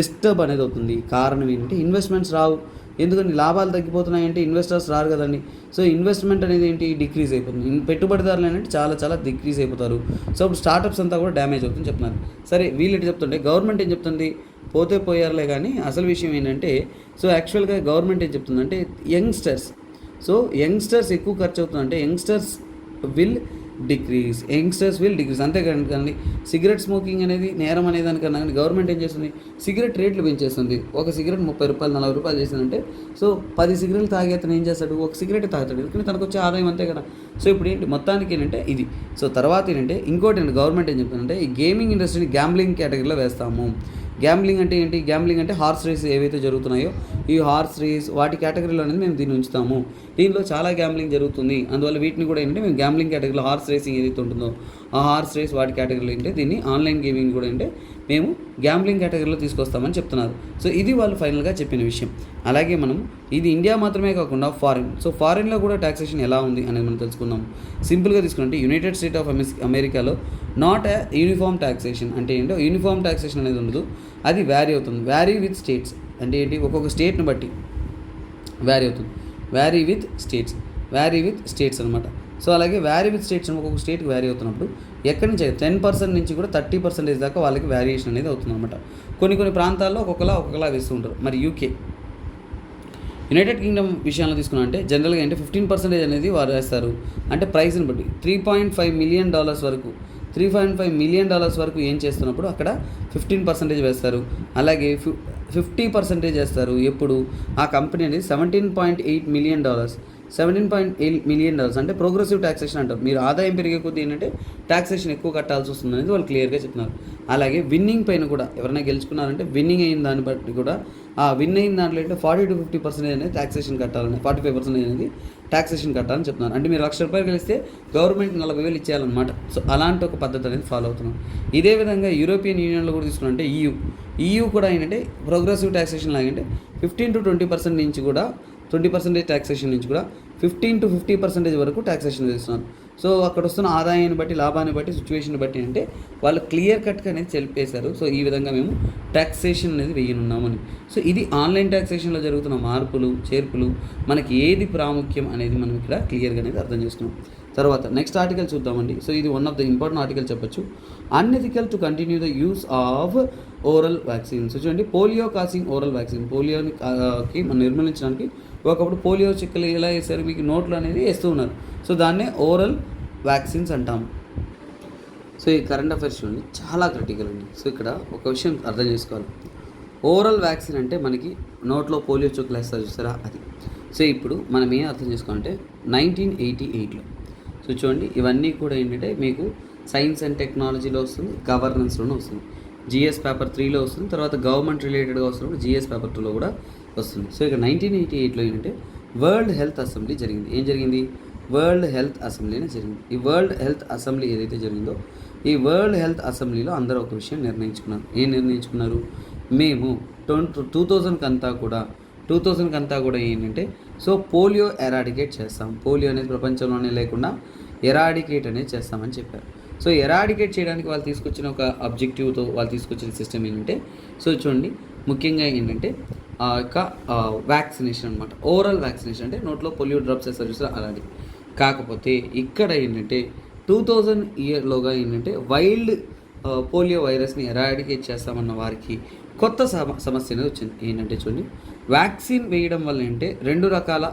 డిస్టర్బ్ అనేది అవుతుంది. కారణం ఏంటంటే ఇన్వెస్ట్మెంట్స్ రావు. ఎందుకంటే లాభాలు తగ్గిపోతున్నాయంటే ఇన్వెస్టర్స్ రారు కదండి. సో ఇన్వెస్ట్మెంట్ అనేది డిక్రీజ్ అయిపోతుంది. పెట్టుబడిదారులు చాలా డిక్రీజ్ అయిపోతారు. సో అప్పుడు స్టార్టప్స్ అంతా కూడా డ్యామేజ్ అవుతుంది చెప్తున్నారు. సరే, వీళ్ళు చెప్తుంటే గవర్నమెంట్ ఏం చెప్తుంది, పోతే పోయారులే కానీ అసలు విషయం ఏంటంటే సో యాక్చువల్గా గవర్నమెంట్ ఏం చెప్తుందంటే యంగ్స్టర్స్ ఎక్కువ ఖర్చు అవుతుందంటే యంగ్స్టర్స్ విల్ డిక్రీజ్ అంతేకాదండి. సిగరెట్ స్మోకింగ్ అనేది నేరం అనే దానికన్నా కానీ గవర్నమెంట్ ఏం చేస్తుంది, సిగరెట్ రేట్లు పెంచేస్తుంది. ఒక సిగరెట్ $30, $40 చేసిందంటే సో 10 సిగరెట్లు తాగే అతను ఏం చేస్తాడు, ఒక సిగరెట్ తాగుతాడు. ఎందుకంటే తనకు వచ్చే ఆదాయం అంతే కదా. సో ఇప్పుడు మొత్తానికి ఇది. సో తర్వాత ఇంకోటి గవర్నమెంట్ ఏం చెప్తుందంటే ఈ గేమింగ్ ఇండస్ట్రీని గ్యాంబ్లింగ్ కేటగిరీలో వేస్తాము. గ్యాంబ్లింగ్ అంటే ఏంటి, గ్యాంబ్లింగ్ అంటే హార్స్ రేస్ ఏవైతే జరుగుతున్నాయో ఈ హార్స్ రేస్ వాటి కేటగిరీలో అనేది మేము దీన్ని ఉంచుతాము. దీనిలో చాలా గ్యాంబ్లింగ్ జరుగుతుంది, అందువల్ల వీటిని కూడా మేము గ్యాంబ్లింగ్ కేటగిరీలో హార్స్ రేసింగ్ ఏదైతే ఉంటుందో ఆ హార్స్ రేస్ వాటి కేటగిరీలో దీన్ని ఆన్లైన్ గేమింగ్ కూడా మేము గ్యాంబ్లింగ్ కేటగిరీలో తీసుకొస్తామని చెప్తున్నారు. సో ఇది వాళ్ళు ఫైనల్గా చెప్పిన విషయం. అలాగే మనం ఇది ఇండియా మాత్రమే కాకుండా ఫారిన్, సో ఫారిన్లో కూడా ట్యాక్సేషన్ ఎలా ఉంది అనేది మనం తెలుసుకుందాం. సింపుల్గా తీసుకుంటే యునైటెడ్ స్టేట్ ఆఫ్ అమెరికాలో నాట్ ఏ యూనిఫామ్ ట్యాక్సేషన్ అంటే ఏంటో, యూనిఫామ్ ట్యాక్సేషన్ అనేది ఉండదు, అది వ్యారీ అవుతుంది. వ్యారీ విత్ స్టేట్స్ అంటే ఏంటి, ఒక్కొక్క స్టేట్ని బట్టి వ్యారీ అవుతుంది. వ్యారీ విత్ స్టేట్స్ అనమాట. సో అలాగే వ్యారీ విత్ స్టేట్స్ ఒక్కొక్క స్టేట్కి వ్యారీ అవుతున్నప్పుడు ఎక్కడి నుంచి 10% నుంచి కూడా 30% దాకా వాళ్ళకి వ్యారియేషన్ అనేది అవుతుంది అనమాట. కొన్ని ప్రాంతాల్లో ఒక్కొక్కలా వేస్తూ ఉంటారు. మరి యునైటెడ్ కింగ్డమ్ విషయంలో తీసుకున్నా అంటే జనరల్గా అంటే 15% అనేది వారు వేస్తారు. అంటే ప్రైస్ని బట్టి $3.5 మిలియన్ వరకు వరకు ఏం చేస్తున్నప్పుడు అక్కడ 15% వేస్తారు. అలాగే 50% వేస్తారు. ఎప్పుడు ఆ కంపెనీ అనేది $17.8 మిలియన్ అంటే ప్రోగ్రెసివ్ ట్యాక్సేషన్ అంటారు. మీరు ఆదాయం పెరిగే కొద్దీ ఏంటంటే ట్యాక్సేషన్ ఎక్కువ కట్టాల్సి వస్తుంది అనేది వాళ్ళు క్లియర్గా చెప్తున్నారు. అలాగే విన్నింగ్ పైన కూడా ఎవరైనా గెలుచుకున్నారంటే విన్నింగ్ అయిన దాన్ని బట్టి కూడా ఆ విన్ అయిన దాంట్లో అంటే 40 to 50% అనేది ట్యాక్సేషన్ కట్టాలని, 45% అనేది ట్యాక్సేషన్ కట్టాలని చెప్తున్నారు. అంటే మీరు ₹1,00,000 గెలిస్తే గవర్నమెంట్ 40,000 ఇచ్చేయాలన్నమాట. సో అలాంటి ఒక పద్ధతి అనేది ఫాలో అవుతున్నాం. ఇదే విధంగా యూరోపియన్ యూనియన్లో కూడా తీసుకున్నట్టే EU కూడా ఏంటంటే ప్రోగ్రెసివ్ ట్యాక్సేషన్ లాగంటే 15 to 20% నుంచి కూడా 20% ట్యాక్సేషన్ నుంచి కూడా 15 to 50% వరకు ట్యాక్సేషన్ వేస్తున్నారు. సో అక్కడ వస్తున్న ఆదాయాన్ని బట్టి, లాభాన్ని బట్టి, సిచ్యువేషన్ బట్టి అంటే వాళ్ళు క్లియర్ కట్గా అనేది తెలిపేశారు. సో ఈ విధంగా మేము ట్యాక్సేషన్ అనేది వేయనున్నామని. సో ఇది ఆన్లైన్ ట్యాక్సేషన్లో జరుగుతున్న మార్పులు, చేర్పులు, మనకి ఏది ప్రాముఖ్యం అనేది మనం ఇక్కడ క్లియర్గా అనేది అర్థం చేసుకున్నాం. తర్వాత నెక్స్ట్ ఆర్టికల్ చూద్దామండి. సో ఇది one of the important article చెప్పొచ్చు. Unethical to continue the use of oral vaccines. చూడండి, పోలియో కాసింగ్ ఓరల్ వ్యాక్సిన్, పోలియోని మనం నిర్మూలించడానికి ఒకప్పుడు పోలియో చుక్కలు ఎలా వేస్తారు, మీకు నోట్లు అనేది వేస్తూ ఉన్నారు. సో దాన్నే ఓరల్ వ్యాక్సిన్స్ అంటాము. సో ఈ కరెంట్ అఫైర్స్ చూడండి, చాలా క్రిటికల్ అండి. సో ఇక్కడ ఒక విషయం అర్థం చేసుకోవాలి. ఓరల్ వ్యాక్సిన్ అంటే మనకి నోట్లో పోలియో చుక్కలు వేస్తారు చూసారా, అది. సో ఇప్పుడు మనం ఏం అర్థం చేసుకోవాలంటే 1988లో, సో చూడండి ఇవన్నీ కూడా ఏంటంటే మీకు సైన్స్ అండ్ టెక్నాలజీలో వస్తుంది, గవర్నెన్స్లోనే వస్తుంది. GS పేపర్ 3లో వస్తుంది. తర్వాత గవర్నమెంట్ రిలేటెడ్గా వస్తున్నప్పుడు GS పేపర్ 2లో కూడా వస్తుంది. సో ఇక 1988లో ఏంటంటే వరల్డ్ హెల్త్ అసెంబ్లీ జరిగింది. ఏం జరిగింది? వరల్డ్ హెల్త్ అసెంబ్లీ అనేది జరిగింది. ఈ వరల్డ్ హెల్త్ అసెంబ్లీ ఏదైతే జరిగిందో, ఈ వరల్డ్ హెల్త్ అసెంబ్లీలో అందరూ ఒక విషయం నిర్ణయించుకున్నారు. ఏం నిర్ణయించుకున్నారు? మేము 2000 కంతా కూడా ఏంటంటే సో పోలియో ఎరాడికేట్ చేస్తాం, పోలియో అనేది ప్రపంచంలోనే లేకుండా ఎరాడికేట్ అనేది చేస్తామని చెప్పారు. సో ఎరాడికేట్ చేయడానికి వాళ్ళు తీసుకొచ్చిన ఒక అబ్జెక్టివ్తో వాళ్ళు తీసుకొచ్చిన సిస్టమ్ ఏంటంటే, సో చూడండి ముఖ్యంగా ఏంటంటే వ్యాక్సినేషన్ అనమాట. ఓరల్ వ్యాక్సినేషన్ అంటే నోట్లో పోలియో డ్రాప్స్ వేస్తారు చూసారా, అలాంటి. కాకపోతే ఇక్కడ ఏంటంటే 2000 ఇయర్లోగా ఏంటంటే వైల్డ్ పోలియో వైరస్ని ఎరాడికేట్ చేస్తామన్న వారికి కొత్త సమస్య అనేది వచ్చింది. ఏంటంటే చూడండి, వ్యాక్సిన్ వేయడం వల్ల ఏంటంటే 2 రకాల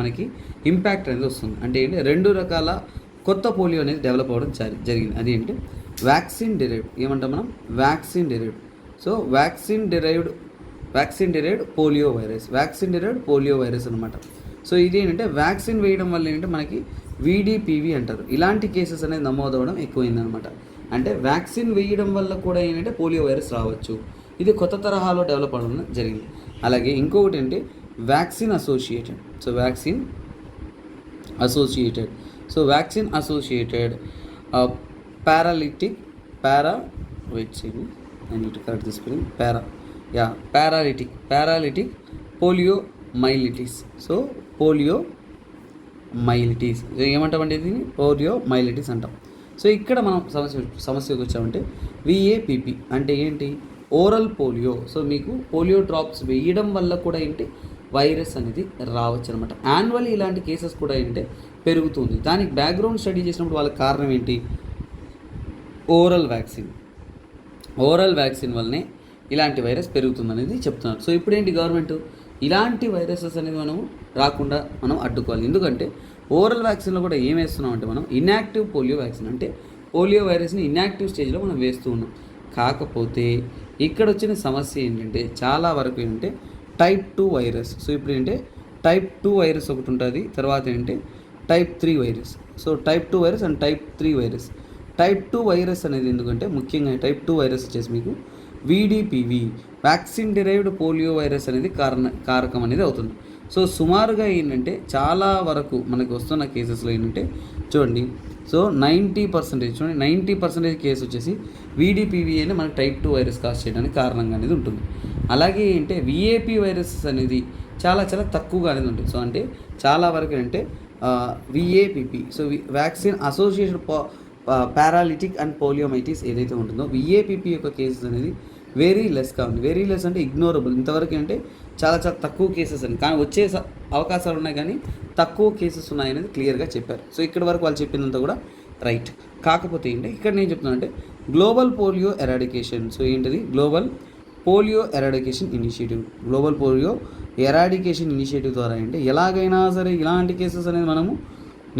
మనకి ఇంపాక్ట్ అనేది వస్తుంది. అంటే ఏంటి, 2 రకాల కొత్త పోలియో అనేది డెవలప్ అవ్వడం జరిగింది. అది ఏంటి, వ్యాక్సిన్ డిరైవ్డ్, ఏమంటాం మనం, vaccine derived. So vaccine derived polio virus అనమాట. సో ఇది ఏంటంటే వ్యాక్సిన్ వేయడం వల్ల ఏంటంటే మనకి VDPV అంటారు, ఇలాంటి కేసెస్ అనేది నమోదవడం ఎక్కువైందనమాట. అంటే వ్యాక్సిన్ వేయడం వల్ల కూడా ఏంటంటే పోలియో వైరస్ రావచ్చు. ఇది కొత్త తరహాలో డెవలప్ అవ్వడం జరిగింది. అలాగే ఇంకొకటి ఏంటి, vaccine associated paralytic poliomyelitis. So poliomyelitis ఏమంటామంటే దీన్ని పోలియోమైలిటిస్ అంటాం. సో ఇక్కడ మనం సమస్యకు వచ్చామంటే VAPP అంటే ఏంటి, ఓరల్ పోలియో. సో మీకు పోలియో డ్రాప్స్ వేయడం వల్ల కూడా ఏంటి వైరస్ అనేది రావచ్చు అనమాట. యాన్యువల్లీ ఇలాంటి కేసెస్ కూడా ఏంటంటే పెరుగుతుంది. దానికి బ్యాక్గ్రౌండ్ స్టడీ చేసినప్పుడు వాళ్ళకి కారణం ఏంటి, ఓరల్ వ్యాక్సిన్ వల్లనే ఇలాంటి వైరస్ పెరుగుతుంది అనేది చెప్తున్నారు. సో ఇప్పుడు ఏంటి, గవర్నమెంట్ ఇలాంటి వైరసెస్ అనేది రాకుండా మనం అడ్డుకోవాలి. ఎందుకంటే ఓరల్ వ్యాక్సిన్లో కూడా ఏం వేస్తున్నాం అంటే మనం ఇన్యాక్టివ్ పోలియో వ్యాక్సిన్, అంటే పోలియో వైరస్ని ఇన్యాక్టివ్ స్టేజ్లో మనం వేస్తూ ఉన్నాం. కాకపోతే ఇక్కడ వచ్చిన సమస్య ఏంటంటే చాలా వరకు ఏంటంటే టైప్ 2 వైరస్. సో ఇప్పుడు ఏంటంటే టైప్ 2 వైరస్ ఒకటి ఉంటుంది, తర్వాత ఏంటంటే type 3 virus. So type 2 virus and type 3 virus. Type 2 virus అనేది ఎందుకంటే ముఖ్యంగా టైప్ 2 వైరస్ వచ్చేసి మీకు VDPV, vaccine derived polio virus అనేది కారకం అనేది అవుతుంది. సో సుమారుగా ఏంటంటే చాలా వరకు మనకి వస్తున్న కేసెస్లో ఏంటంటే చూడండి సో 90% చూడండి, 90% కేసు వచ్చేసి VDPVAనే మనకి టైప్ 2 వైరస్ కాజ్ చేయడానికి కారణంగా అనేది ఉంటుంది. అలాగే అంటే VAP వైరస్ అనేది చాలా చాలా తక్కువగా అనేది ఉంటుంది. సో అంటే చాలా వరకు అంటే VAPP, so vaccine associated paralytic and poliomyelitis ఏదైతే ఉంటుందో VAPP యొక్క కేసెస్ అనేది వెరీ లెస్గా ఉంది. వెరీ లెస్ అంటే ఇగ్నోరబుల్, ఇంతవరకు అంటే చాలా చాలా తక్కువ కేసెస్ అని, కానీ వచ్చే అవకాశాలు ఉన్నాయి కానీ తక్కువ కేసెస్ ఉన్నాయనేది క్లియర్గా చెప్పారు. సో ఇక్కడ వరకు వాళ్ళు చెప్పిందంతా కూడా రైట్. కాకపోతే ఏంటి ఇక్కడ నేను చెప్తున్నా అంటే గ్లోబల్ పోలియో ఎరాడికేషన్, సో ఏంటిది global polio eradication initiative, global polio eradication initiative ద్వారా అంటే ఎలాగైనా సరే ఇలాంటి కేసెస్ అనేది మనము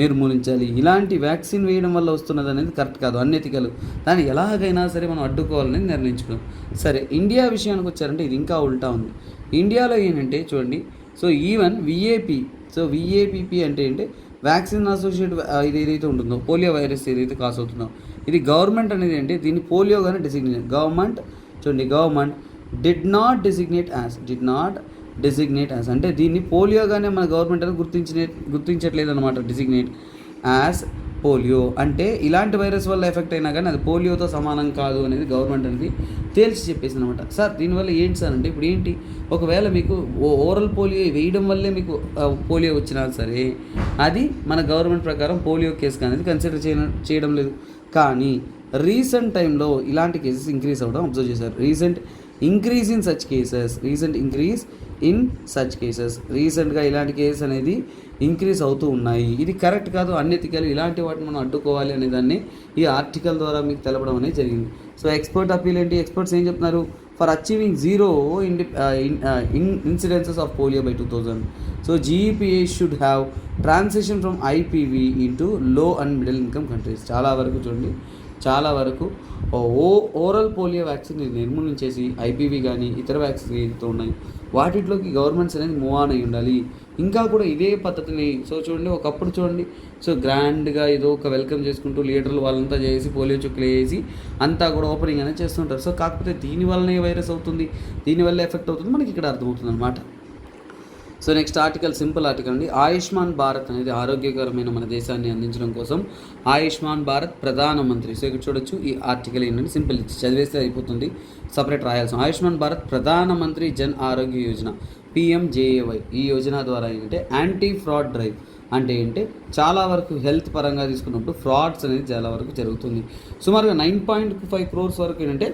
నిర్మూలించాలి. ఇలాంటి వ్యాక్సిన్ వేయడం వల్ల వస్తున్నది అనేది కరెక్ట్ కాదు, అన్ఎథికల్. దాన్ని ఎలాగైనా సరే మనం అడ్డుకోవాలని నిర్ణయించుకున్నాం. సరే, ఇండియా విషయానికి వచ్చారంటే ఇది ఇంకా ఉల్టా ఉంది. ఇండియాలో ఏంటంటే చూడండి, సో ఈవెన్ VAPP అంటే ఏంటి, వ్యాక్సిన్ అసోసియేట్ ఇది ఏదైతే ఉంటుందో పోలియో వైరస్ ఏదైతే కాస్ అవుతుందో ఇది గవర్నమెంట్ అనేది ఏంటి దీన్ని పోలియోగానే డిసిగ్నేట్, గవర్నమెంట్ చూడండి, government did not designate as అంటే దీన్ని పోలియోగానే మన గవర్నమెంట్ అనేది గుర్తించట్లేదు అనమాట. డిజిగ్నేట్ యాజ్ పోలియో అంటే ఇలాంటి వైరస్ వల్ల ఎఫెక్ట్ అయినా కానీ అది పోలియోతో సమానం కాదు అనేది గవర్నమెంట్ అనేది తేల్చి చెప్పేసింది అనమాట. సార్ దీనివల్ల ఏంటి సార్ అంటే ఇప్పుడు ఏంటి, ఒకవేళ మీకు ఓరల్ పోలియో వేయడం వల్లే మీకు పోలియో వచ్చినా సరే అది మన గవర్నమెంట్ ప్రకారం పోలియో కేసు అనేది కన్సిడర్ చేయడం లేదు. కానీ రీసెంట్ టైంలో ఇలాంటి కేసెస్ ఇంక్రీజ్ అవ్వడం అబ్జర్వ్ చేశారు. Recent increase in such cases రీసెంట్గా ఇలాంటి కేసెస్ అనేది ఇంక్రీజ్ అవుతూ ఉన్నాయి. ఇది కరెక్ట్ కాదు, అన్ఎథికల్. ఇలాంటి వాటిని మనం అడ్డుకోవాలి అనే దాన్ని ఈ ఆర్టికల్ ద్వారా మీకు తెలపడం అనేది జరిగింది. సో ఎక్స్పర్ట్ అపీల్ ఏంటి, ఎక్స్పర్ట్స్ ఏం చెప్తున్నారు, for achieving zero incidences of polio by 2000, so GEPA should have transition from IPV into లో అండ్ మిడిల్ ఇన్కమ్ కంట్రీస్. చాలా వరకు ఓరల్ పోలియో వ్యాక్సిన్ నిర్మూలించేసి IPV కానీ ఇతర వ్యాక్సిన్ ఏదైతే ఉన్నాయి వాటిలోకి గవర్నమెంట్స్ అనేది మూవ్ ఆన్ అయి ఉండాలి. ఇంకా కూడా ఇదే పద్ధతిని సో చూడండి, ఒకప్పుడు చూడండి, సో గ్రాండ్గా ఏదో ఒక వెల్కమ్ చేసుకుంటూ లీడర్లు వాళ్ళంతా చేసి పోలియో చుక్కలు వేసి అంతా కూడా ఓపెనింగ్ అనేది చేస్తుంటారు. సో కాకపోతే దీనివల్లనే వైరస్ అవుతుంది, దీనివల్ల ఎఫెక్ట్ అవుతుంది మనకి ఇక్కడ అర్థమవుతుంది అనమాట. So next article simple article అండి. ఆయుష్మాన్ భారత్ అనేది ఆరోగ్యకరమైన మన దేశాన్ని అందించడం కోసం ఆయుష్మాన్ భారత్ ప్రధానమంత్రి. సో ఇక్కడ చూడొచ్చు ఈ ఆర్టికల్ ఏంటంటే సింపుల్ ఇచ్చి చదివేస్తే అయిపోతుంది, సపరేట్ రాయాల్సిన. ఆయుష్మాన్ భారత్ ప్రధానమంత్రి జన్ ఆరోగ్య యోజన PMJAY, ఈ యోజన ద్వారా ఏంటంటే యాంటీ ఫ్రాడ్ డ్రైవ్ అంటే ఏంటంటే చాలా వరకు హెల్త్ పరంగా తీసుకున్నప్పుడు ఫ్రాడ్స్ అనేది చాలా వరకు జరుగుతుంది. సుమారుగా 9.5 crores వరకు ఏంటంటే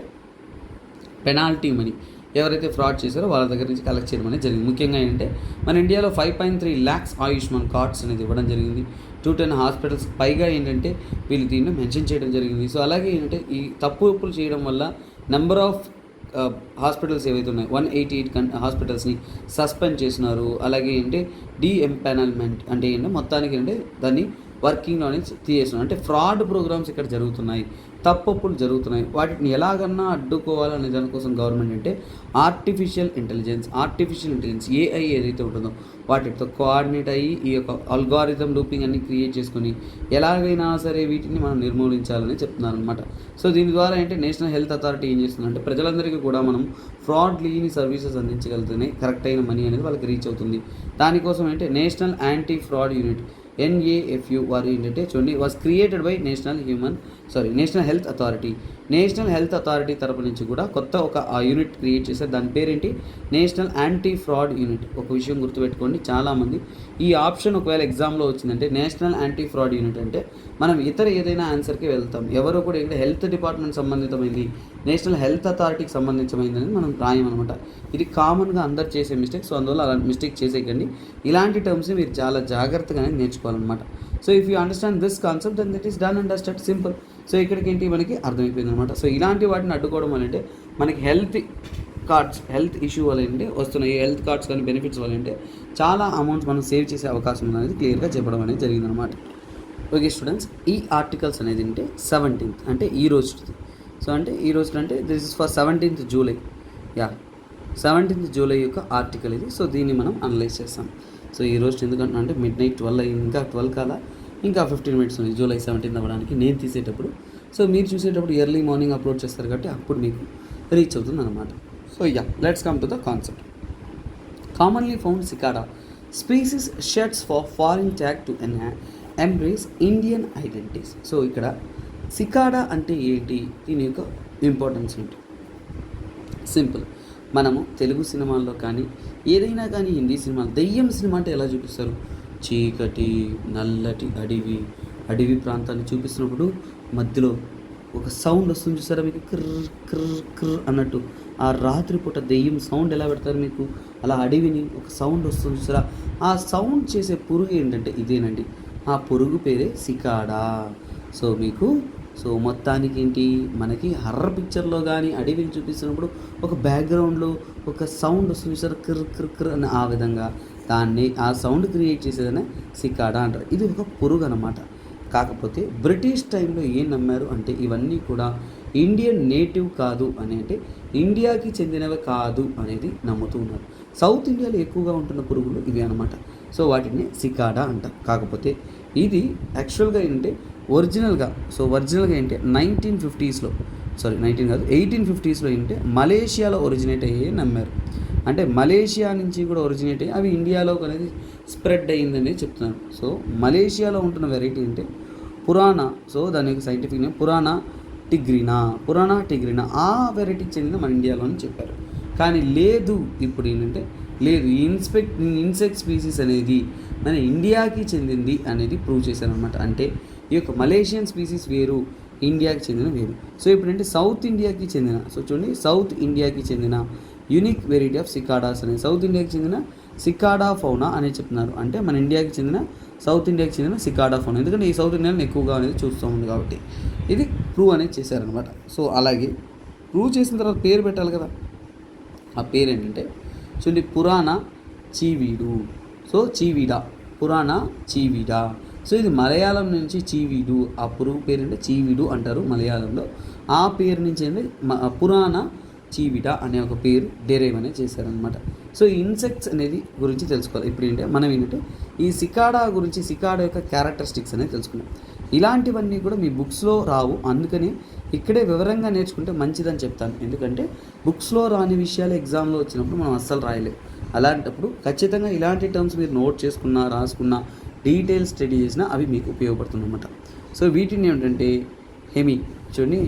పెనాల్టీ మనీ ఎవరైతే ఫ్రాడ్ చేశారో వాళ్ళ దగ్గర నుంచి కలెక్ట్ చేయడం అనేది జరిగింది. ముఖ్యంగా ఏంటంటే మన ఇండియాలో 5.3 lakhs ఆయుష్మాన్ కార్డ్స్ అనేది ఇవ్వడం జరిగింది. 210 హాస్పిటల్స్ పైగా ఏంటంటే వీళ్ళు దీన్ని మెన్షన్ చేయడం జరిగింది. సో అలాగే ఏంటంటే ఈ తప్పులు చేయడం వల్ల నెంబర్ ఆఫ్ హాస్పిటల్స్ ఏవైతే ఉన్నాయి 188 హాస్పిటల్స్ని సస్పెండ్ చేసినారు. అలాగే ఏంటంటే డీఎంపానల్మెంట్ అంటే ఏంటంటే మొత్తానికి ఏంటంటే దాన్ని వర్కింగ్లోనే తీసేస్తున్నారు. అంటే ఫ్రాడ్ ప్రోగ్రామ్స్ ఇక్కడ జరుగుతున్నాయి, తప్పులు జరుగుతున్నాయి, వాటిని ఎలాగన్నా అడ్డుకోవాలనే దానికోసం గవర్నమెంట్ అంటే ఆర్టిఫిషియల్ ఇంటెలిజెన్స్ AI ఏదైతే ఉంటుందో వాటితో కోఆర్డినేట్ అయ్యి ఈ యొక్క అల్గారిథం లూపింగ్ అన్ని క్రియేట్ చేసుకొని ఎలాగైనా సరే వీటిని మనం నిర్మూలించాలని చెప్తున్నారు అనమాట. సో దీని ద్వారా ఏంటంటే నేషనల్ హెల్త్ అథారిటీ ఏం చేస్తుందంటే ప్రజలందరికీ కూడా మనం ఫ్రాడ్ లేని సర్వీసెస్ అందించగలిగితేనే కరెక్ట్ అయిన మనీ అనేది వాళ్ళకి రీచ్ అవుతుంది. దానికోసం ఏంటంటే national anti fraud unit NAFU వారు ఏంటంటే చూడండి was created by national health authority తరపు నుంచి కూడా కొత్త ఒక యూనిట్ క్రియేట్ చేశారు. దాని పేరేంటి, నేషనల్ యాంటీ ఫ్రాడ్ యూనిట్. ఒక విషయం గుర్తుపెట్టుకోండి, చాలామంది ఈ ఆప్షన్ ఒకవేళ ఎగ్జామ్లో వచ్చిందంటే నేషనల్ యాంటీ ఫ్రాడ్ యూనిట్ అంటే మనం ఇతర ఏదైనా ఆన్సర్కి వెళ్తాం. ఎవరో కూడా ఇక్కడ హెల్త్ డిపార్ట్మెంట్ సంబంధితమైంది, నేషనల్ హెల్త్ అథారిటీకి సంబంధించమైంది అని మనం రాయమనమాట. ఇది కామన్గా అందరు చేసే మిస్టేక్. సో అందువల్ల అలాంటి మిస్టేక్ చేసేయకండి. ఇలాంటి టర్మ్స్ని మీరు చాలా జాగ్రత్తగానే నేర్చుకోవాలన్నమాట. So if you understand this concept then that is done and dusted, simple. So ఇక్కడికి ఏంటి మనకి అర్థమైపోయింది అనమాట. సో ఇలాంటి వాటిని అడ్డుకోవడం వల్ల అంటే మనకి హెల్త్ ఇష్యూ వల్ల ఏంటంటే వస్తున్నాయి, హెల్త్ కార్డ్స్ కానీ బెనిఫిట్స్ వల్ల అంటే చాలా అమౌంట్స్ మనం సేవ్ చేసే అవకాశం అనేది క్లియర్గా చెప్పడం అనేది జరిగిందనమాట. ఓకే స్టూడెంట్స్, ఈ ఆర్టికల్స్ అనేది అంటే 17th అంటే ఈ రోజుది. సో అంటే ఈ రోజు అంటే this is for 17th July. 17th July యొక్క ఆర్టికల్ ఇది. సో దీన్ని మనం అనలైజ్ చేస్తాం. సో ఈ రోజు ఎందుకంటున్నా అంటే midnight 12 అయింది, ఇంకా 12 కాలా, ఇంకా 15 minutes ఉంది July 17th అవ్వడానికి నేను తీసేటప్పుడు. సో మీరు చూసేటప్పుడు ఎర్లీ మార్నింగ్ అప్లోడ్ చేస్తారు కాబట్టి అప్పుడు మీకు రీచ్ అవుతుంది అనమాట. So let's come to the concept. Commonly found cicada species sheds for foreign tag to embrace Indian identities. So ఇక్కడ సికాడా అంటే ఏంటి, దీని యొక్క ఇంపార్టెన్స్ ఏంటి? సింపుల్. మనము తెలుగు సినిమాల్లో కానీ ఏదైనా కానీ హిందీ సినిమాలు దెయ్యం సినిమా అంటే ఎలా చూపిస్తారు? చీకటి, నల్లటి అడవి ప్రాంతాన్ని చూపిస్తున్నప్పుడు మధ్యలో ఒక సౌండ్ వస్తుంది చూసారా మీకు, క్రర్ క్రర్ క్రర్ అన్నట్టు. ఆ రాత్రిపూట దెయ్యం సౌండ్ ఎలా పెడతారు మీకు, అలా అడవిని ఒక సౌండ్ వస్తుంది చూసారా, ఆ సౌండ్ చేసే పురుగు ఏంటంటే ఇదేనండి. ఆ పురుగు పేరే సికాడా. సో మీకు మొత్తానికి ఏంటి, మనకి హర్రర్ పిక్చర్లో కానీ అడవిని చూపిస్తున్నప్పుడు ఒక బ్యాక్గ్రౌండ్లో ఒక సౌండ్ వస్తుంది సార్, క్ర క్ర క్ర అని, ఆ విధంగా దాన్ని ఆ సౌండ్ క్రియేట్ చేసేదనే సికాడా అంటారు. ఇది ఒక పురుగు అన్నమాట. కాకపోతే బ్రిటిష్ టైంలో ఏం నమ్మారు అంటే ఇవన్నీ కూడా ఇండియన్ నేటివ్ కాదు అని, అంటే ఇండియాకి చెందినవి కాదు అనేది నమ్ముతూ ఉన్నారు. సౌత్ ఇండియాలో ఎక్కువగా ఉంటున్న పురుగులు ఇవి అనమాట. సో వాటిని సికాడా అంటారు. కాకపోతే ఇది యాక్చువల్గా ఏంటంటే ఒరిజినల్గా ఏంటంటే 1850s ఏంటంటే మలేషియాలో ఒరిజినేట్ అయ్యే నమ్మారు. అంటే మలేషియా నుంచి కూడా ఒరిజినేట్ అయ్యి అవి ఇండియాలోకి అనేది స్ప్రెడ్ అయ్యిందని చెప్తున్నారు. సో మలేషియాలో ఉంటున్న వెరైటీ అంటే పురాణా. సో దాని యొక్క సైంటిఫిక్ నేమ్ పురాణా టిగ్రినా. ఆ వెరైటీకి చెందిన మన ఇండియాలోని చెప్పారు. కానీ లేదు, ఇప్పుడు ఏంటంటే లేదు, ఇన్సెక్ట్ స్పీసీస్ అనేది మన ఇండియాకి చెందింది అనేది ప్రూవ్ చేశారనమాట. అంటే ఈ యొక్క మలేషియన్ స్పీసీస్ వేరు, ఇండియాకి చెందిన వేరు. సో ఇప్పుడంటే సౌత్ ఇండియాకి చెందిన యూనిక్ వెరైటీ ఆఫ్ సికాడాస్ అనేది సౌత్ ఇండియాకి చెందిన సికాడా ఫౌనా అనేది చెప్తున్నారు. అంటే మన ఇండియాకి చెందిన సౌత్ ఇండియాకి చెందిన సికాడా ఫౌనా, ఎందుకంటే ఈ సౌత్ ఇండియాలో ఎక్కువగా అనేది చూస్తూ ఉంది కాబట్టి ఇది ప్రూవ్ అనేది చేశారనమాట. సో అలాగే ప్రూవ్ చేసిన తర్వాత పేరు పెట్టాలి కదా. ఆ పేరు ఏంటంటే చూడండి, పురాణా చీవీడు. సో పురాణా చీవీడా. సో ఇది మలయాళం నుంచి చీవీడు, ఆ పురుగు పేరు అంటే చీవీడు అంటారు మలయాళంలో. ఆ పేరు నుంచి ఏంటంటే పురాణా చీవిడా అనే ఒక పేరు డెరైవ్ అనేది చేశారనమాట. సో ఈ ఇన్సెక్ట్స్ అనేది గురించి తెలుసుకోవాలి. ఇప్పుడు ఏంటంటే మనం ఏంటంటే ఈ సికాడా యొక్క క్యారెక్టరిస్టిక్స్ అనేది తెలుసుకున్నాం. ఇలాంటివన్నీ కూడా మీ బుక్స్లో రావు, అందుకని ఇక్కడే వివరంగా నేర్చుకుంటే మంచిదని చెప్తాను. ఎందుకంటే బుక్స్లో రాని విషయాలు ఎగ్జామ్లో వచ్చినప్పుడు మనం అస్సలు రాయలేము. అలాంటప్పుడు ఖచ్చితంగా ఇలాంటి టర్మ్స్ మీరు నోట్ చేసుకున్నా, రాసుకున్నా, డీటెయిల్ స్టడీ చేసినా అవి మీకు ఉపయోగపడుతుందన్నమాట. సో వీటిని ఏంటంటే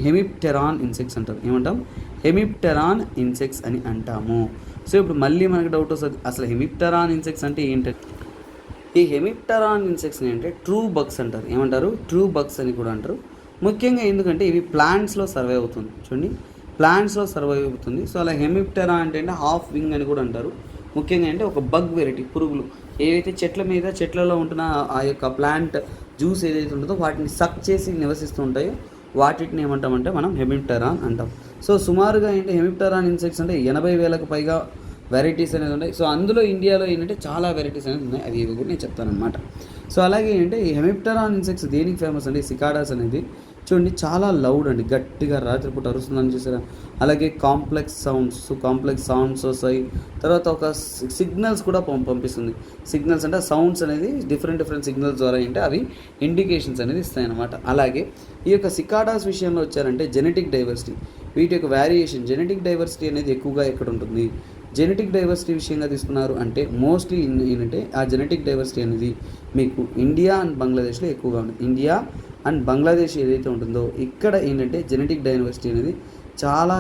హెమిప్టెరాన్ ఇన్సెక్ట్స్ అంటారు. ఏమంటాం? హెమిప్టెరాన్ ఇన్సెక్ట్స్ అని అంటాము. సో ఇప్పుడు మళ్ళీ మనకి డౌట్ వస్తుంది, అసలు హెమిప్టెరాన్ ఇన్సెక్ట్స్ అంటే ఏంటంటే ఈ హెమిప్టెరాన్ ఇన్సెక్ట్స్ని అంటే ట్రూ బగ్స్ అంటారు. ఏమంటారు? ట్రూ బగ్స్ అని కూడా అంటారు. ముఖ్యంగా ఎందుకంటే ఇవి ప్లాంట్స్లో సర్వైవ్ అవుతుంది. చూడండి, ప్లాంట్స్లో సర్వైవ్ అవుతుంది. సో అలా హెమిప్టెరా అంటే హాఫ్ వింగ్ అని కూడా అంటారు. ముఖ్యంగా అంటే ఒక బగ్ వెరైటీ పురుగులు ఏవైతే చెట్లలో ఉంటున్న ఆ యొక్క ప్లాంట్ జ్యూస్ ఏదైతే ఉంటుందో వాటిని సక్ చేసి నివసిస్తూ ఉంటాయో వాటిని ఏమంటామంటే మనం హెమిప్టెరాన్ అంటాం. సో సుమారుగా ఏంటి హెమిప్టెరాన్ ఇన్సెక్ట్స్ అంటే 80,000కు పైగా వెరైటీస్ అనేది ఉన్నాయి. సో అందులో ఇండియాలో ఏంటంటే చాలా వెరైటీస్ అనేది ఉన్నాయి. అది కూడా నేను చెప్తానమాట. సో అలాగే ఏంటంటే ఈ హెమిప్టెరాన్ ఇన్సెక్ట్స్ దేనికి ఫేమస్ అంటే సికాడాస్ అనేది చూడండి చాలా లౌడ్ అండి, గట్టిగా రాత్రిపూట అరుస్తుందని చూసారా. అలాగే కాంప్లెక్స్ సౌండ్స్ వస్తాయి. తర్వాత ఒక సిగ్నల్స్ కూడా పంపిస్తుంది. సిగ్నల్స్ అంటే సౌండ్స్ అనేది డిఫరెంట్ సిగ్నల్స్ ద్వారా ఏంటంటే అవి ఇండికేషన్స్ అనేది ఇస్తాయి అన్నమాట. అలాగే ఈ యొక్క సికాడాస్ విషయంలో వచ్చారంటే జెనెటిక్ డైవర్సిటీ, వీటి యొక్క వేరియేషన్, జెనెటిక్ డైవర్సిటీ అనేది ఎక్కువగా ఎక్కడ ఉంటుంది? జెనెటిక్ డైవర్సిటీ విషయంగా తీసుకున్నారు అంటే మోస్ట్లీ ఏంటంటే ఆ జెనెటిక్ డైవర్సిటీ అనేది మీకు ఇండియా అండ్ బంగ్లాదేశ్లో ఎక్కువగా ఉంటుంది. ఇండియా అండ్ బంగ్లాదేశ్ ఏదైతే ఉంటుందో ఇక్కడ ఏంటంటే జెనెటిక్ డైవర్సిటీ అనేది చాలా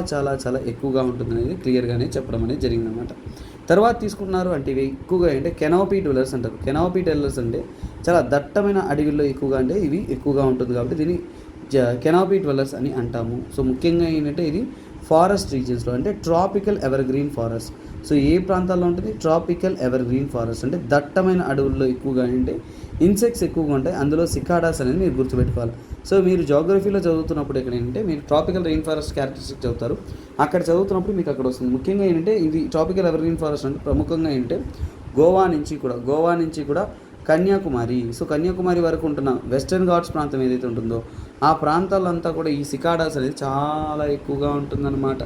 ఎక్కువగా ఉంటుంది అనేది క్లియర్గానే చెప్పడం అనేది జరిగిందన్నమాట. తర్వాత తీసుకుంటున్నారు అంటే ఇవి ఎక్కువగా అంటే కెనాపీ డ్వెల్లర్స్ అంటారు. కెనాపీ డ్వెల్లర్స్ అంటే చాలా దట్టమైన అడవిలో ఎక్కువగా అంటే ఇవి ఎక్కువగా ఉంటుంది కాబట్టి దీన్ని కెనాపీ డ్వెల్లర్స్ అని అంటాము. సో ముఖ్యంగా ఏంటంటే ఇది ఫారెస్ట్ రీజియన్స్లో అంటే ట్రాపికల్ ఎవర్గ్రీన్ ఫారెస్ట్. సో ఏ ప్రాంతాల్లో ఉంటుంది? ట్రాపికల్ ఎవర్గ్రీన్ ఫారెస్ట్ అంటే దట్టమైన అడవుల్లో ఎక్కువగా అంటే ఇన్సెక్ట్స్ ఎక్కువగా ఉంటాయి. అందులో సికాడాస్ అనేది మీరు గుర్తుపెట్టుకోవాలి. సో మీరు జాగ్రఫీలో చదువుతున్నప్పుడు ఇక్కడ ఏంటంటే మీరు ట్రాపికల్ రెయిన్ ఫారెస్ట్ క్యారెక్టరిస్టిక్ చదువుతారు. అక్కడ చదువుతున్నప్పుడు మీకు అక్కడ వస్తుంది. ముఖ్యంగా ఏంటంటే ఇది ట్రాపికల్ ఎవర్గ్రీన్ ఫారెస్ట్ అంటే ప్రముఖంగా ఏంటంటే గోవా నుంచి కూడా కన్యాకుమారి, సో కన్యాకుమారి వరకు ఉంటున్న వెస్టర్న్ ఘాట్స్ ప్రాంతం ఏదైతే ఉంటుందో ఆ ప్రాంతాలంతా కూడా ఈ సికాడాస్ అనేది చాలా ఎక్కువగా ఉంటుందన్నమాట.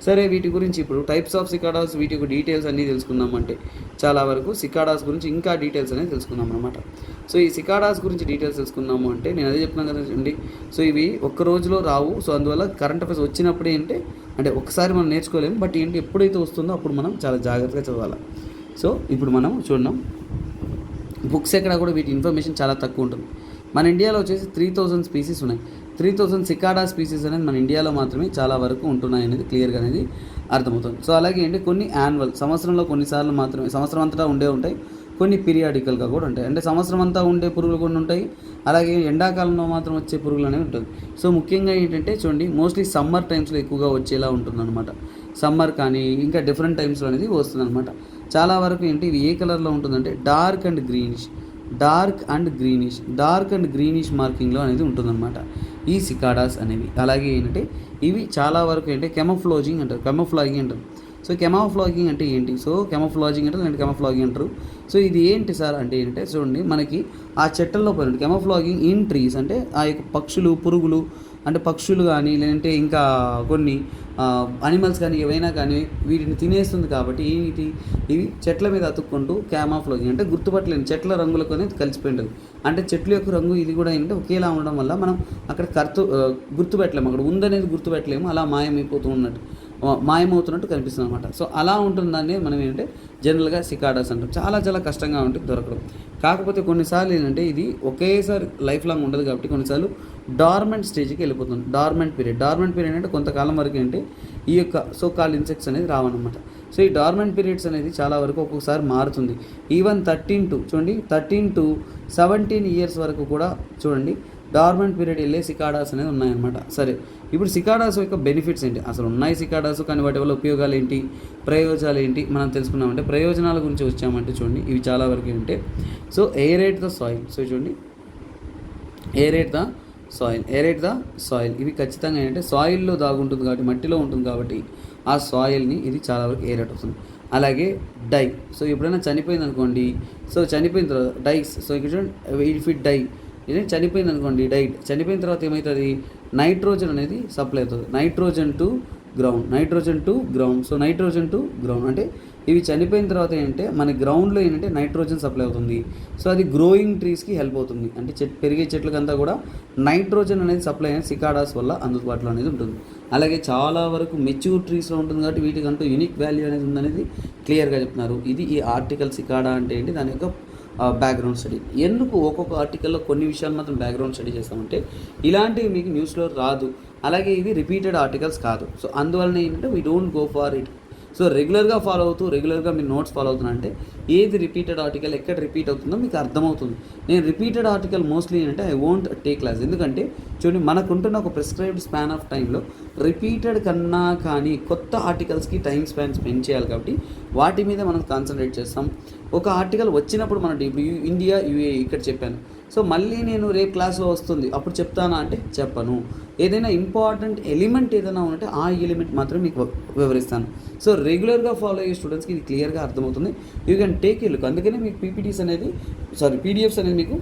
సరే, వీటి గురించి ఇప్పుడు టైప్స్ ఆఫ్ సికాడాస్, వీటి యొక్క డీటెయిల్స్ అన్నీ తెలుసుకుందామంటే చాలా వరకు సికాడాస్ గురించి ఇంకా డీటెయిల్స్ అనేది తెలుసుకుందాం అనమాట. సో ఈ సికాడాస్ గురించి డీటెయిల్స్ తెలుసుకుందాము అంటే నేను అదే చెప్తున్నాను కదండి. సో ఇవి ఒక్క రోజులో రావు. సో అందువల్ల కరెంట్ అఫైర్స్ వచ్చినప్పుడే అంటే ఒకసారి మనం నేర్చుకోలేము. బట్ ఎప్పుడైతే వస్తుందో అప్పుడు మనం చాలా జాగ్రత్తగా చదవాలి. సో ఇప్పుడు మనం చూద్దాం, బుక్స్ ఎక్కడ కూడా వీటి ఇన్ఫర్మేషన్ చాలా తక్కువ ఉంటుంది. మన ఇండియాలో వచ్చేసి 3000 స్పీసీస్ ఉన్నాయి. 3000 సికాడా స్పీసీస్ అనేది మన ఇండియాలో మాత్రమే చాలా వరకు ఉంటున్నాయి అనేది క్లియర్గా అనేది అర్థమవుతుంది. సో అలాగే ఏంటి కొన్ని యాన్యువల్, సంవత్సరంలో కొన్నిసార్లు మాత్రమే, సంవత్సరం అంతటా ఉంటాయి, కొన్ని పీరియాడికల్గా కూడా ఉంటాయి. అంటే సంవత్సరం అంతా ఉండే పురుగులు కొన్ని ఉంటాయి, అలాగే ఎండాకాలంలో మాత్రం వచ్చే పురుగులు అనేవి ఉంటుంది. సో ముఖ్యంగా ఏంటంటే చూడండి, మోస్ట్లీ సమ్మర్ టైమ్స్లో ఎక్కువగా వచ్చేలా ఉంటుందన్నమాట. సమ్మర్ కానీ ఇంకా డిఫరెంట్ టైమ్స్లో అనేది వస్తుందన్నమాట. చాలా వరకు ఏంటి ఇది ఏ కలర్లో ఉంటుందంటే డార్క్ అండ్ గ్రీనిష్ మార్కింగ్లో అనేది ఉంటుందన్నమాట ఈ సికాడాస్ అనేవి. అలాగే ఏంటంటే ఇవి చాలా వరకు ఏంటంటే కెమోఫ్లాగింగ్ అంటారు. సో కెమోఫ్లాగింగ్ అంటే ఏంటి? సో కెమోఫ్లాగింగ్ అంటే లేదంటే కెమోఫ్లాగింగ్ అంటారు. సో ఇది ఏంటి సార్ అంటే ఏంటంటే చూడండి, మనకి ఆ చెట్లలో పోయినట్టు కెమోఫ్లాగింగ్ ఇన్ ట్రీస్ అంటే ఆ యొక్క పక్షులు, పురుగులు అంటే పక్షులు కానీ లేదంటే ఇంకా కొన్ని అనిమల్స్ కానీ ఏవైనా కానీ వీటిని తినేస్తుంది కాబట్టి ఇవి చెట్ల మీద అతుక్కుంటూ క్యామోఫ్లాగింగ్ అంటే గుర్తుపట్టలేని చెట్ల రంగులకు అనేది కలిసిపోయింటుంది. అంటే చెట్ల యొక్క రంగు ఇది కూడా ఏంటంటే ఒకేలా ఉండడం వల్ల మనం అక్కడ గుర్తుపెట్టలేము, అక్కడ ఉందనేది గుర్తుపెట్టలేము, అలా మాయమవుతున్నట్టు కనిపిస్తుంది అనమాట. సో అలా ఉంటుందాన్ని మనం ఏంటంటే జనరల్గా సికాడాస్ అంటాం. చాలా చాలా కష్టంగా ఉంటుంది దొరకడం. కాకపోతే కొన్నిసార్లు ఏంటంటే ఇది ఒకేసారి లైఫ్ లాంగ్ ఉండదు కాబట్టి కొన్నిసార్లు డార్మెంట్ స్టేజ్కి వెళ్ళిపోతుంది. డార్మెంట్ పీరియడ్ అంటే కొంతకాలం వరకు ఏంటి ఈ యొక్క సో కాల్డ్ ఇన్సెక్ట్స్ అనేది రావన్నమాట. సో ఈ డార్మెంట్ పీరియడ్స్ అనేది చాలా వరకు ఒక్కొక్కసారి మారుతుంది. ఈవెన్ 13 to 17 ఇయర్స్ వరకు కూడా చూడండి డార్మెంట్ పీరియడ్ వెళ్ళే సికాడాస్ అనేది ఉన్నాయన్నమాట. సరే, ఇప్పుడు సికాడాస్ యొక్క బెనిఫిట్స్ ఏంటి? అసలు ఉన్నాయి సికాడాస్, కానీ వాటి వల్ల ఉపయోగాలు ఏంటి, ప్రయోజనాలు ఏంటి మనం తెలుసుకున్నామంటే, ప్రయోజనాల గురించి వచ్చామంటే చూడండి ఇవి చాలా వరకు ఏంటంటే సో ఏరేట్ ద సాయిల్. సో చూడండి ఏరేట్ ద సాయిల్ ఇవి ఖచ్చితంగా ఏంటంటే సాయిల్లో దాగుంటుంది కాబట్టి, మట్టిలో ఉంటుంది కాబట్టి ఆ సాయిల్ని ఇది చాలా వరకు ఏరేట్ అవుతుంది. అలాగే డై. సో ఎప్పుడైనా చనిపోయింది అనుకోండి, సో చనిపోయిన తర్వాత డైస్. సో ఇక్కడ చూడండి ఇఫ్ ఇట్ డై, ఇది చనిపోయింది అనుకోండి, చనిపోయిన తర్వాత ఏమవుతుంది, నైట్రోజన్ అనేది సప్లై అవుతుంది. Nitrogen to ground. So nitrogen to ground అంటే ఇవి చనిపోయిన తర్వాత ఏంటంటే మన గ్రౌండ్లో ఏంటంటే నైట్రోజన్ సప్లై అవుతుంది. సో అది గ్రోయింగ్ ట్రీస్కి హెల్ప్ అవుతుంది. అంటే పెరిగే చెట్లకంతా కూడా నైట్రోజన్ అనేది సప్లై అనేది సికాడాస్ వల్ల అందుబాటులో అనేది ఉంటుంది. అలాగే చాలా వరకు మెచ్యూర్ ట్రీస్లో ఉంటుంది కాబట్టి వీటికంటూ యూనిక్ వాల్యూ అనేది ఉందనేది క్లియర్గా చెప్తున్నారు. ఇది ఈ ఆర్టికల్ సికాడా అంటే ఏంటి, దాని యొక్క బ్యాక్గ్రౌండ్ స్టడీ. ఎందుకు ఒక్కొక్క ఆర్టికల్లో కొన్ని విషయాలు మాత్రం బ్యాక్గ్రౌండ్ స్టడీ చేస్తామంటే ఇలాంటివి మీకు న్యూస్లో రాదు, అలాగే ఇవి రిపీటెడ్ ఆర్టికల్స్ కాదు. సో అందువలన ఏంటంటే we don't go far it. So రెగ్యులర్గా ఫాలో అవుతూ రెగ్యులర్గా మీరు నోట్స్ ఫాలో అవుతున్నా ఏది రిపీటెడ్ ఆర్టికల్ ఎక్కడ రిపీట్ అవుతుందో మీకు అర్థమవుతుంది. నేను రిపీటెడ్ ఆర్టికల్ మోస్ట్లీ ఏంటంటే ఐ వోంట్ టేక్ క్లాస్. ఎందుకంటే చూడండి మనకుంటున్న ఒక ప్రిస్క్రైబ్డ్ స్పాన్ ఆఫ్ టైంలో రిపీటెడ్ కన్నా కానీ కొత్త ఆర్టికల్స్కి టైం స్పెండ్ చేయాలి కాబట్టి వాటి మీద మనం కాన్సన్ట్రేట్ చేస్తాం. ఒక ఆర్టికల్ వచ్చినప్పుడు మనం ఇప్పుడు ఇండియా యూఏ ఇక్కడ చెప్పాను, సో మళ్ళీ నేను రేపు క్లాస్లో వస్తుంది అప్పుడు చెప్తానా అంటే చెప్పను. ఏదైనా ఇంపార్టెంట్ ఎలిమెంట్ ఏదైనా ఉంటే ఆ ఎలిమెంట్ మాత్రం మీకు వివరిస్తాను. సో రెగ్యులర్గా ఫాలో అయ్యే స్టూడెంట్స్కి ఇది క్లియర్గా అర్థమవుతుంది. You can take a look. అందుకనే మీకు పీడిఎఫ్స్ అనేది మీకు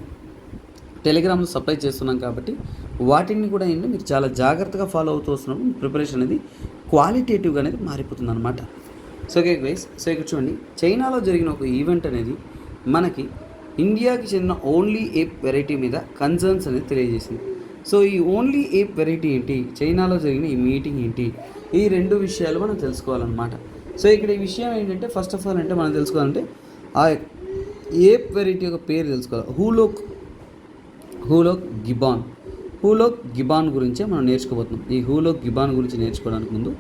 టెలిగ్రామ్లో సప్లై చేస్తున్నాం కాబట్టి వాటిని కూడా ఏంటంటే మీరు చాలా జాగ్రత్తగా ఫాలో అవుతూ వస్తున్నప్పుడు ప్రిపరేషన్ అనేది క్వాలిటేటివ్గా అనేది మారిపోతుంది అనమాట. సో ఓకే గైస్, సో ఇక్కడ చూడండి చైనాలో జరిగిన ఒక ఈవెంట్ అనేది మనకి ఇండియాకి చెందిన ఓన్లీ ఏప్ వెరైటీ మీద కన్సర్న్స్ అనేది తెలియజేసింది. సో ఈ ఓన్లీ ఏప్ వెరైటీ ఏంటి, చైనాలో జరిగిన ఈ మీటింగ్ ఏంటి, ఈ రెండు విషయాలు మనం తెలుసుకోవాలన్నమాట. సో ఇక్కడ ఈ విషయం ఏంటంటే ఫస్ట్ ఆఫ్ ఆల్ అంటే మనం తెలుసుకోవాలంటే ఆ ఏప్ వెరైటీ యొక్క పేరు తెలుసుకోవాలి. హూలోక్ గిబాన్ గురించే మనం నేర్చుకోబోతున్నాం. ఈ హూలోక్ గిబాన్ గురించి నేర్చుకోవడానికి ముందు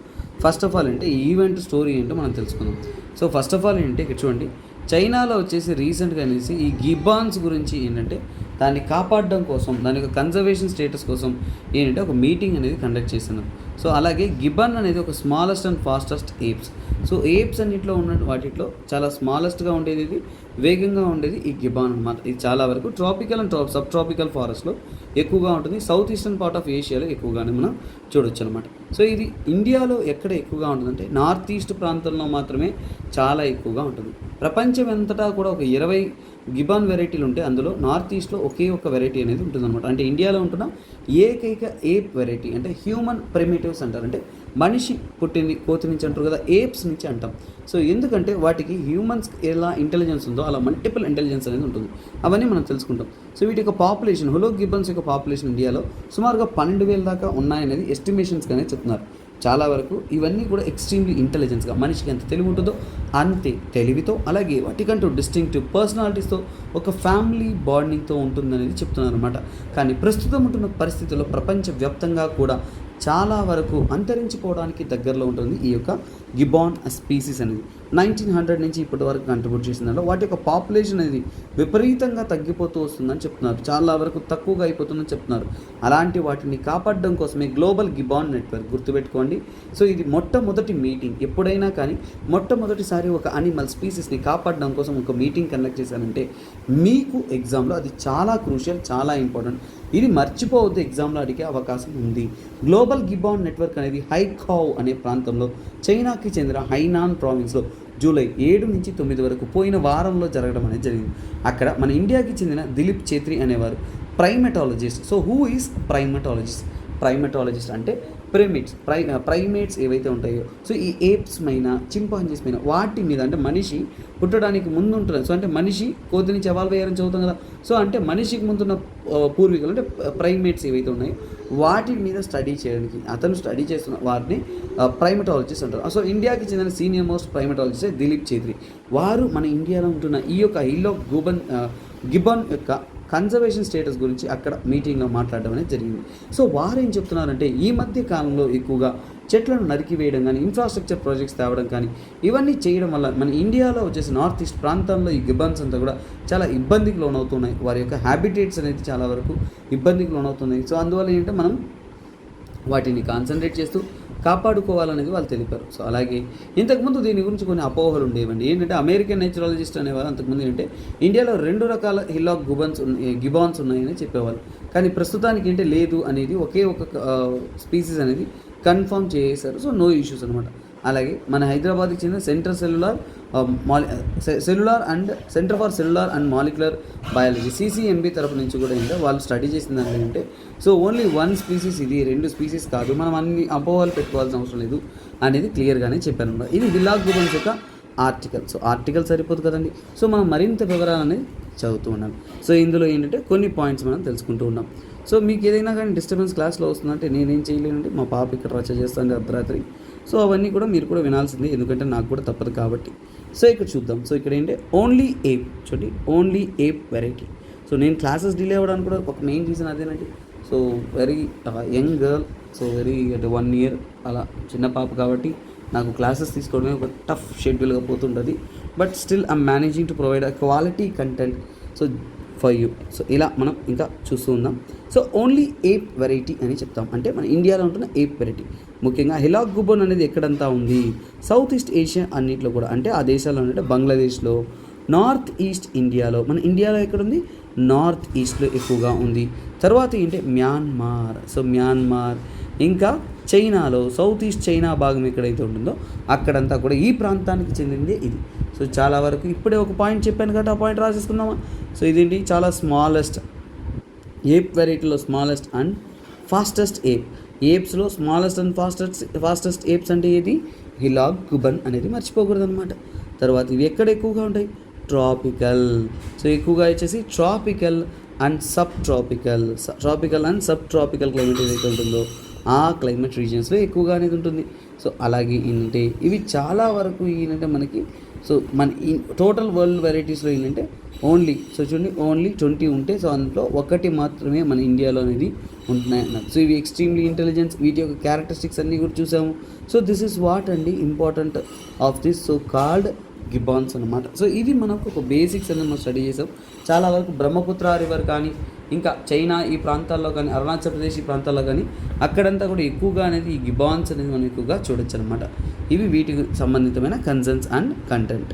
ఫస్ట్ ఆఫ్ ఆల్ అంటే ఈ ఈవెంట్ స్టోరీ ఏంటో మనం తెలుసుకుందాం. సో ఫస్ట్ ఆఫ్ ఆల్ ఏంటంటే ఇక్కడ చూడండి చైనాలో వచ్చేసి రీసెంట్గా అనేసి ఈ గిబాన్స్ గురించి ఏంటంటే దాన్ని కాపాడడం కోసం, దాని యొక్క కన్జర్వేషన్ స్టేటస్ కోసం ఏంటంటే ఒక మీటింగ్ అనేది కండక్ట్ చేస్తున్నారు. సో అలాగే గిబాన్ అనేది ఒక smallest and fastest apes. So apes అన్నింటిలో ఉన్న వాటిలో చాలా స్మాలెస్ట్గా ఉండేది ఇది, వేగంగా ఉండేది ఈ గిబాన్ అన్నమాట. ఇది చాలా వరకు ట్రాపికల్ అండ్ సబ్ ట్రాపికల్ ఫారెస్ట్లో ఎక్కువగా ఉంటుంది. సౌత్ ఈస్టర్న్ పార్ట్ ఆఫ్ ఏషియాలో ఎక్కువగానే మనం చూడొచ్చు అనమాట. సో ఇది ఇండియాలో ఎక్కడ ఎక్కువగా ఉంటుందంటే నార్త్ ఈస్ట్ ప్రాంతంలో మాత్రమే చాలా ఎక్కువగా ఉంటుంది. ప్రపంచం అంతటా కూడా ఒక 20 గిబాన్ వెరైటీలు ఉంటే అందులో నార్త్ ఈస్ట్లో ఒకే ఒక వెరైటీ అనేది ఉంటుందన్నమాట. అంటే ఇండియాలో ఉంటున్న ఏకైక ఏప్ వెరైటీ అంటే హ్యూమన్ ప్రిమిటివ్స్ అంటారు. అంటే మనిషి పుట్టింది కోతి నుంచి అంటారు కదా, ఏప్స్ నుంచి అంటాం. సో ఎందుకంటే వాటికి హ్యూమన్స్ ఎలా ఇంటెలిజెన్స్ ఉందో అలా మల్టిపుల్ ఇంటెలిజెన్స్ అనేది ఉంటుంది. అవన్నీ మనం తెలుసుకుంటాం. సో వీటి యొక్క పాపులేషన్, హూలోక్ గిబాన్స్ యొక్క పాపులేషన్ ఇండియాలో సుమారుగా 12,000 దాకా ఉన్నాయనేది ఎస్టిమేషన్స్ అనేది చెప్తున్నారు. చాలా వరకు ఇవన్నీ కూడా ఎక్స్ట్రీమ్లీ ఇంటెలిజెన్స్గా, మనిషికి ఎంత తెలివి ఉంటుందో అంతే తెలివితో, అలాగే వాటికంటూ డిస్టింక్టివ్ పర్సనాలిటీస్తో, ఒక ఫ్యామిలీ బాండింగ్తో ఉంటుందనేది చెప్తున్నారు అనమాట. కానీ ప్రస్తుతం ఉంటున్న పరిస్థితుల్లో ప్రపంచవ్యాప్తంగా కూడా చాలా వరకు అంతరించిపోవడానికి దగ్గరలో ఉంటుంది ఈ యొక్క గిబాన్ స్పీసీస్ అనేది. 1900 నుంచి ఇప్పటి వరకు కంట్రిబ్యూట్ చేసిందంటే వాటి యొక్క పాపులేషన్ అనేది విపరీతంగా తగ్గిపోతూ వస్తుందని చెప్తున్నారు, చాలా వరకు తక్కువగా అయిపోతుందని చెప్తున్నారు. అలాంటి వాటిని కాపాడడం కోసమే గ్లోబల్ గిబాన్ నెట్వర్క్, గుర్తుపెట్టుకోండి. సో ఇది మొట్టమొదటి మీటింగ్, ఎప్పుడైనా కానీ మొట్టమొదటిసారి ఒక అనిమల్ స్పీసీస్ని కాపాడడం కోసం ఒక మీటింగ్ కండక్ట్ చేశారంటే మీకు ఎగ్జామ్లో అది చాలా క్రూషియల్, చాలా ఇంపార్టెంట్. ఇది మర్చిపోవద్దు, ఎగ్జామ్లో అడిగే అవకాశం ఉంది. గ్లోబల్ గిబాన్ నెట్వర్క్ అనేది హైఖావ్ అనే ప్రాంతంలో చైనాకి చెందిన హైనాన్ ప్రావిన్స్లో జూలై 7 నుంచి 9 వరకు పోయిన వారంలో జరగడం అనేది జరిగింది. అక్కడ మన ఇండియాకి చెందిన దిలీప్ ఛేత్రి అనేవారు ప్రైమటాలజిస్ట్. సో హూ ఈస్ ప్రైమటాలజిస్ట్ అంటే ప్రైమేట్స్ ఏవైతే ఉంటాయో, సో ఈ ఏప్స్ పైన, చింపాంజీస్ పైన, వాటి మీద, అంటే మనిషి పుట్టడానికి ముందు ఉంటుంది. సో అంటే మనిషి కోతి నుంచి ఎవాల్వ్ అయ్యారని చదువుతాం కదా. సో అంటే మనిషికి ముందున్న పూర్వీకులు అంటే ప్రైమేట్స్ ఏవైతే ఉన్నాయో వాటి మీద స్టడీ చేయడానికి అతను స్టడీ చేస్తున్న వారిని ప్రైమటాలజిస్ట్ అంటారు. సో ఇండియాకి చెందిన సీనియర్ మోస్ట్ ప్రైమటాలజిస్ట్ దిలీప్ ఛేత్రి. వారు మన ఇండియాలో ఉంటున్న ఈ యొక్క హిల్ ఆఫ్ గిబాన్ యొక్క కన్జర్వేషన్ స్టేటస్ గురించి అక్కడ మీటింగ్లో మాట్లాడడం అనేది జరిగింది. సో వారు ఏం చెప్తున్నారంటే ఈ మధ్య కాలంలో ఎక్కువగా చెట్లను నరికివేయడం కానీ, ఇన్ఫ్రాస్ట్రక్చర్ ప్రాజెక్ట్స్ తేవడం కానీ, ఇవన్నీ చేయడం వల్ల మన ఇండియాలో వచ్చేసి నార్త్ ఈస్ట్ ప్రాంతంలో ఈ గిబాన్స్ అంతా కూడా చాలా ఇబ్బందికి లోనవుతున్నాయి. వారి యొక్క హ్యాబిటేట్స్ అనేది చాలా వరకు ఇబ్బందికి లోనవుతున్నాయి. సో అందువల్ల ఏంటంటే మనం వాటిని కాన్సన్ట్రేట్ చేస్తూ కాపాడుకోవాలనేది వాళ్ళు తెలిపారు. సో అలాగే ఇంతకుముందు దీని గురించి కొన్ని అపోహలు ఉండేవండి. ఏంటంటే అమెరికన్ నేచురాలజిస్ట్ అనేవారు అంతకుముందు ఏంటంటే ఇండియాలో 2 రకాల హిల్ ఆఫ్ గిబాన్స్ ఉన్నాయని చెప్పేవాళ్ళు. కానీ ప్రస్తుతానికి ఏంటంటే లేదు అనేది, ఒకే ఒక స్పీసీస్ అనేది కన్ఫర్మ్ చేశారు. సో నో ఇష్యూస్ అనమాట. అలాగే మన హైదరాబాద్కి చెందిన centre for cellular and molecular biology CCMB తరపు నుంచి కూడా ఏంటంటే వాళ్ళు స్టడీ చేసిన దాంట్లో ఏంటంటే సో ఓన్లీ 1 స్పీసీస్, ఇది 2 స్పీసీస్ కాదు, మనం అన్ని అపోహలు పెట్టుకోవాల్సిన అవసరం లేదు అనేది క్లియర్గానే చెప్పాను అనమాట. ఇది హిల్ ఆఫ్ గిబాన్స్ యొక్క ఆర్టికల్. సో ఆర్టికల్ సరిపోదు కదండి. సో మనం మరింత వివరాలు అనేది చదువుతూ ఉన్నాం. సో ఇందులో ఏంటంటే కొన్ని పాయింట్స్ మనం తెలుసుకుంటూ ఉన్నాం. సో మీకు ఏదైనా కానీ డిస్టర్బెన్స్ క్లాస్లో వస్తుందంటే నేనేం చేయలేనంటే మా పాప ఇక్కడ రచ్చ చేస్తాను అర్ధరాత్రి. సో అవన్నీ కూడా మీరు కూడా వినాల్సిందే, ఎందుకంటే నాకు కూడా తప్పదు కాబట్టి. సో ఇక్కడ చూద్దాం. సో ఇక్కడ ఏంటంటే ఓన్లీ ఏప్, చూడండి, ఓన్లీ ఏప్ వెరైటీ. సో నేను క్లాసెస్ డిలే అవ్వడానికి కూడా ఒక మెయిన్ రీజన్ అదేనండి. So very young girl, so very అంటే 1 year అలా చిన్న పాప కాబట్టి నాకు క్లాసెస్ తీసుకోవడమే ఒక టఫ్ షెడ్యూల్గా పోతుంటుంది. But still I'm managing to provide a quality content so for you. So ఇలా మనం ఇంకా చూస్తూ ఉందాం. సో ఓన్లీ ఏప్ వెరైటీ అని చెప్తాం, అంటే మన ఇండియాలో ఉంటున్న ఏప్ వెరైటీ. ముఖ్యంగా హిల్ ఆఫ్ గిబాన్ అనేది ఎక్కడంతా ఉంది, సౌత్ ఈస్ట్ ఏషియా అన్నింటిలో కూడా, అంటే ఆ దేశాల్లో అంటే బంగ్లాదేశ్లో, నార్త్ ఈస్ట్ ఇండియాలో, మన ఇండియాలో ఎక్కడుంది, నార్త్ ఈస్ట్లో ఎక్కువగా ఉంది. తర్వాత ఏంటి మ్యాన్మార్, సో మ్యాన్మార్, ఇంకా చైనాలో సౌత్ ఈస్ట్ చైనా భాగం ఎక్కడైతే ఉంటుందో అక్కడంతా కూడా ఈ ప్రాంతానికి చెందింది ఇది. సో చాలా వరకు ఇప్పుడే ఒక పాయింట్ చెప్పాను కాబట్టి ఆ పాయింట్ రాసేసుకుందామా. సో ఇదేంటి, చాలా స్మాలెస్ట్ ఏప్ వెరైటీలో స్మాలెస్ట్ అండ్ ఫాస్టెస్ట్ ఏప్స్లో స్మాలెస్ట్ అండ్ ఫాస్టెస్ట్ ఏప్స్ అంటే ఏది, హిల్ ఆఫ్ గిబాన్ అనేది మర్చిపోకూడదు అనమాట. తర్వాత ఇవి ఎక్కడ ఎక్కువగా ఉంటాయి, ట్రాపికల్. సో ఎక్కువగా వచ్చేసి tropical and sub tropical climate ఏదైతే ఉంటుందో ఆ క్లైమేట్ రీజియన్స్లో ఎక్కువగా అనేది ఉంటుంది. సో అలాగే ఏంటంటే ఇవి చాలా వరకు ఏంటంటే మనకి, సో మన టోటల్ వరల్డ్ వెరైటీస్లో ఏంటంటే ఓన్లీ, సో చూడండి, ఓన్లీ 20 ఉంటే సో అందులో 1 మాత్రమే మన ఇండియాలో అనేది ఉంటున్నాయి అన్నారు. సో ఇవి ఎక్స్ట్రీమ్లీ ఇంటెలిజెన్స్, వీటి యొక్క క్యారెక్టరిస్టిక్స్ అన్నీ కూడా చూసాము. సో దిస్ ఇస్ వాట్ అండి important of this so called gibbons అనమాట. సో ఇది మనకు ఒక బేసిక్స్ అనేది మనం స్టడీ చేసాం. చాలా వరకు బ్రహ్మపుత్ర రివర్ కానీ, ఇంకా చైనా ఈ ప్రాంతాల్లో కానీ, అరుణాచల్ ప్రదేశ్ ఈ ప్రాంతాల్లో కానీ అక్కడంతా కూడా ఎక్కువగా అనేది ఈ గిబాన్స్ అనేది మనం ఎక్కువగా చూడొచ్చు అనమాట. ఇవి వీటికి సంబంధితమైన concerns and content.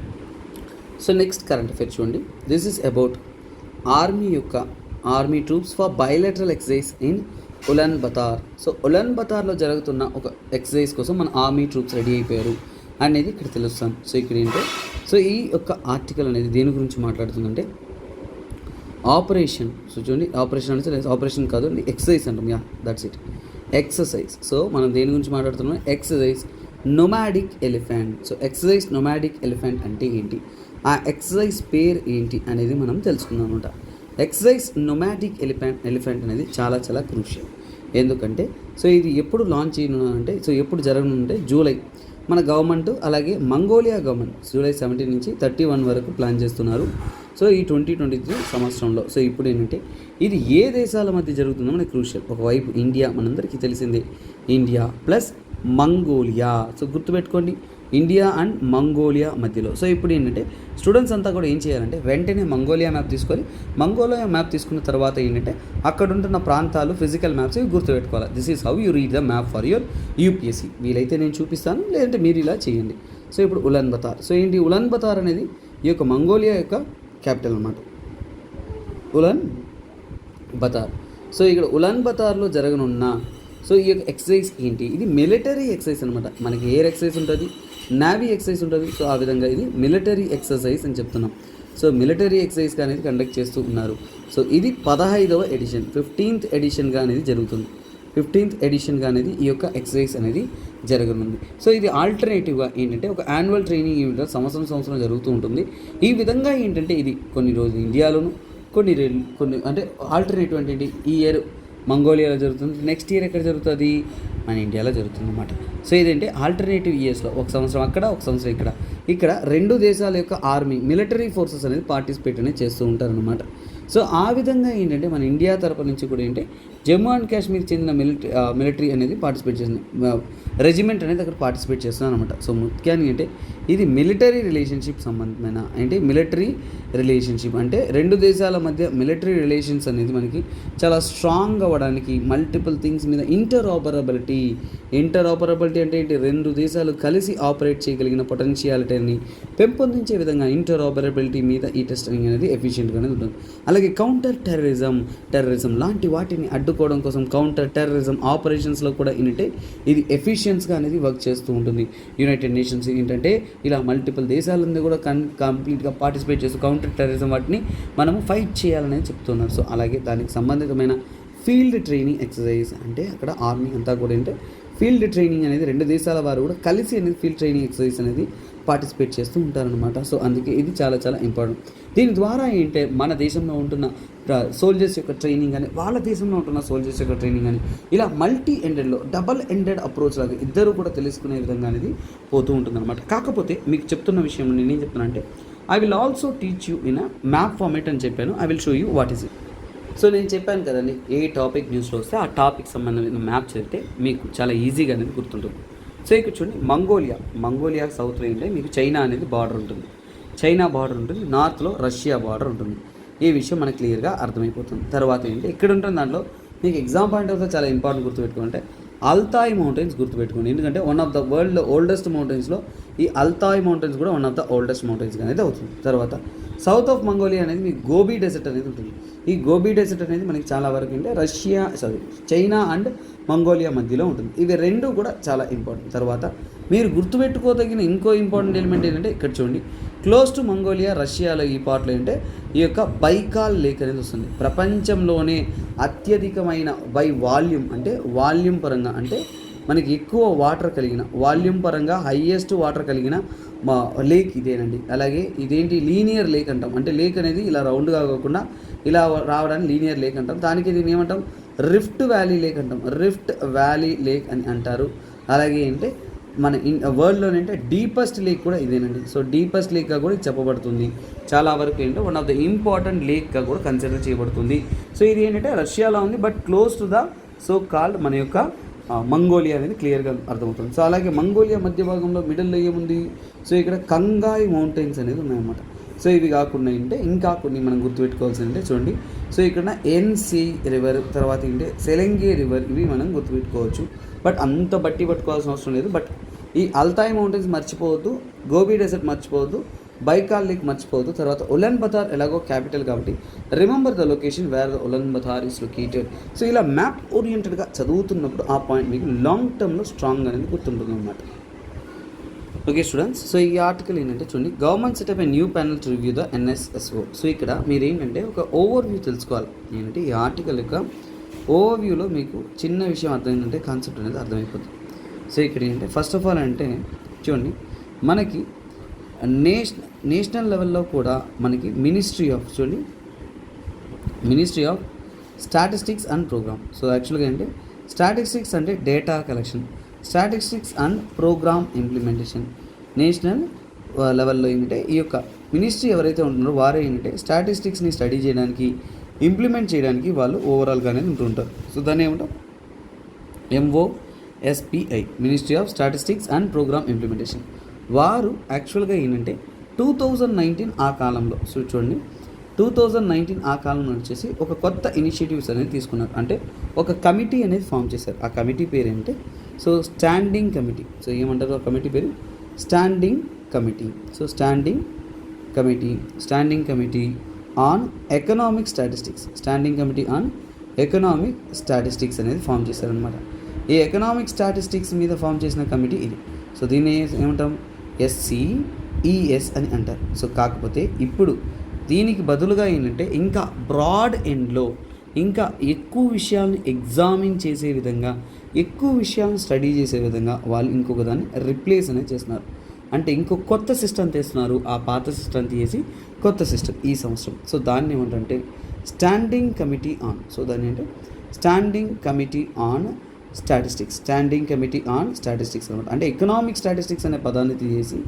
So next current affairs చూడండి. This is about army troops for bilateral exercise in Ulan Bator. So Ulan బతార్లో జరుగుతున్న ఒక ఎక్సర్సైజ్ కోసం మన ఆర్మీ ట్రూప్స్ రెడీ అయిపోయారు అనేది ఇక్కడ తెలుస్తాం. సో ఇక్కడ ఏంటంటే, సో ఈ యొక్క ఆర్టికల్ అనేది దేని గురించి మాట్లాడుతుందంటే ఆపరేషన్. సో చూడండి, ఆపరేషన్ అంటే ఆపరేషన్ కాదు అండి, ఎక్సర్సైజ్ అంటాం. Yeah, that's it, exercise. So మనం దేని గురించి మాట్లాడుతున్నాం, exercise nomadic elephant. So exercise nomadic elephant అంటే ఏంటి, ఆ ఎక్సర్సైజ్ పేరు ఏంటి అనేది మనం తెలుసుకుందాం అనమాట. ఎక్సర్సైజ్ నొమాడిక్ ఎలిఫెంట్ అనేది చాలా చాలా క్రూషియల్. ఎందుకంటే సో ఇది ఎప్పుడు లాంచ్ అంటే సో ఎప్పుడు జరగనుంటే జూలై మన గవర్నమెంట్ అలాగే మంగోలియా గవర్నమెంట్ జూలై 17 నుంచి 31 వరకు ప్లాన్ చేస్తున్నారు. సో ఈ 2023 సంవత్సరంలో. సో ఇప్పుడు ఏంటంటే ఇది ఏ దేశాల మధ్య జరుగుతుందో మనకి క్రూషియల్. ఒకవైపు ఇండియా, మనందరికీ తెలిసిందే, ఇండియా ప్లస్ మంగోలియా. సో గుర్తుపెట్టుకోండి, ఇండియా అండ్ మంగోలియా మధ్యలో. సో ఇప్పుడు ఏంటంటే స్టూడెంట్స్ అంతా కూడా ఏం చేయాలంటే వెంటనే మంగోలియా మ్యాప్ తీసుకొని, మంగోలియా మ్యాప్ తీసుకున్న తర్వాత ఏంటంటే అక్కడ ఉంటున్న ప్రాంతాలు ఫిజికల్ మ్యాప్స్ ఇవి గుర్తుపెట్టుకోవాలి. This is how you read the map for your UPSC. వీలైతే నేను చూపిస్తాను, లేదంటే మీరు ఇలా చేయండి. సో ఇప్పుడు ఉలన్ బతార్. సో ఏంటి ఉలన్ బతార్ అనేది ఈ యొక్క మంగోలియా యొక్క క్యాపిటల్ అన్నమాట, ఉలన్ బతార్. సో ఇక్కడ ఉలన్ బతార్లో జరగనున్న సో ఈ యొక్క ఎక్సర్సైజ్ ఏంటి, ఇది మిలిటరీ ఎక్సర్సైజ్ అనమాట. మనకి ఎయిర్ ఎక్సర్సైజ్ ఉంటుంది, నావీ ఎక్సర్సైజ్ ఉంటుంది. సో ఆ విధంగా ఇది మిలిటరీ ఎక్సర్సైజ్ అని చెప్తున్నాం. సో మిలిటరీ ఎక్సర్సైజ్ అనేది కండక్ట్ చేస్తూ ఉన్నారు. సో ఇది 15వ ఎడిషన్, 15th ఎడిషన్గా అనేది జరుగుతుంది. 15th ఎడిషన్గా అనేది ఈ యొక్క ఎక్సర్సైజ్ అనేది జరగనుంది. సో ఇది ఆల్టర్నేటివ్గా ఏంటంటే ఒక యాన్యువల్ ట్రైనింగ్ ఈవెంట్ సంవత్సరం జరుగుతూ ఉంటుంది. ఈ విధంగా ఏంటంటే ఇది కొన్ని రోజులు ఇండియాలోను, కొన్ని అంటే ఆల్టర్నేటివ్ అంటే ఈ ఇయర్ మంగోలియాలో జరుగుతుంది, నెక్స్ట్ ఇయర్ ఎక్కడ జరుగుతుంది, మన ఇండియాలో జరుగుతుంది అన్నమాట. సో ఇదేంటే ఆల్టర్నేటివ్ ఇయర్స్లో ఒక సంవత్సరం అక్కడ, ఒక సంవత్సరం ఇక్కడ రెండు దేశాల యొక్క ఆర్మీ మిలిటరీ ఫోర్సెస్ అనేది పార్టిసిపేట్ అనేది చేస్తూ ఉంటారనమాట. సో ఆ విధంగా ఏంటంటే మన ఇండియా తరపు నుంచి కూడా ఏంటంటే జమ్మూ అండ్ కాశ్మీర్ చెందిన మిలిటరీ అనేది పార్టిసిపేట్ చేసింది, రెజిమెంట్ అనేది అక్కడ పార్టిసిపేట్ చేస్తున్నాను అనమాట. సో ముఖ్యంగా అంటే ఇది మిలిటరీ రిలేషన్షిప్ సంబంధమైన అంటే మిలిటరీ రిలేషన్షిప్ అంటే రెండు దేశాల మధ్య మిలిటరీ రిలేషన్స్ అనేది మనకి చాలా స్ట్రాంగ్ అవ్వడానికి మల్టిపుల్ థింగ్స్ మీద ఇంటర్ఆపరబిలిటీ అంటే ఏంటి, రెండు దేశాలు కలిసి ఆపరేట్ చేయగలిగిన పొటెన్షియాలిటీని పెంపొందించే విధంగా ఇంటర్ఆపరబిలిటీ మీద ఈ టెస్టింగ్ అనేది ఎఫిషియెంట్గా అనేది ఉంటుంది. అలాగే కౌంటర్ టెర్రరిజం లాంటి వాటిని అడ్డుకోవడం కోసం కౌంటర్ టెర్రరిజం ఆపరేషన్స్లో కూడా ఏంటంటే ఇది ఎఫిషియన్స్గా అనేది వర్క్ చేస్తూ ఉంటుంది. యునైటెడ్ నేషన్స్ ఏంటంటే ఇలా మల్టిపుల్ దేశాలన్నీ కూడా కంప్లీట్గా పార్టిసిపేట్ చేస్తూ కౌంటర్ టెర్రరిజం వాటిని మనము ఫైట్ చేయాలనేది చెప్తున్నారు. సో అలాగే దానికి సంబంధితమైన ఫీల్డ్ ట్రైనింగ్ ఎక్సర్సైజ్ అంటే అక్కడ ఆర్మీ అంతా కూడా ఏంటంటే ఫీల్డ్ ట్రైనింగ్ అనేది రెండు దేశాల వారు కూడా కలిసి అనేది ఫీల్డ్ ట్రైనింగ్ ఎక్సర్సైజ్ అనేది పార్టిసిపేట్ చేస్తూ ఉంటారనమాట. సో అందుకే ఇది చాలా ఇంపార్టెంట్. దీని ద్వారా ఏంటంటే మన దేశంలో ఉంటున్న సోల్జర్స్ యొక్క ట్రైనింగ్ అని, వాళ్ళ దేశంలో ఉంటున్న సోల్జర్స్ యొక్క ట్రైనింగ్ అని, ఇలా మల్టీ ఎండెడ్లో డబల్ ఎండెడ్ అప్రోచ్ లాగా ఇద్దరు కూడా తెలుసుకునే విధంగా అనేది పోతూ ఉంటుందన్నమాట. కాకపోతే మీకు చెప్తున్న విషయం నేనేం చెప్తున్నా అంటే I will also teach you in a map format అని చెప్పాను. I will show you what is it. So నేను చెప్పాను కదండి, ఏ టాపిక్ న్యూస్లో వస్తే ఆ టాపిక్ సంబంధించిన మ్యాప్ చదివితే మీకు చాలా ఈజీగా అనేది గుర్తుంటుంది. సో ఇక్కడ చూడండి, మంగోలియా సౌత్లో ఏంటంటే మీకు చైనా అనేది బార్డర్ ఉంటుంది, నార్త్లో రష్యా బార్డర్ ఉంటుంది. ఈ విషయం మనకు క్లియర్గా అర్థమైపోతుంది. తర్వాత ఏంటి ఇక్కడ ఉంటుంది, దాంట్లో మీకు ఎగ్జామ్ పాయింట్ ఆఫ్ చాలా ఇంపార్టెంట్ గుర్తుపెట్టుకుంటే అల్తాయ్ మౌంటైన్స్ గుర్తుపెట్టుకోండి. ఎందుకంటే వన్ ఆఫ్ ద వరల్డ్లో ఓల్డెస్ట్ మౌంటైన్స్లో ఈ అల్తాయ్ మౌంటైన్స్ కూడా one of the oldest mountains అనేది అవుతుంది. తర్వాత సౌత్ ఆఫ్ మంగోలియా అనేది మీకు గోబీ డెజర్ట్ అనేది ఉంటుంది. ఈ గోబీ డెజర్ట్ అనేది మనకి చాలా వరకు అంటే చైనా అండ్ మంగోలియా మధ్యలో ఉంటుంది. ఇవి రెండు కూడా చాలా ఇంపార్టెంట్. తర్వాత మీరు గుర్తుపెట్టుకోదగిన ఇంకో ఇంపార్టెంట్ ఎలిమెంట్ ఏంటంటే ఇక్కడ చూడండి, క్లోజ్ టు మంగోలియా రష్యాలో ఈ పార్ట్లో ఏంటంటే ఈ యొక్క బైకాల్ లేక్ అనేది వస్తుంది. ప్రపంచంలోనే అత్యధికమైన బై వాల్యూమ్ అంటే వాల్యూమ్ పరంగా అంటే మనకి ఎక్కువ వాటర్ కలిగిన వాల్యూమ్ పరంగా హైయెస్ట్ వాటర్ కలిగిన మా లేక్ ఇదేనండి. అలాగే ఇదేంటి లీనియర్ లేక్ అంటాం, అంటే లేక్ అనేది ఇలా రౌండ్గా కాకుండా ఇలా రావడానికి లీనియర్ లేక్ అంటాం. దానికి దీన్ని ఏమంటాం, రిఫ్ట్ వ్యాలీ లేక్ అంటాం, రిఫ్ట్ వ్యాలీ లేక్ అని అంటారు. అలాగే అంటే మన వరల్డ్లోనే అంటే డీపెస్ట్ లేక్ కూడా ఇదేనండి. సో డీపెస్ట్ లేక్గా కూడా చెప్పబడుతుంది. చాలా వరకు ఏంటంటే వన్ ఆఫ్ ద ఇంపార్టెంట్ లేక్గా కూడా కన్సిడర్ చేయబడుతుంది. సో ఇది ఏంటంటే రష్యాలో ఉంది, but close to the so called మన యొక్క మంగోలియా అనేది క్లియర్గా అర్థమవుతుంది. సో అలాగే మంగోలియా మధ్య భాగంలో మిడిల్లో ఏముంది, సో ఇక్కడ కంగాయ్ మౌంటైన్స్ అనేది ఉన్నాయన్నమాట. సో ఇవి కాకుండా ఏంటంటే ఇంకా కొన్ని మనం గుర్తుపెట్టుకోవాల్సి అంటే చూడండి, సో ఇక్కడ ఎన్సీ రివర్, తర్వాత ఏంటంటే సెలెంగే రివర్, ఇవి మనం గుర్తుపెట్టుకోవచ్చు. బట్ అంత బట్టి పట్టుకోవాల్సిన అవసరం లేదు. బట్ ఈ అల్తాయ్ మౌంటైన్స్ మర్చిపోవద్దు, గోబీ డెజర్ట్ మర్చిపోవద్దు, బైకాల్ లేక్ మర్చిపోవద్దు. తర్వాత ఉలన్ బతార్ ఎలాగో క్యాపిటల్ కాబట్టి remember the location where the Ulan Bator is located. So ఇలా మ్యాప్ ఓరియంటెడ్గా చదువుతున్నప్పుడు ఆ పాయింట్ మీకు లాంగ్ టర్మ్లో స్ట్రాంగ్ అనేది గుర్తుంటుంది అన్నమాట. ఓకే స్టూడెంట్స్, సో ఈ ఆర్టికల్ ఏంటంటే చూడండి, government setup a new panel to review the NSSO. So ఇక్కడ మీరు ఏంటంటే ఒక ఓవర్ వ్యూ తెలుసుకోవాలి. ఏంటంటే ఈ ఆర్టికల్ యొక్క ఓవర్ వ్యూలో మీకు చిన్న విషయం అర్థమైందంటే కాన్సెప్ట్ అనేది అర్థమైపోతుంది. సో ఇక్కడ ఏంటంటే ఫస్ట్ ఆఫ్ ఆల్ అంటే చూడండి, మనకి నేషనల్ లెవెల్లో కూడా మనకి ministry of statistics and programme. So యాక్చువల్గా ఏంటంటే స్టాటిస్టిక్స్ అంటే data collection, statistics and programme implementation. National లెవెల్లో ఏంటంటే ఈ యొక్క మినిస్ట్రీ ఎవరైతే ఉంటున్నారో వారే ఏంటంటే స్టాటిస్టిక్స్ని స్టడీ చేయడానికి, ఇంప్లిమెంట్ చేయడానికి వాళ్ళు ఓవరాల్గా అనేది ఉంటుంటారు. సో దాన్ని ఏమంటాం, MOSPI, ministry of statistics and programme implementation. వారు యాక్చువల్గా ఏంటంటే 2019 ఆ కాలంలో, సో చూడండి 2019 ఆ కాలంలో వచ్చేసి ఒక కొత్త ఇనిషియేటివ్స్ అనేది తీసుకున్నారు. అంటే ఒక కమిటీ అనేది ఫామ్ చేశారు. ఆ కమిటీ పేరు ఏంటంటే సో స్టాండింగ్ కమిటీ. సో ఏమంటారు ఆ కమిటీ పేరు? Standing committee. So standing committee on economic statistics. Standing committee on economic statistics అనేది ఫామ్ చేశారనమాట. ఈ ఎకనామిక్ స్టాటిస్టిక్స్ మీద ఫామ్ చేసిన కమిటీ ఇది. సో దీన్ని ఏమంటాం? SCES అని అంటారు. సో కాకపోతే ఇప్పుడు దీనికి బదులుగా ఏంటంటే ఇంకా బ్రాడ్ ఎండ్లో ఇంకా ఎక్కువ విషయాలను ఎగ్జామిన్ చేసే విధంగా, ఎక్కువ విషయాలను స్టడీ చేసే విధంగా వాళ్ళు ఇంకొక దాన్ని రిప్లేస్ అనేది చేస్తున్నారు. అంటే ఇంకో కొత్త సిస్టమ్ తెస్తున్నారు. ఆ పాత సిస్టమ్ తీసి కొత్త సిస్టమ్ ఈ సంవత్సరం. సో దాన్ని ఏమంటే స్టాండింగ్ కమిటీ ఆన్. సో దాన్ని అంటే standing committee on statistics. Standing committee on statistics అనమాట. అంటే ఎకనామిక్ స్టాటిస్టిక్స్ అనే పదాన్ని తీసేసి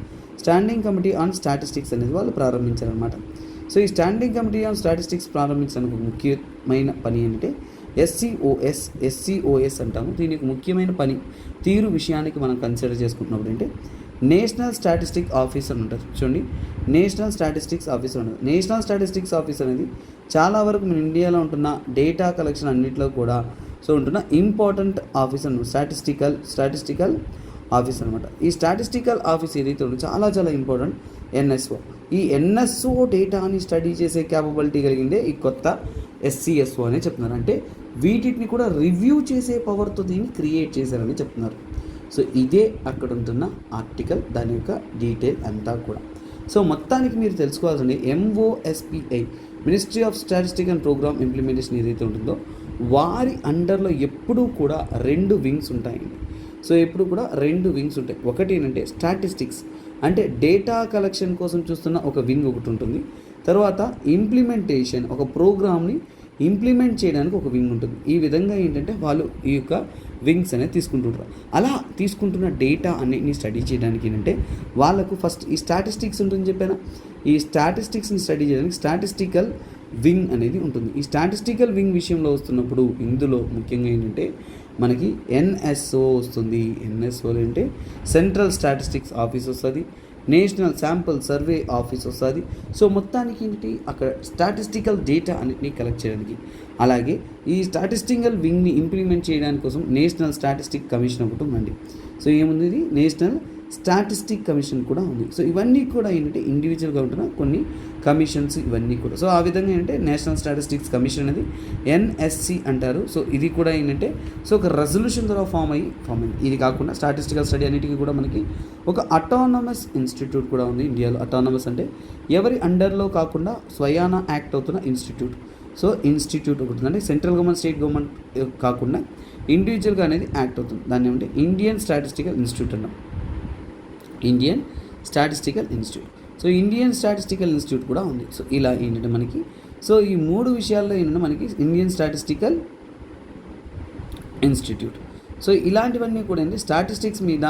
స్టాండింగ్ కమిటీ ఆన్ స్టాటిస్టిక్స్ అనేది వాళ్ళు ప్రారంభించారనమాట. సో ఈ స్టాండింగ్ కమిటీ ఆన్ స్టాటిస్టిక్స్ ప్రారంభించడానికి ముఖ్యమైన పని ఏంటంటే SCOS అంటాము. దీనికి ముఖ్యమైన పని తీరు విషయానికి మనం కన్సిడర్ చేసుకుంటున్నప్పుడు అంటే నేషనల్ స్టాటిస్టిక్ ఆఫీసర్ ఉంటుంది. చూడండి, నేషనల్ స్టాటిస్టిక్స్ ఆఫీసర్ ఉంటుంది. నేషనల్ స్టాటిస్టిక్స్ ఆఫీసర్ అనేది చాలా వరకు మన ఇండియాలో ఉంటున్న డేటా కలెక్షన్ అన్నింటిలో కూడా సో ఉంటున్న ఇంపార్టెంట్ ఆఫీసర్, స్టాటిస్టికల్ ఆఫీస్ అనమాట. ఈ స్టాటిస్టికల్ ఆఫీస్ ఏదైతే ఉందో చాలా ఇంపార్టెంట్. NSO. ఈ NSO డేటాని స్టడీ చేసే క్యాపబిలిటీ కలిగిందే ఈ కొత్త SCSO అని చెప్తున్నారు. అంటే వీటిని కూడా రివ్యూ చేసే పవర్తో దీన్ని క్రియేట్ చేశారని చెప్తున్నారు. సో ఇదే అక్కడ ఉంటున్న ఆర్టికల్, దాని యొక్క డీటెయిల్ అంతా కూడా. సో మొత్తానికి మీరు తెలుసుకోవాల్సింది MOSPI, ministry of statistics and programme implementation ఏదైతే ఉంటుందో వారి అండర్లో ఎప్పుడూ కూడా 2 వింగ్స్ ఉంటాయండి. సో ఎప్పుడు కూడా 2 వింగ్స్ ఉంటాయి. ఒకటి ఏంటంటే స్టాటిస్టిక్స్ అంటే డేటా కలెక్షన్ కోసం చూస్తున్న ఒక వింగ్ ఒకటి ఉంటుంది. తర్వాత ఇంప్లిమెంటేషన్, ఒక ప్రోగ్రామ్ని ఇంప్లిమెంట్ చేయడానికి ఒక వింగ్ ఉంటుంది. ఈ విధంగా ఏంటంటే వాళ్ళు ఈ యొక్క వింగ్స్ అనేది తీసుకుంటుంటారు. అలా తీసుకుంటున్న డేటా అన్నిటిని స్టడీ చేయడానికి ఏంటంటే వాళ్ళకు ఫస్ట్ ఈ స్టాటిస్టిక్స్ ఉంటుంది చెప్పాను. ఈ స్టాటిస్టిక్స్ని స్టడీ చేయడానికి స్టాటిస్టికల్ వింగ్ అనేది ఉంటుంది. ఈ స్టాటిస్టికల్ వింగ్ విషయంలో వస్తున్నప్పుడు ఇందులో ముఖ్యంగా ఏంటంటే మనకి NSO వస్తుంది. NSOలో అంటే సెంట్రల్ స్టాటిస్టిక్స్ ఆఫీస్ వస్తుంది, నేషనల్ శాంపుల్ సర్వే ఆఫీస్ వస్తుంది. సో మొత్తానికి ఏంటి అక్కడ స్టాటిస్టికల్ డేటా అన్నిటిని కలెక్ట్ చేయడానికి. అలాగే ఈ స్టాటిస్టికల్ వింగ్ని ఇంప్లిమెంట్ చేయడానికి కోసం నేషనల్ స్టాటిస్టిక్ కమిషన్ ఒకటి ఉందండి. సో ఏముంది? ఇది నేషనల్ స్టాటిస్టిక్ కమిషన్ కూడా ఉంది. సో ఇవన్నీ కూడా ఏంటంటే ఇండివిజువల్గా ఉంటున్న కొన్ని కమిషన్స్ ఇవన్నీ కూడా. సో ఆ విధంగా ఏంటంటే నేషనల్ స్టాటిస్టిక్స్ కమిషన్ అనేది NSC అంటారు. సో ఇది కూడా ఏంటంటే సో ఒక రెజల్యూషన్ ద్వారా ఫామ్ అయింది. ఇది కాకుండా స్టాటిస్టికల్ స్టడీ అన్నిటికీ కూడా మనకి ఒక అటానమస్ ఇన్స్టిట్యూట్ కూడా ఉంది ఇండియాలో. అటానమస్ అంటే ఎవరి అండర్లో కాకుండా స్వయానా యాక్ట్ అవుతున్న ఇన్స్టిట్యూట్. సో ఇన్స్టిట్యూట్ ఒకటి అంటే సెంట్రల్ గవర్నమెంట్, స్టేట్ గవర్నమెంట్ కాకుండా ఇండివిజువల్గా అనేది యాక్ట్ అవుతుంది. దాన్ని ఏమంటే ఇండియన్ స్టాటిస్టికల్ ఇన్స్టిట్యూట్ అన్నాం. Indian statistical institute. So Indian statistical institute కూడా ఉంది. సో ఇలా ఏంటంటే మనకి సో ఈ 3 విషయాల్లో ఏంటంటే మనకి ఇండియన్ స్టాటిస్టికల్ ఇన్స్టిట్యూట్. సో ఇలాంటివన్నీ కూడా ఏంటి స్టాటిస్టిక్స్ మీద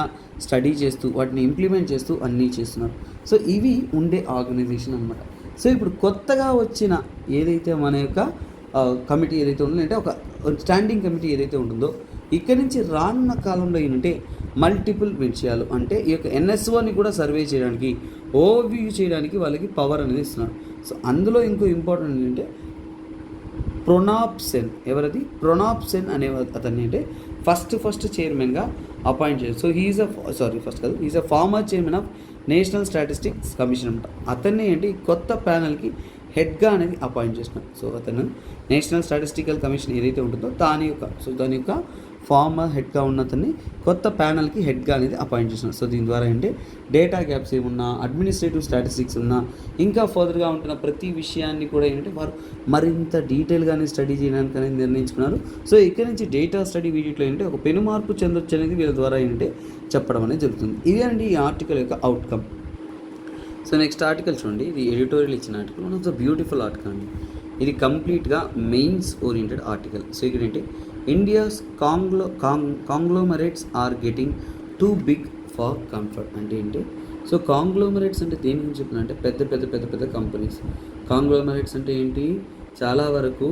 స్టడీ చేస్తూ వాటిని ఇంప్లిమెంట్ చేస్తూ అన్నీ చేస్తున్నారు. సో ఇవి ఉండే ఆర్గనైజేషన్ అనమాట. సో ఇప్పుడు కొత్తగా వచ్చిన ఏదైతే మన యొక్క కమిటీ ఏదైతే ఉంటుందో అంటే ఒక స్టాండింగ్ కమిటీ ఏదైతే ఉంటుందో ఇక్కడి నుంచి రానున్న కాలంలో ఏంటంటే మల్టిపుల్ విషయాలు అంటే ఈ యొక్క NSOని కూడా సర్వే చేయడానికి, ఓవర్వ్యూ చేయడానికి వాళ్ళకి పవర్ అనేది ఇస్తున్నారు. సో అందులో ఇంకో ఇంపార్టెంట్ ఏంటంటే ప్రణబ్ సేన్. ఎవరది? ప్రణబ్ సేన్ అనే అతన్ని అంటే ఫస్ట్ చైర్మన్గా అపాయింట్ చేశారు. So he is a former chairman of national statistics commission అనమాట. అతన్ని ఏంటి కొత్త ప్యానల్కి హెడ్గా అనేది అపాయింట్ చేసినారు. సో అతను నేషనల్ స్టాటిస్టికల్ కమిషన్ ఏదైతే ఉంటుందో దాని యొక్క ఫార్మర్ హెడ్గా ఉన్న అతన్ని కొత్త ప్యానల్కి హెడ్గా అనేది అపాయింట్ చేసినారు. సో దీని ద్వారా ఏంటంటే డేటా గ్యాప్స్ ఏమున్నా, అడ్మినిస్ట్రేటివ్ స్టాటిస్టిక్స్ ఉన్నా, ఇంకా ఫర్దర్గా ఉంటున్న ప్రతి విషయాన్ని కూడా ఏంటంటే వారు మరింత డీటెయిల్గానే స్టడీ చేయడానికి అనేది నిర్ణయించుకున్నారు. సో ఇక్కడ నుంచి డేటా స్టడీ వీటిలో ఏంటంటే ఒక పెను మార్పు చెందొచ్చు అనేది వీళ్ళ ద్వారా ఏంటంటే చెప్పడం అనేది జరుగుతుంది. ఇదే అండి ఈ ఆర్టికల్ యొక్క అవుట్కమ్. సో నెక్స్ట్ ఆర్టికల్ చూడండి, ఇది ఎడిటోరియల్ ఇచ్చిన article. One of the beautiful article అండి. ఇది కంప్లీట్గా మెయిన్స్ ఓరియంటెడ్ ఆర్టికల్. సో ఇక్కడ ఏంటి India's conglomerates are getting too big for comfort అంటే ఏంటి? సో కాంగ్లోమరేట్స్ అంటే దేని గురించి చెప్తున్నా అంటే పెద్ద పెద్ద పెద్ద పెద్ద కంపెనీస్. కాంగ్లోమరేట్స్ అంటే ఏంటి? చాలా వరకు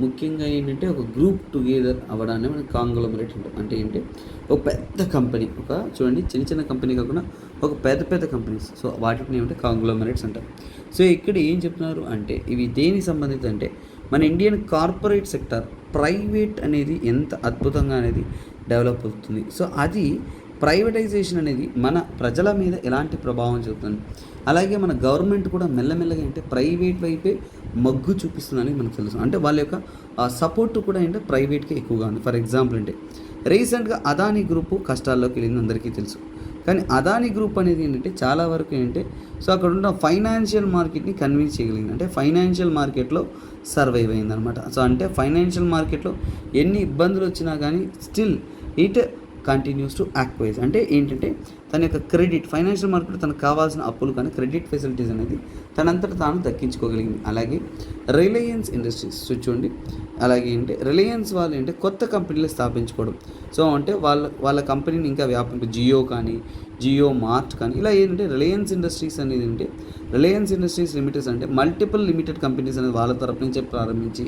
ముఖ్యంగా ఏంటంటే ఒక గ్రూప్ టుగెదర్ అవ్వడాన్ని మనకి కాంగ్లోమరేట్ అంటాం. అంటే ఏంటి? ఒక పెద్ద కంపెనీ, ఒక చూడండి చిన్న చిన్న కంపెనీ కాకుండా ఒక పెద్ద పెద్ద కంపెనీస్, సో వాటిని ఏమంటే కాంగ్లోమరేట్స్ అంటారు. సో ఇక్కడ ఏం చెప్తున్నారు అంటే ఇవి దేనికి సంబంధించి అంటే మన ఇండియన్ కార్పొరేట్ సెక్టర్ ప్రైవేట్ అనేది ఎంత అద్భుతంగా అనేది డెవలప్ అవుతుంది. సో అది ప్రైవేటైజేషన్ అనేది మన ప్రజల మీద ఎలాంటి ప్రభావం చూపుతుంది, అలాగే మన గవర్నమెంట్ కూడా మెల్లమెల్లగా అంటే ప్రైవేట్ వైపే మొగ్గు చూపిస్తుందని మనకు తెలుసు. అంటే వాళ్ళ యొక్క సపోర్ట్ కూడా అంటే ప్రైవేట్కి ఎక్కువగా ఉంది. ఫర్ ఎగ్జాంపుల్ అంటే రీసెంట్గా అదానీ గ్రూపు కష్టాల్లోకి వెళ్ళింది అందరికీ తెలుసు. కానీ అదానీ గ్రూప్ అనేది ఏంటంటే చాలా వరకు ఏంటంటే సో అక్కడ ఉన్న ఫైనాన్షియల్ మార్కెట్ని కన్విన్స్ చేయగలిగింది. అంటే ఫైనాన్షియల్ మార్కెట్లో సర్వైవ్ అయిందనమాట. సో అంటే ఫైనాన్షియల్ మార్కెట్లో ఎన్ని ఇబ్బందులు వచ్చినా కానీ స్టిల్ ఇట్ కంటిన్యూస్ టు యాక్వైజ్. అంటే ఏంటంటే తన యొక్క క్రెడిట్ ఫైనాన్షియల్ మార్కెట్ తనకు కావాల్సిన అప్పులు కానీ క్రెడిట్ ఫెసిలిటీస్ అనేది తనంతట తాను దక్కించుకోగలిగింది. అలాగే రిలయన్స్ ఇండస్ట్రీస్ చూడండి, అలాగే ఏంటంటే రిలయన్స్ వాళ్ళు ఏంటంటే కొత్త కంపెనీలు స్థాపించుకోవడం. సో అంటే వాళ్ళ కంపెనీని ఇంకా జియో కానీ జియో మార్ట్ కానీ ఇలా ఏంటంటే రిలయన్స్ ఇండస్ట్రీస్ అనేది ఏంటంటే రిలయన్స్ ఇండస్ట్రీస్ లిమిటెడ్స్ అంటే మల్టిపుల్ లిమిటెడ్ కంపెనీస్ అనేది వాళ్ళ తరపు నుంచే ప్రారంభించి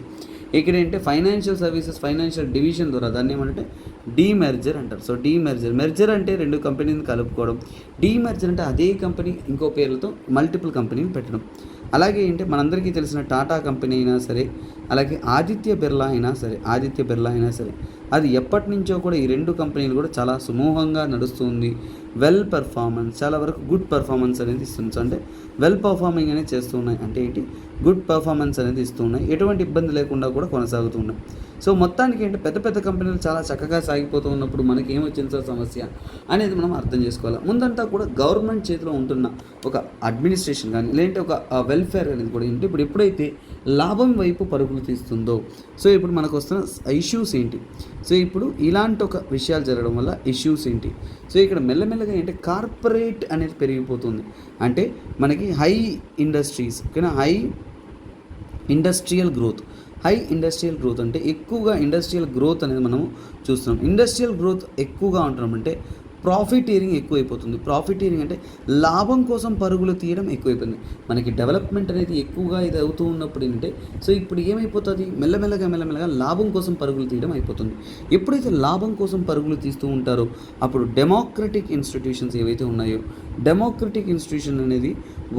ఇక్కడ ఏంటంటే ఫైనాన్షియల్ సర్వీసెస్ ఫైనాన్షియల్ డివిజన్ ద్వారా దాన్ని ఏమంటే డీమెర్జర్ అంటారు. సో మెర్జర్ అంటే రెండు కంపెనీని కలుపుకోవడం, డీమెర్జర్ అంటే అదే కంపెనీ ఇంకో పేర్లతో మల్టిపుల్ కంపెనీని పెట్టడం. అలాగే ఏంటంటే మనందరికీ తెలిసిన టాటా కంపెనీ అయినా సరే, అలాగే ఆదిత్య బిర్లా అయినా సరే అది ఎప్పటి నుంచో కూడా ఈ రెండు కంపెనీలు కూడా చాలా సుమూహంగా నడుస్తుంది. వెల్ పర్ఫార్మెన్స్, చాలా వరకు గుడ్ పర్ఫార్మెన్స్ అనేది ఇస్తుంది. సో అంటే వెల్ పర్ఫార్మింగ్ అనేది చేస్తూ ఉన్నాయి. అంటే ఏంటి? గుడ్ పర్ఫార్మెన్స్ అనేది ఇస్తూ ఉన్నాయి, ఎటువంటి ఇబ్బంది లేకుండా కూడా కొనసాగుతూ ఉన్నాయి. సో మొత్తానికి ఏంటి పెద్ద పెద్ద కంపెనీలు చాలా చక్కగా సాగిపోతూ ఉన్నప్పుడు మనకి ఏమొచ్చింది సార్ సమస్య అనేది మనం అర్థం చేసుకోవాలి. ముందంతా కూడా గవర్నమెంట్ చేతిలో ఉంటున్న ఒక అడ్మినిస్ట్రేషన్ కానీ లేదంటే ఒక వెల్ఫేర్ అనేది కూడా ఏంటి ఇప్పుడు ఎప్పుడైతే లాభం వైపు పరుగులు తీస్తుందో సో ఇప్పుడు మనకు వస్తున్న ఇష్యూస్ ఏంటి? సో ఇప్పుడు ఇలాంటి ఒక విషయాలు జరగడం వల్ల ఇష్యూస్ ఏంటి? సో ఇక్కడ మెల్లమెల్లగా ఏంటి కార్పొరేట్ అనేది పెరిగిపోతుంది. అంటే మనకి హై ఇండస్ట్రీస్ కానీ హై ఇండస్ట్రియల్ గ్రోత్ అంటే ఎక్కువగా ఇండస్ట్రియల్ గ్రోత్ అనేది మనము చూస్తున్నాం. ఇండస్ట్రియల్ గ్రోత్ ఎక్కువగా ఉంటున్నాం అంటే ప్రాఫిటీరింగ్ ఎక్కువైపోతుంది. ప్రాఫిటీరింగ్ అంటే లాభం కోసం పరుగులు తీయడం ఎక్కువైపోయింది. మనకి డెవలప్మెంట్ అనేది ఎక్కువగా ఇది అవుతూ ఉన్నప్పుడు ఏంటంటే సో ఇప్పుడు ఏమైపోతుంది? మెల్లమెల్లగా లాభం కోసం పరుగులు తీయడం అయిపోతుంది. ఎప్పుడైతే లాభం కోసం పరుగులు తీస్తూ ఉంటారో అప్పుడు డెమోక్రటిక్ ఇన్స్టిట్యూషన్స్ ఏవైతే ఉన్నాయో డెమోక్రటిక్ ఇన్స్టిట్యూషన్ అనేది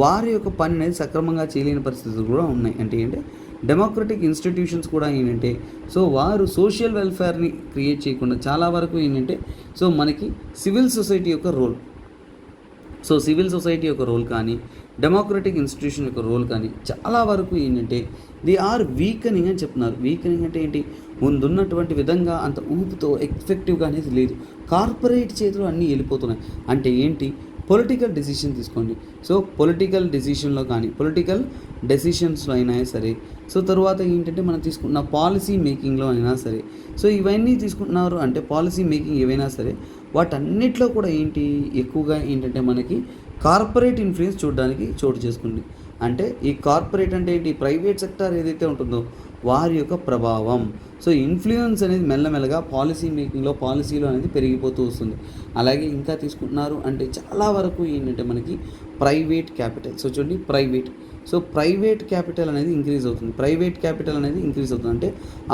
వారి యొక్క పని అనేది సక్రమంగా చేయలేని పరిస్థితులు కూడా ఉన్నాయి. అంటే ఏంటంటే డెమోక్రటిక్ ఇన్స్టిట్యూషన్స్ కూడా ఏంటంటే సో వారు సోషల్ వెల్ఫేర్ని క్రియేట్ చేయకుండా చాలా వరకు ఏంటంటే సో మనకి సివిల్ సొసైటీ యొక్క రోల్ కానీ డెమోక్రటిక్ ఇన్స్టిట్యూషన్ యొక్క రోల్ కానీ చాలా వరకు ఏంటంటే దే ఆర్ వీకనింగ్ అని చెప్తున్నారు. వీకనింగ్ అంటే ఏంటి? ముందున్నటువంటి విధంగా అంత ఊపుతో ఎఫెక్టివ్గా అనేది లేదు. కార్పొరేట్ చేతిలో అన్నీ వెళ్ళిపోతున్నాయి. అంటే ఏంటి? పొలిటికల్ డెసిషన్ తీసుకోండి. సో పొలిటికల్ డెసిషన్స్లో అయినా సరే సో తర్వాత ఏంటంటే మనం తీసుకున్న పాలసీ మేకింగ్లో అయినా సరే సో ఇవన్నీ తీసుకుంటున్నారు. అంటే పాలసీ మేకింగ్ ఏవైనా సరే వాటన్నిటిలో కూడా ఏంటి ఎక్కువగా ఏంటంటే మనకి కార్పొరేట్ ఇన్ఫ్లుయెన్స్ చూడడానికి చోటు చేసుకుంది. అంటే ఈ కార్పొరేట్ అంటే ఏంటి? ప్రైవేట్ సెక్టార్ ఏదైతే ఉంటుందో వారి యొక్క ప్రభావం. సో ఇన్ఫ్లుయెన్స్ అనేది మెల్లమెల్లగా పాలసీ మేకింగ్లో పాలసీలో అనేది పెరిగిపోతూ వస్తుంది. అలాగే ఇంకా తీసుకుంటున్నారు అంటే చాలా వరకు ఏంటంటే మనకి ప్రైవేట్ క్యాపిటల్. సో చూడండి ప్రైవేట్ క్యాపిటల్ అనేది ఇంక్రీజ్ అవుతుంది. అంటే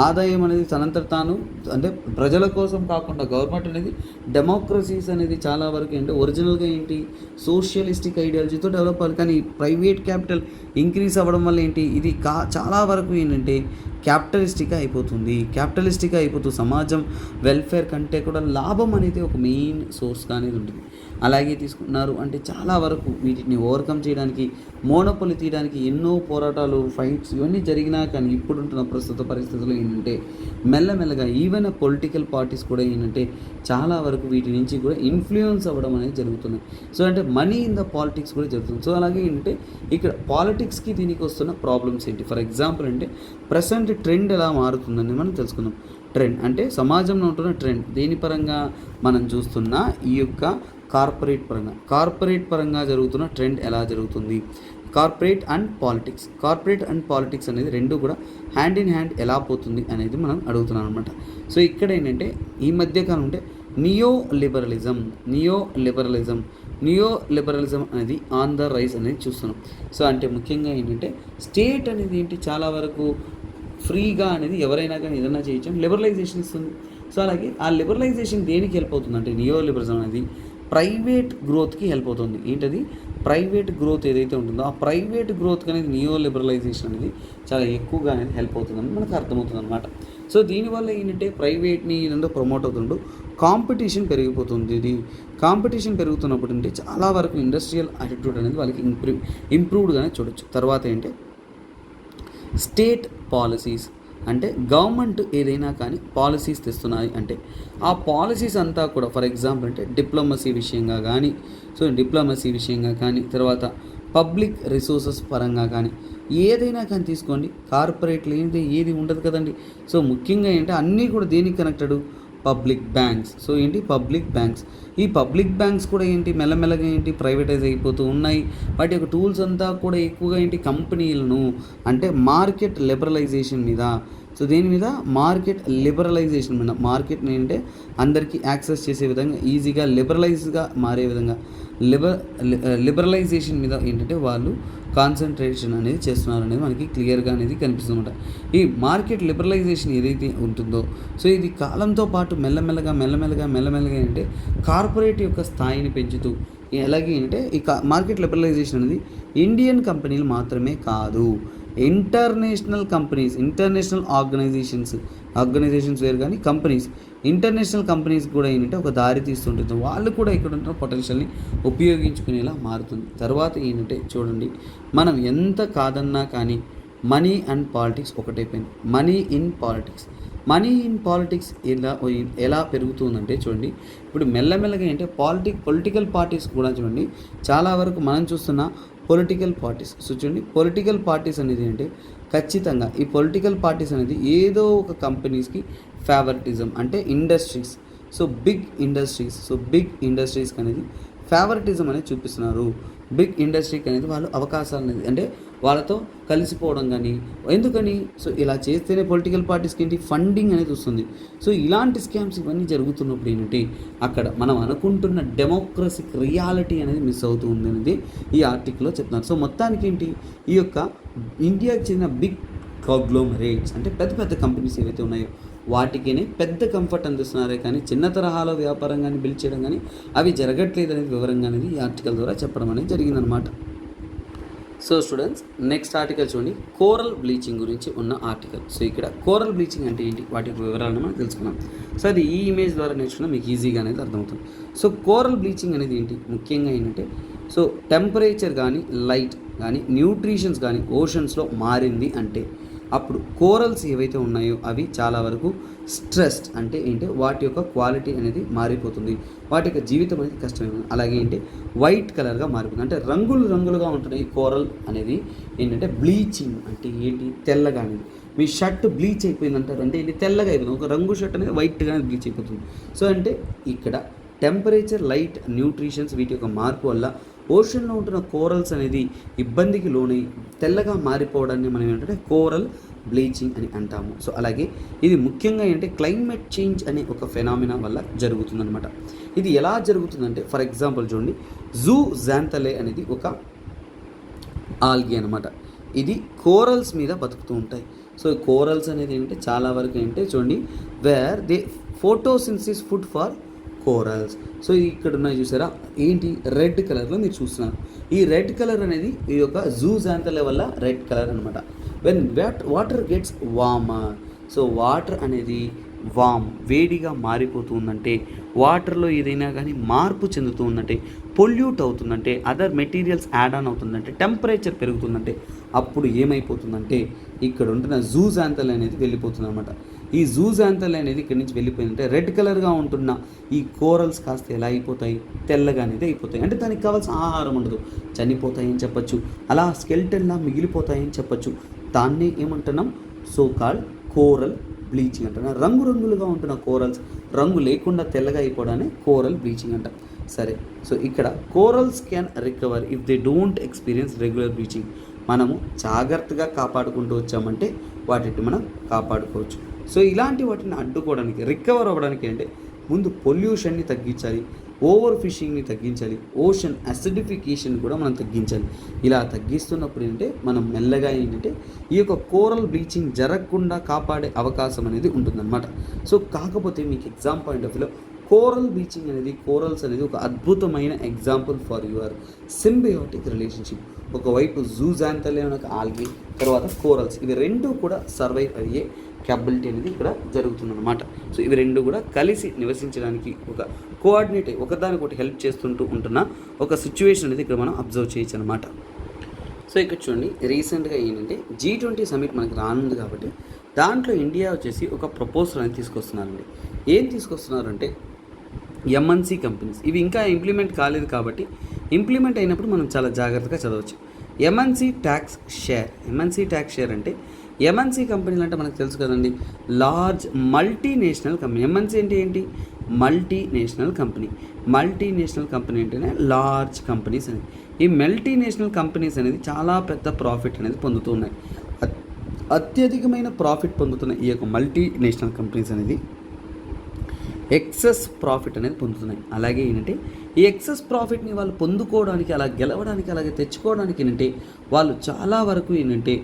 ఆదాయం అనేది తనంతట తాను అంటే ప్రజల కోసం కాకుండా గవర్నమెంట్ అనేది డెమోక్రసీస్ అనేది చాలా వరకు అంటే ఒరిజినల్గా ఏంటి సోషలిస్టిక్ ఐడియాలజీతో డెవలప్ అవ్వాలి. కానీ ప్రైవేట్ క్యాపిటల్ ఇంక్రీజ్ అవ్వడం వల్ల ఏంటి ఇది చాలా వరకు ఏంటంటే క్యాపిటలిస్టిక్గా అయిపోతూ సమాజం వెల్ఫేర్ కంటే కూడా లాభం అనేది ఒక మెయిన్ సోర్స్గా అనేది ఉంటుంది. అలాగే తీసుకున్నారు అంటే చాలా వరకు వీటిని ఓవర్కమ్ చేయడానికి మోనోపొలి తీయడానికి ఎన్నో పోరాటాలు ఫైట్స్ ఇవన్నీ జరిగినా కానీ ఇప్పుడుంటున్న ప్రస్తుత పరిస్థితుల్లో ఏంటంటే మెల్లమెల్లగా ఈవెన్ పొలిటికల్ పార్టీస్ కూడా ఏంటంటే చాలా వరకు వీటి నుంచి కూడా ఇన్ఫ్లుయెన్స్ అవ్వడం అనేది జరుగుతుంది. సో అంటే మనీ ఇన్ ద పాలిటిక్స్ కూడా జరుగుతుంది. సో అలాగే ఏంటంటే ఇక్కడ పాలిటిక్స్కి దీనికి వస్తున్న ప్రాబ్లమ్స్ ఏంటి? ఫర్ ఎగ్జాంపుల్ అంటే ప్రెసెంట్ ట్రెండ్ ఎలా మారుతుందని మనం తెలుసుకుందాం. ట్రెండ్ అంటే సమాజంలో ఉంటున్న ట్రెండ్ దేని పరంగా మనం చూస్తున్నా ఈ యొక్క కార్పొరేట్ పరంగా జరుగుతున్న ట్రెండ్ ఎలా జరుగుతుంది? కార్పొరేట్ అండ్ పాలిటిక్స్ అనేది రెండు కూడా హ్యాండ్ ఇన్ హ్యాండ్ ఎలా పోతుంది అనేది మనం అడుగుతున్నాం అనమాట. సో ఇక్కడ ఏంటంటే ఈ మధ్యకాలం అంటే నియో లిబరలిజం అనేది ఆన్ ద రైజ్ అనేది చూస్తున్నాం. సో అంటే ముఖ్యంగా ఏంటంటే స్టేట్ అనేది ఏంటి చాలా వరకు ఫ్రీగా అనేది ఎవరైనా కానీ ఏదైనా చేయొచ్చు, లిబరలైజేషన్ ఇస్తుంది. సో అలాగే ఆ లిబరలైజేషన్ దేనికి హెల్ప్ అవుతుంది అంటే నియో లిబరలిజం అనేది ప్రైవేట్ గ్రోత్కి హెల్ప్ అవుతుంది. ఏంటది ప్రైవేట్ గ్రోత్ ఏదైతే ఉంటుందో ఆ ప్రైవేట్ గ్రోత్ అనేది నియో లిబరలైజేషన్ అనేది చాలా ఎక్కువగా అనేది హెల్ప్ అవుతుందని మనకు అర్థమవుతుంది అనమాట. సో దీనివల్ల ఏంటంటే ప్రైవేట్ని ఏదో ప్రమోట్ అవుతుంటూ కాంపిటీషన్ పెరిగిపోతుంది. ఇది కాంపిటీషన్ పెరుగుతున్నప్పుడు అంటే చాలా వరకు ఇండస్ట్రియల్ యాటిట్యూడ్ అనేది వాళ్ళకి ఇంప్రూవ్డ్గానే చూడొచ్చు. తర్వాత ఏంటంటే స్టేట్ పాలసీస్ అంటే గవర్నమెంట్ ఏదైనా కానీ పాలసీస్ తెస్తున్నాయి అంటే ఆ పాలసీస్ అంతా కూడా ఫర్ ఎగ్జాంపుల్ అంటే డిప్లొమసీ విషయంగా కానీ తర్వాత పబ్లిక్ రిసోర్సెస్ పరంగా కానీ ఏదైనా కానీ తీసుకోండి, కార్పొరేట్ లేనిదే ఏది ఉండదు కదండి. సో ముఖ్యంగా ఏంటంటే అన్నీ కూడా దేనికి కనెక్టెడ్ పబ్లిక్ బ్యాంక్స్. సో ఏంటి పబ్లిక్ బ్యాంక్స్, ఈ పబ్లిక్ బ్యాంక్స్ కూడా ఏంటి మెల్లమెల్లగా ఏంటి ప్రైవేటైజ్ అయిపోతూ ఉన్నాయి. వాటి యొక్క టూల్స్ అంతా కూడా ఎక్కువగా ఏంటి కంపెనీలను అంటే మార్కెట్ లిబరలైజేషన్ మీద, సో దేని మీద మార్కెట్ లిబరలైజేషన్ మీద, మార్కెట్ని ఏంటంటే అందరికీ యాక్సెస్ చేసే విధంగా ఈజీగా లిబరలైజ్గా మారే విధంగా లిబరలైజేషన్ మీద ఏంటంటే వాళ్ళు కాన్సన్ట్రేషన్ అనేది చేస్తున్నారు అనేది మనకి క్లియర్గా అనేది కనిపిస్తుంది అనమాట. ఈ మార్కెట్ లిబరలైజేషన్ ఏదైతే ఉంటుందో సో ఇది కాలంతో పాటు మెల్లమెల్లగా ఏంటంటే కార్పొరేట్ యొక్క స్థాయిని పెంచుతూ అలాగే ఏంటంటే ఈ మార్కెట్ లిబరలైజేషన్ అనేది ఇండియన్ కంపెనీలు మాత్రమే కాదు, ఇంటర్నేషనల్ కంపెనీస్, ఇంటర్నేషనల్ ఆర్గనైజేషన్స్ వేరు కానీ కంపెనీస్, ఇంటర్నేషనల్ కంపెనీస్ కూడా ఏంటంటే ఒక దారి తీస్తుంటుంది. వాళ్ళు కూడా ఇక్కడ ఉన్న పొటెన్షియల్ని ఉపయోగించుకునేలా మారుతుంది. తర్వాత ఏంటంటే చూడండి, మనం ఎంత కాదన్నా కానీ మనీ అండ్ పాలిటిక్స్ ఒకటైపోయింది. మనీ ఇన్ పాలిటిక్స్ ఎలా పెరుగుతుందంటే చూడండి, ఇప్పుడు మెల్లమెల్లగా ఏంటంటే పొలిటికల్ పార్టీస్ కూడా చూడండి చాలా వరకు మనం చూస్తున్న పొలిటికల్ పార్టీస్. సో చూడండి పొలిటికల్ పార్టీస్ అనేది అంటే ఖచ్చితంగా ఈ పొలిటికల్ పార్టీస్ అనేది ఏదో ఒక కంపెనీస్కి ఫేవరెటిజం అంటే ఇండస్ట్రీస్, సో బిగ్ ఇండస్ట్రీస్కి అనేది ఫేవరెటిజం అనేది చూపిస్తున్నారు. బిగ్ ఇండస్ట్రీకి అనేది వాళ్ళు అవకాశాలు అనేది అంటే వాళ్ళతో కలిసిపోవడం కానీ ఎందుకని సో ఇలా చేస్తేనే పొలిటికల్ పార్టీస్కి ఏంటి ఫండింగ్ అనేది వస్తుంది. సో ఇలాంటి స్కామ్స్ ఇవన్నీ జరుగుతున్నప్పుడు ఏంటంటే అక్కడ మనం అనుకుంటున్న డెమోక్రసీ రియాలిటీ అనేది మిస్ అవుతూ ఉంది అనేది ఈ ఆర్టికల్లో చెప్తున్నారు. సో మొత్తానికి ఏంటి ఈ యొక్క ఇండియాకి చెందిన బిగ్ కాంగ్లోమరేట్స్ అంటే పెద్ద కంపెనీస్ ఏవైతే ఉన్నాయో వాటికినే పెద్ద కంఫర్ట్ అందిస్తున్నారే కానీ చిన్న తరహాలో వ్యాపారం కానీ బిల్డ్ చేయడం కానీ అవి జరగట్లేదు అనేది వివరంగా అనేది ఈ ఆర్టికల్ ద్వారా చెప్పడం అనేది జరిగిందనమాట. సో స్టూడెంట్స్ నెక్స్ట్ ఆర్టికల్ చూడండి, కోరల్ బ్లీచింగ్ గురించి ఉన్న ఆర్టికల్. సో ఇక్కడ కోరల్ బ్లీచింగ్ అంటే ఏంటి వాటి వివరాలను మనం తెలుసుకున్నాం. సో అది ఈ ఇమేజ్ ద్వారా నేర్చుకున్నా మీకు ఈజీగా అనేది అర్థమవుతుంది. సో కోరల్ బ్లీచింగ్ అనేది ఏంటి ముఖ్యంగా ఏంటంటే సో టెంపరేచర్ కానీ లైట్ కానీ న్యూట్రిషన్స్ కానీ ఓషన్స్లో మారింది అంటే అప్పుడు కోరల్స్ ఏవైతే ఉన్నాయో అవి చాలా వరకు స్ట్రెస్డ్ అంటే ఏంటి వాటి యొక్క క్వాలిటీ అనేది మారిపోతుంది, వాటి యొక్క జీవితం అనేది కష్టమైంది. అలాగే ఏంటి వైట్ కలర్గా మారిపోతుంది అంటే రంగులుగా ఉంటున్నాయి. కోరల్ అనేది ఏంటంటే బ్లీచింగ్ అంటే ఏంటి తెల్లగా అనేది మీ షర్ట్ బ్లీచ్ అయిపోయింది అంటారు అంటే ఏంటి తెల్లగా అయిపోతుంది, ఒక రంగు షర్ట్ అనేది వైట్గా బ్లీచ్ అయిపోతుంది. సో అంటే ఇక్కడ టెంపరేచర్ లైట్ న్యూట్రిషన్స్ వీటి యొక్క మార్పు వల్ల ఓషన్లో ఉంటున్న కోరల్స్ అనేది ఇబ్బందికి లోనై తెల్లగా మారిపోవడాన్ని మనం ఏంటంటే కోరల్ బ్లీచింగ్ అని అంటాము. సో అలాగే ఇది ముఖ్యంగా ఏంటంటే క్లైమేట్ చేంజ్ అనే ఒక ఫెనామినా వల్ల జరుగుతుందన్నమాట. ఇది ఎలా జరుగుతుందంటే ఫర్ ఎగ్జాంపుల్ చూడండి, జూజాంథలే అనేది ఒక ఆల్గే అనమాట. ఇది కోరల్స్ మీద బతుకుతూ ఉంటాయి. సో కోరల్స్ అనేది ఏంటంటే చాలా వరకు ఏంటంటే చూడండి where they photosynthesis food for corals. So ఇక్కడ ఉన్నాయి చూసారా ఏంటి రెడ్ కలర్లో మీరు చూస్తున్నారు. ఈ రెడ్ కలర్ అనేది ఈ యొక్క జూజాంథలే వల్ల రెడ్ కలర్ అనమాట. When water gets warmer, so water అనేది వేడిగా మారిపోతుందంటే వాటర్లో ఏదైనా కానీ మార్పు చెందుతూ ఉందంటే పొల్యూట్ అవుతుందంటే అదర్ మెటీరియల్స్ యాడ్ ఆన్ అవుతుందంటే టెంపరేచర్ పెరుగుతుందంటే అప్పుడు ఏమైపోతుందంటే ఇక్కడ ఉంటున్న జూజాంథలే అనేది వెళ్ళిపోతుంది అనమాట. ఈ జూజాంథలే అనేది ఇక్కడి నుంచి వెళ్ళిపోయిందంటే రెడ్ కలర్గా ఉంటున్న ఈ కోరల్స్ కాస్త ఎలా అయిపోతాయి తెల్లగా అనేది అయిపోతాయి. అంటే దానికి కావాల్సిన ఆహారం ఉండదు, చనిపోతాయని చెప్పచ్చు, అలా స్కెల్టన్లా మిగిలిపోతాయని చెప్పచ్చు. దాన్ని ఏమంటున్నాం సో కాల్డ్ కోరల్ బ్లీచింగ్ అంటారు. రంగురంగులుగా ఉంటున్న కోరల్స్ రంగు లేకుండా తెల్లగా అయిపోవడాన్ని కోరల్ బ్లీచింగ్ అంటారు. సరే, సో ఇక్కడ corals can recover if they don't experience regular bleaching. మనము జాగ్రత్తగా కాపాడుకుంటూ వచ్చామంటే వాటిని మనం కాపాడుకోవచ్చు. సో ఇలాంటి వాటిని అడ్డుకోవడానికి, రికవర్ అవ్వడానికి అంటే ముందు పొల్యూషన్ని తగ్గించాలి, ఓవర్ ఫిషింగ్ని తగ్గించాలి, ఓషన్ అసిడిఫికేషన్ కూడా మనం తగ్గించాలి. ఇలా తగ్గిస్తున్నప్పుడు ఏంటంటే మనం మెల్లగా ఏంటంటే ఈ యొక్క కోరల్ బ్లీచింగ్ జరగకుండా కాపాడే అవకాశం అనేది ఉంటుందన్నమాట. సో కాకపోతే మీకు ఎగ్జామ్ పాయింట్ ఆఫ్ వ్యూలో కోరల్ బ్లీచింగ్ అనేది, కోరల్స్ అనేది ఒక అద్భుతమైన example for your symbiotic relationship. ఒకవైపు జూజాంథలియన్ ఆల్గే, తర్వాత కోరల్స్, ఇవి రెండు కూడా సర్వైవ్ అయ్యే క్యాపబిలిటీ అనేది ఇక్కడ జరుగుతుందన్నమాట. సో ఇవి రెండు కూడా కలిసి నివసించడానికి ఒక కోఆర్డినేట్ అయ్యి ఒకదానికొకటి హెల్ప్ చేస్తుంటూ ఉంటున్న ఒక సిచ్యువేషన్ అనేది ఇక్కడ మనం అబ్జర్వ్ చేయొచ్చు అనమాట. సో ఇక్కడ చూడండి, రీసెంట్గా ఏంటంటే G20 సమిట్ మనకి రానుంది కాబట్టి దాంట్లో ఇండియా వచ్చేసి ఒక ప్రపోజల్ అనేది తీసుకొస్తున్నారండి. ఏం తీసుకొస్తున్నారంటే ఎంఎన్సీ కంపెనీస్, ఇవి ఇంకా ఇంప్లిమెంట్ కాలేదు కాబట్టి ఇంప్లిమెంట్ అయినప్పుడు మనం చాలా జాగ్రత్తగా చదవచ్చు. ఎంఎన్సీ ట్యాక్స్ షేర్ అంటే ఎంఎన్సీ కంపెనీలు అంటే మనకు తెలుసు కదండి, లార్జ్ మల్టీనేషనల్ కంపెనీ. ఎంఎన్సీ అంటే ఏంటి? మల్టీనేషనల్ కంపెనీ అంటేనే లార్జ్ కంపెనీస్ అనేది. ఈ మల్టీనేషనల్ కంపెనీస్ అనేది చాలా పెద్ద ప్రాఫిట్ అనేది పొందుతున్నాయి. అత్యధికమైన ప్రాఫిట్ పొందుతున్న ఈ యొక్క మల్టీనేషనల్ కంపెనీస్ అనేది ఎక్సెస్ ప్రాఫిట్ అనేది పొందుతున్నాయి. అలాగే ఏంటంటే ఈ ఎక్సెస్ ప్రాఫిట్ని వాళ్ళు పొందుకోవడానికి, అలా గెలవడానికి, అలాగే తెచ్చుకోవడానికి ఏంటంటే వాళ్ళు చాలా వరకు ఏంటంటే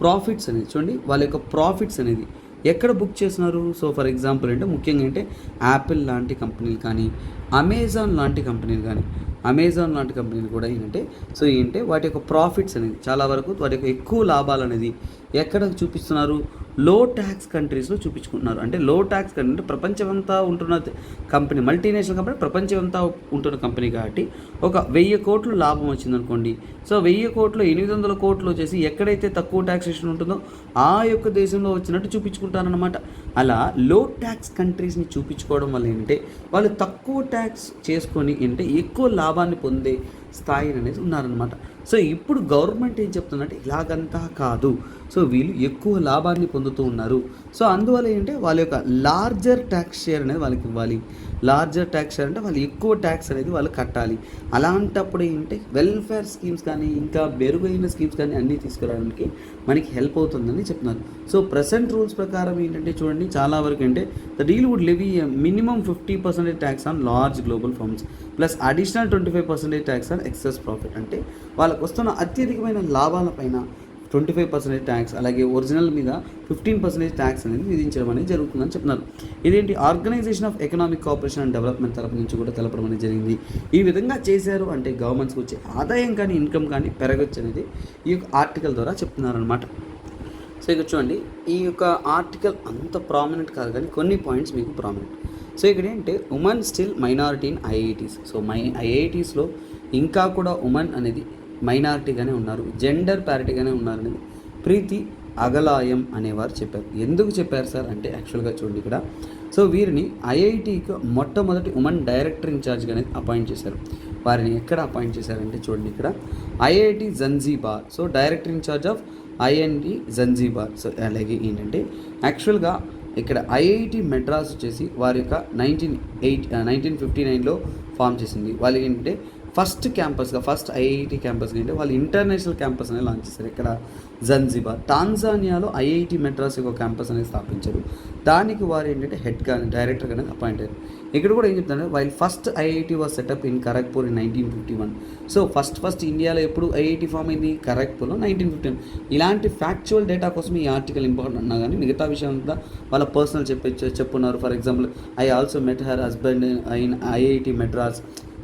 ప్రాఫిట్స్ అనేది చూడండి, వాళ్ళ యొక్క ప్రాఫిట్స్ అనేది ఎక్కడ బుక్ చేస్తున్నారు. సో ఫర్ ఎగ్జాంపుల్ అంటే ముఖ్యంగా అంటే యాపిల్ లాంటి కంపెనీలు కానీ, అమెజాన్ లాంటి కంపెనీలు కూడా ఏంటంటే సో ఏంటంటే వాటి యొక్క ప్రాఫిట్స్ అనేది చాలా వరకు వాటి యొక్క ఎక్కువ లాభాలు అనేది ఎక్కడ చూపిస్తున్నారు? లో ట్యాక్స్ కంట్రీస్లో చూపించుకుంటున్నారు. అంటే లో ట్యాక్స్ కంట్రీ అంటే ప్రపంచమంతా ఉంటున్న కంపెనీ, మల్టీనేషనల్ కంపెనీ ప్రపంచమంతా ఉంటున్న కంపెనీ కాబట్టి ఒక 1000 కోట్లు లాభం వచ్చిందనుకోండి. సో 1000 కోట్లు 800 కోట్లు వచ్చేసి ఎక్కడైతే తక్కువ ట్యాక్సేషన్ ఉంటుందో ఆ యొక్క దేశంలో వచ్చినట్టు చూపించుకుంటారనమాట. అలా లో ట్యాక్స్ కంట్రీస్ని చూపించుకోవడం వల్ల ఏంటంటే వాళ్ళు తక్కువ ట్యాక్స్ చేసుకొని ఏంటంటే ఎక్కువ లాభాన్ని పొందే స్థాయి అనేది ఉన్నారనమాట. సో ఇప్పుడు గవర్నమెంట్ ఏం చెప్తుందంటే ఇలాగంతా కాదు, సో వీళ్ళు ఎక్కువ లాభాన్ని పొందుతూ ఉన్నారు. సో అందువల్ల ఏంటంటే వాళ్ళ యొక్క లార్జర్ ట్యాక్స్ షేర్ అనేది వాళ్ళకి ఇవ్వాలి. లార్జర్ ట్యాక్స్ షేర్ అంటే వాళ్ళు ఎక్కువ ట్యాక్స్ అనేది వాళ్ళు కట్టాలి. అలాంటప్పుడు ఏంటంటే వెల్ఫేర్ స్కీమ్స్ కానీ ఇంకా మెరుగైన స్కీమ్స్ కానీ అన్నీ తీసుకురావడానికి మనకి హెల్ప్ అవుతుందని చెప్తున్నారు. సో ప్రెసెంట్ రూల్స్ ప్రకారం ఏంటంటే చూడండి, చాలా వరకు అంటే the deal would levy minimum 50% tax on large global firms plus additional 25% tax on excess profit. అంటే వాళ్ళకు వస్తున్న అత్యధికమైన లాభాలపైన 25% ట్యాక్స్, అలాగే ఒరిజినల్ మీద 15% ట్యాక్స్ అనేది విధించడం అనేది జరుగుతుందని చెప్తున్నారు. ఇదేంటి organisation of economic cooperation and development తరపు నుంచి కూడా తెలపడం అనేది జరిగింది. ఈ విధంగా చేశారు అంటే గవర్నమెంట్స్కి వచ్చే ఆదాయం కానీ ఇన్కమ్ కానీ పెరగచ్చు అనేది ఈ యొక్క ఆర్టికల్ ద్వారా చెప్తున్నారనమాట. సో ఇక్కడ చూడండి, ఈ యొక్క ఆర్టికల్ అంత ప్రామినెంట్ కాదు కానీ కొన్ని పాయింట్స్ మీకు ప్రామినెంట్. సో ఇక్కడ ఏంటంటే women still minority in IITs. So ఐఐటీస్లో ఇంకా కూడా ఉమెన్ అనేది మైనారిటీగానే ఉన్నారు, జెండర్ ప్యారిటీగానే ఉన్నారు అనేది ప్రీతి అగలాయం అనేవారు చెప్పారు. ఎందుకు చెప్పారు సార్ అంటే యాక్చువల్గా చూడండి ఇక్కడ, సో వీరిని ఐఐటీకి మొట్టమొదటి ఉమెన్ డైరెక్టర్ ఇన్ఛార్జ్గా అనేది అపాయింట్ చేశారు. వారిని ఎక్కడ అపాయింట్ చేశారంటే చూడండి ఇక్కడ IIT Zanzibar. So director in charge of IIT Zanzibar. So అలాగే ఏంటంటే యాక్చువల్గా ఇక్కడ ఐఐటి మెడ్రాస్ వచ్చేసి వారి యొక్క 1959లో ఫామ్ చేసింది. వాళ్ళు ఏంటంటే ఫస్ట్ ఐఐటి క్యాంపస్గా అంటే వాళ్ళు ఇంటర్నేషనల్ క్యాంపస్ అనేది లాంచ్ చేశారు. ఇక్కడ జంజిబార్, టాంజానియాలో ఐఐటి మెడ్రాస్ యొక్క క్యాంపస్ అనేది స్థాపించారు. దానికి వారు ఏంటంటే హెడ్గా డైరెక్టర్గా అనేది అపాయింట్ అయ్యారు. ఇక్కడ కూడా ఏం చెప్తారంటే while first IIT was setup in Kharagpur in 1951. So first ఇండియాలో ఎప్పుడు ఐఐటి ఫామ్ అయింది? ఖరగ్పూర్లో 1951. ఇలాంటి ఫ్యాక్చువల్ డేటా కోసం ఈ ఆర్టికల్ ఇంపార్టెంట్ అన్నా కానీ మిగతా విషయం అంతా వాళ్ళ పర్సనల్ చెప్పున్నారు. For example I also met her husband in IIT Madras,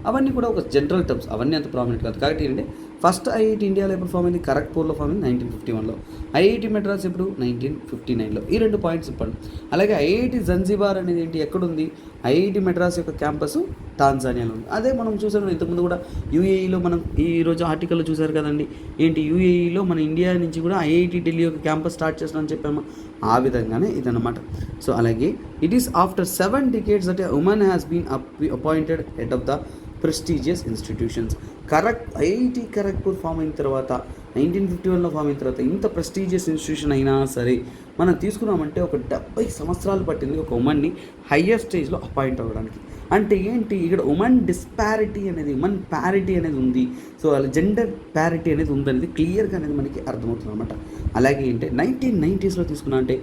అవన్నీ కూడా ఒక జనరల్ టర్మ్స్, అవన్నీ అంత ప్రామినెంట్ కాదు. కాబట్టి ఏంటంటే ఫస్ట్ ఐఐటి ఇండియాలో ఎప్పుడు ఫామ్ అయింది? ఖరగ్పూర్లో ఫామ్ అయింది 1951లో. ఐఐటి మెడ్రాస్ ఎప్పుడు? 1959లో. ఈ 2 పాయింట్స్ చెప్పండి. అలాగే ఐఐటి జంజిబార్ అనేది ఏంటి, ఎక్కడుంది? ఐఐటి మెడ్రాస్ యొక్క క్యాంపస్ టాంజానియాలో ఉంది. అదే మనం చూసాము ఇంతకుముందు కూడా యూఏఈలో, మనం ఈరోజు ఆర్టికల్లో చూసారు కదండి, ఏంటి యూఏఈలో మన ఇండియా నుంచి కూడా ఐఐటి ఢిల్లీ యొక్క క్యాంపస్ స్టార్ట్ చేస్తామని చెప్పాము. ఆ విధంగానే ఇదన్నమాట. సో అలాగే it is after 7 decades that a women has been appointed head of the prestigious institutions. IIT Kharagpur form అయిన తర్వాత 1951లో ఫామ్ అయిన తర్వాత ఇంత ప్రెస్టీజియస్ ఇన్స్టిట్యూషన్ అయినా సరే మనం తీసుకున్నామంటే ఒక 70 సంవత్సరాలు పట్టింది ఒక ఉమెన్ని హయ్యర్ స్టేజ్లో అపాయింట్ అవ్వడానికి. అంటే ఏంటి, ఇక్కడ ఉమెన్ డిస్పారిటీ అనేది, ఉమెన్ ప్యారిటీ అనేది ఉంది. సో అలా జెండర్ ప్యారిటీ అనేది ఉందనేది క్లియర్గా అనేది మనకి అర్థమవుతుంది అనమాట. అలాగే ఏంటంటే 1990s తీసుకున్నా అంటే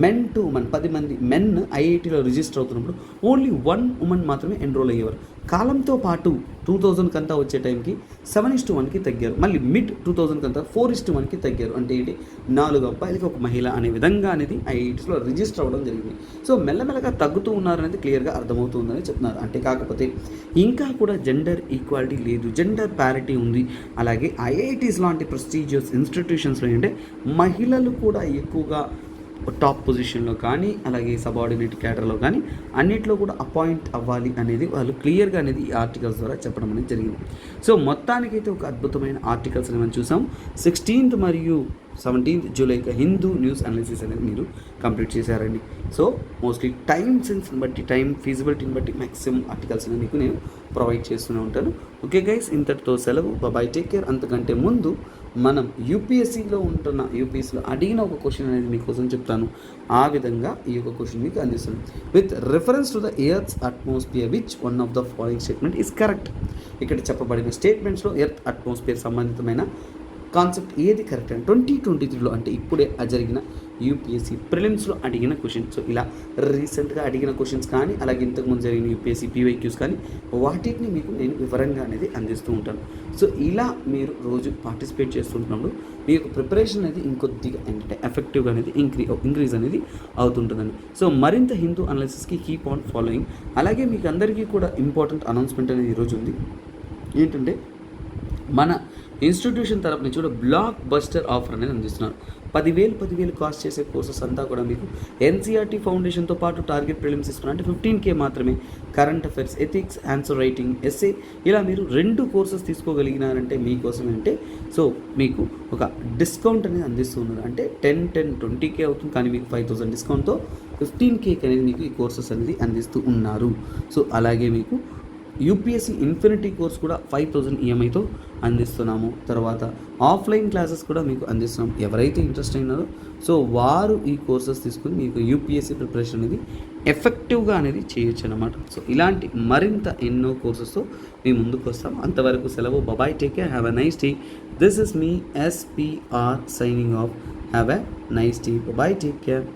మెన్ టు ఉమెన్ 10 మంది మెన్ ఐఐటీలో రిజిస్టర్ అవుతున్నప్పుడు ఓన్లీ 1 ఉమెన్ మాత్రమే ఎన్రోల్ అయ్యేవారు. కాలంతో పాటు 2000 కంతా వచ్చే టైంకి 7:1కి తగ్గారు. మళ్ళీ మిడ్ 2000 కంతా 4:1కి తగ్గారు. అంటే ఏంటి, 4 అబ్బాయిలకి ఒక మహిళ అనే విధంగా అనేది ఐఐటీస్లో రిజిస్టర్ అవ్వడం జరిగింది. సో మెల్లమెల్లగా తగ్గుతూ ఉన్నారనేది క్లియర్గా అర్థమవుతుందని చెప్తున్నారు. అంటే కాకపోతే ఇంకా కూడా జెండర్ ఈక్వాలిటీ లేదు, జెండర్ ప్యారిటీ ఉంది. అలాగే ఐఐటీస్ లాంటి ప్రెస్టీజియస్ ఇన్స్టిట్యూషన్స్లో ఏంటంటే మహిళలు కూడా ఎక్కువగా టాప్ పొజిషన్లో కానీ అలాగే సబార్డినేట్ క్యాడర్లో కానీ అన్నిట్లో కూడా అపాయింట్ అవ్వాలి అనేది వాళ్ళు క్లియర్గా అనేది ఈ ఆర్టికల్స్ ద్వారా చెప్పడం అనేది జరిగింది. సో మొత్తానికైతే ఒక అద్భుతమైన ఆర్టికల్స్ అని మనం చూసాం. 16th మరియు 17th జూలైకి హిందూ న్యూస్ అనాలిసిస్ అనేది మీరు కంప్లీట్ చేశారండి. సో మోస్ట్లీ టైం సెన్స్ని బట్టి, టైం ఫీజిబిలిటీని బట్టి మ్యాక్సిమం ఆర్టికల్స్ అనేది మీకు నేను ప్రొవైడ్ చేస్తూనే ఉంటాను. ఓకే గైస్, ఇంతటితో సెలవు, బాయ్, టేక్ కేర్. అంతకంటే ముందు మనం యూపీఎస్సీలో అడిగిన ఒక క్వశ్చన్ అనేది మీకోసం చెప్తాను. ఆ విధంగా ఈ యొక్క క్వశ్చన్ మీకు అందిస్తాను. With reference to the earth's atmosphere which one of the following statement is correct. ఇక్కడ చెప్పబడిన స్టేట్మెంట్స్లో ఎర్త్ అట్మాస్ఫియర్ సంబంధితమైన కాన్సెప్ట్ ఏది కరెక్ట్ అని 2023లో అంటే ఇప్పుడే జరిగిన యూపీఎస్సీ ప్రిలిమ్స్లో అడిగిన క్వశ్చన్స్. సో ఇలా రీసెంట్గా అడిగిన క్వశ్చన్స్ కానీ అలాగే ఇంతకుముందు జరిగిన యూపీఎస్సీ పీవైక్యూస్ కానీ వాటిని మీకు నేను వివరంగా అనేది అందిస్తూ ఉంటాను. సో ఇలా మీరు రోజు పార్టిసిపేట్ చేస్తుంటున్నప్పుడు మీ యొక్క ప్రిపరేషన్ అనేది ఇంకొద్దిగా ఏంటంటే ఎఫెక్టివ్గా అనేది ఇంక్రీజ్ అనేది అవుతుంటుందండి. సో మరింత హిందూ అనాలిసిస్కి కీప్ ఆన్ ఫాలోయింగ్. అలాగే మీకు అందరికీ కూడా ఇంపార్టెంట్ అనౌన్స్మెంట్ అనేది ఈరోజు ఉంది. ఏంటంటే మన ఇన్స్టిట్యూషన్ తరపు నుంచి కూడా బ్లాక్ బస్టర్ ఆఫర్ అనేది అందిస్తున్నారు. 10,000 కాస్ట్ చేసే కోర్సెస్ అంతా కూడా మీకు ఎన్సీఆర్టీ ఫౌండేషన్తో పాటు టార్గెట్ ప్రిలిమ్స్ ఇస్తున్నారు. అంటే 15K మాత్రమే. Current affairs, ethics, answer writing, essay ఇలా మీరు 2 కోర్సెస్ తీసుకోగలిగినారంటే మీకోసం అంటే సో మీకు ఒక డిస్కౌంట్ అనేది అందిస్తున్నారు. అంటే 20K అవుతుంది, కానీ మీకు 5,000 డిస్కౌంట్తో 15K అనేది మీకు ఈ కోర్సెస్ అనేది అందిస్తూ ఉన్నారు. సో అలాగే మీకు యూపీఎస్సీ ఇన్ఫినిటీ కోర్స్ కూడా 5,000 ఈఎంఐతో అందిస్తున్నాము. తర్వాత ఆఫ్లైన్ క్లాసెస్ కూడా మీకు అందిస్తున్నాము. ఎవరైతే ఇంట్రెస్ట్ అయినారో సో వారు ఈ కోర్సెస్ తీసుకుని మీకు యూపీఎస్సీ ప్రిపరేషన్ అనేది ఎఫెక్టివ్గా అనేది చేయొచ్చు అన్నమాట. సో ఇలాంటి మరింత ఎన్నో కోర్సెస్తో మేము ముందుకు వస్తాం. అంతవరకు సెలవు, bye, take care, have a nice day. This is me SPR signing off. Have a nice day, bye, take care.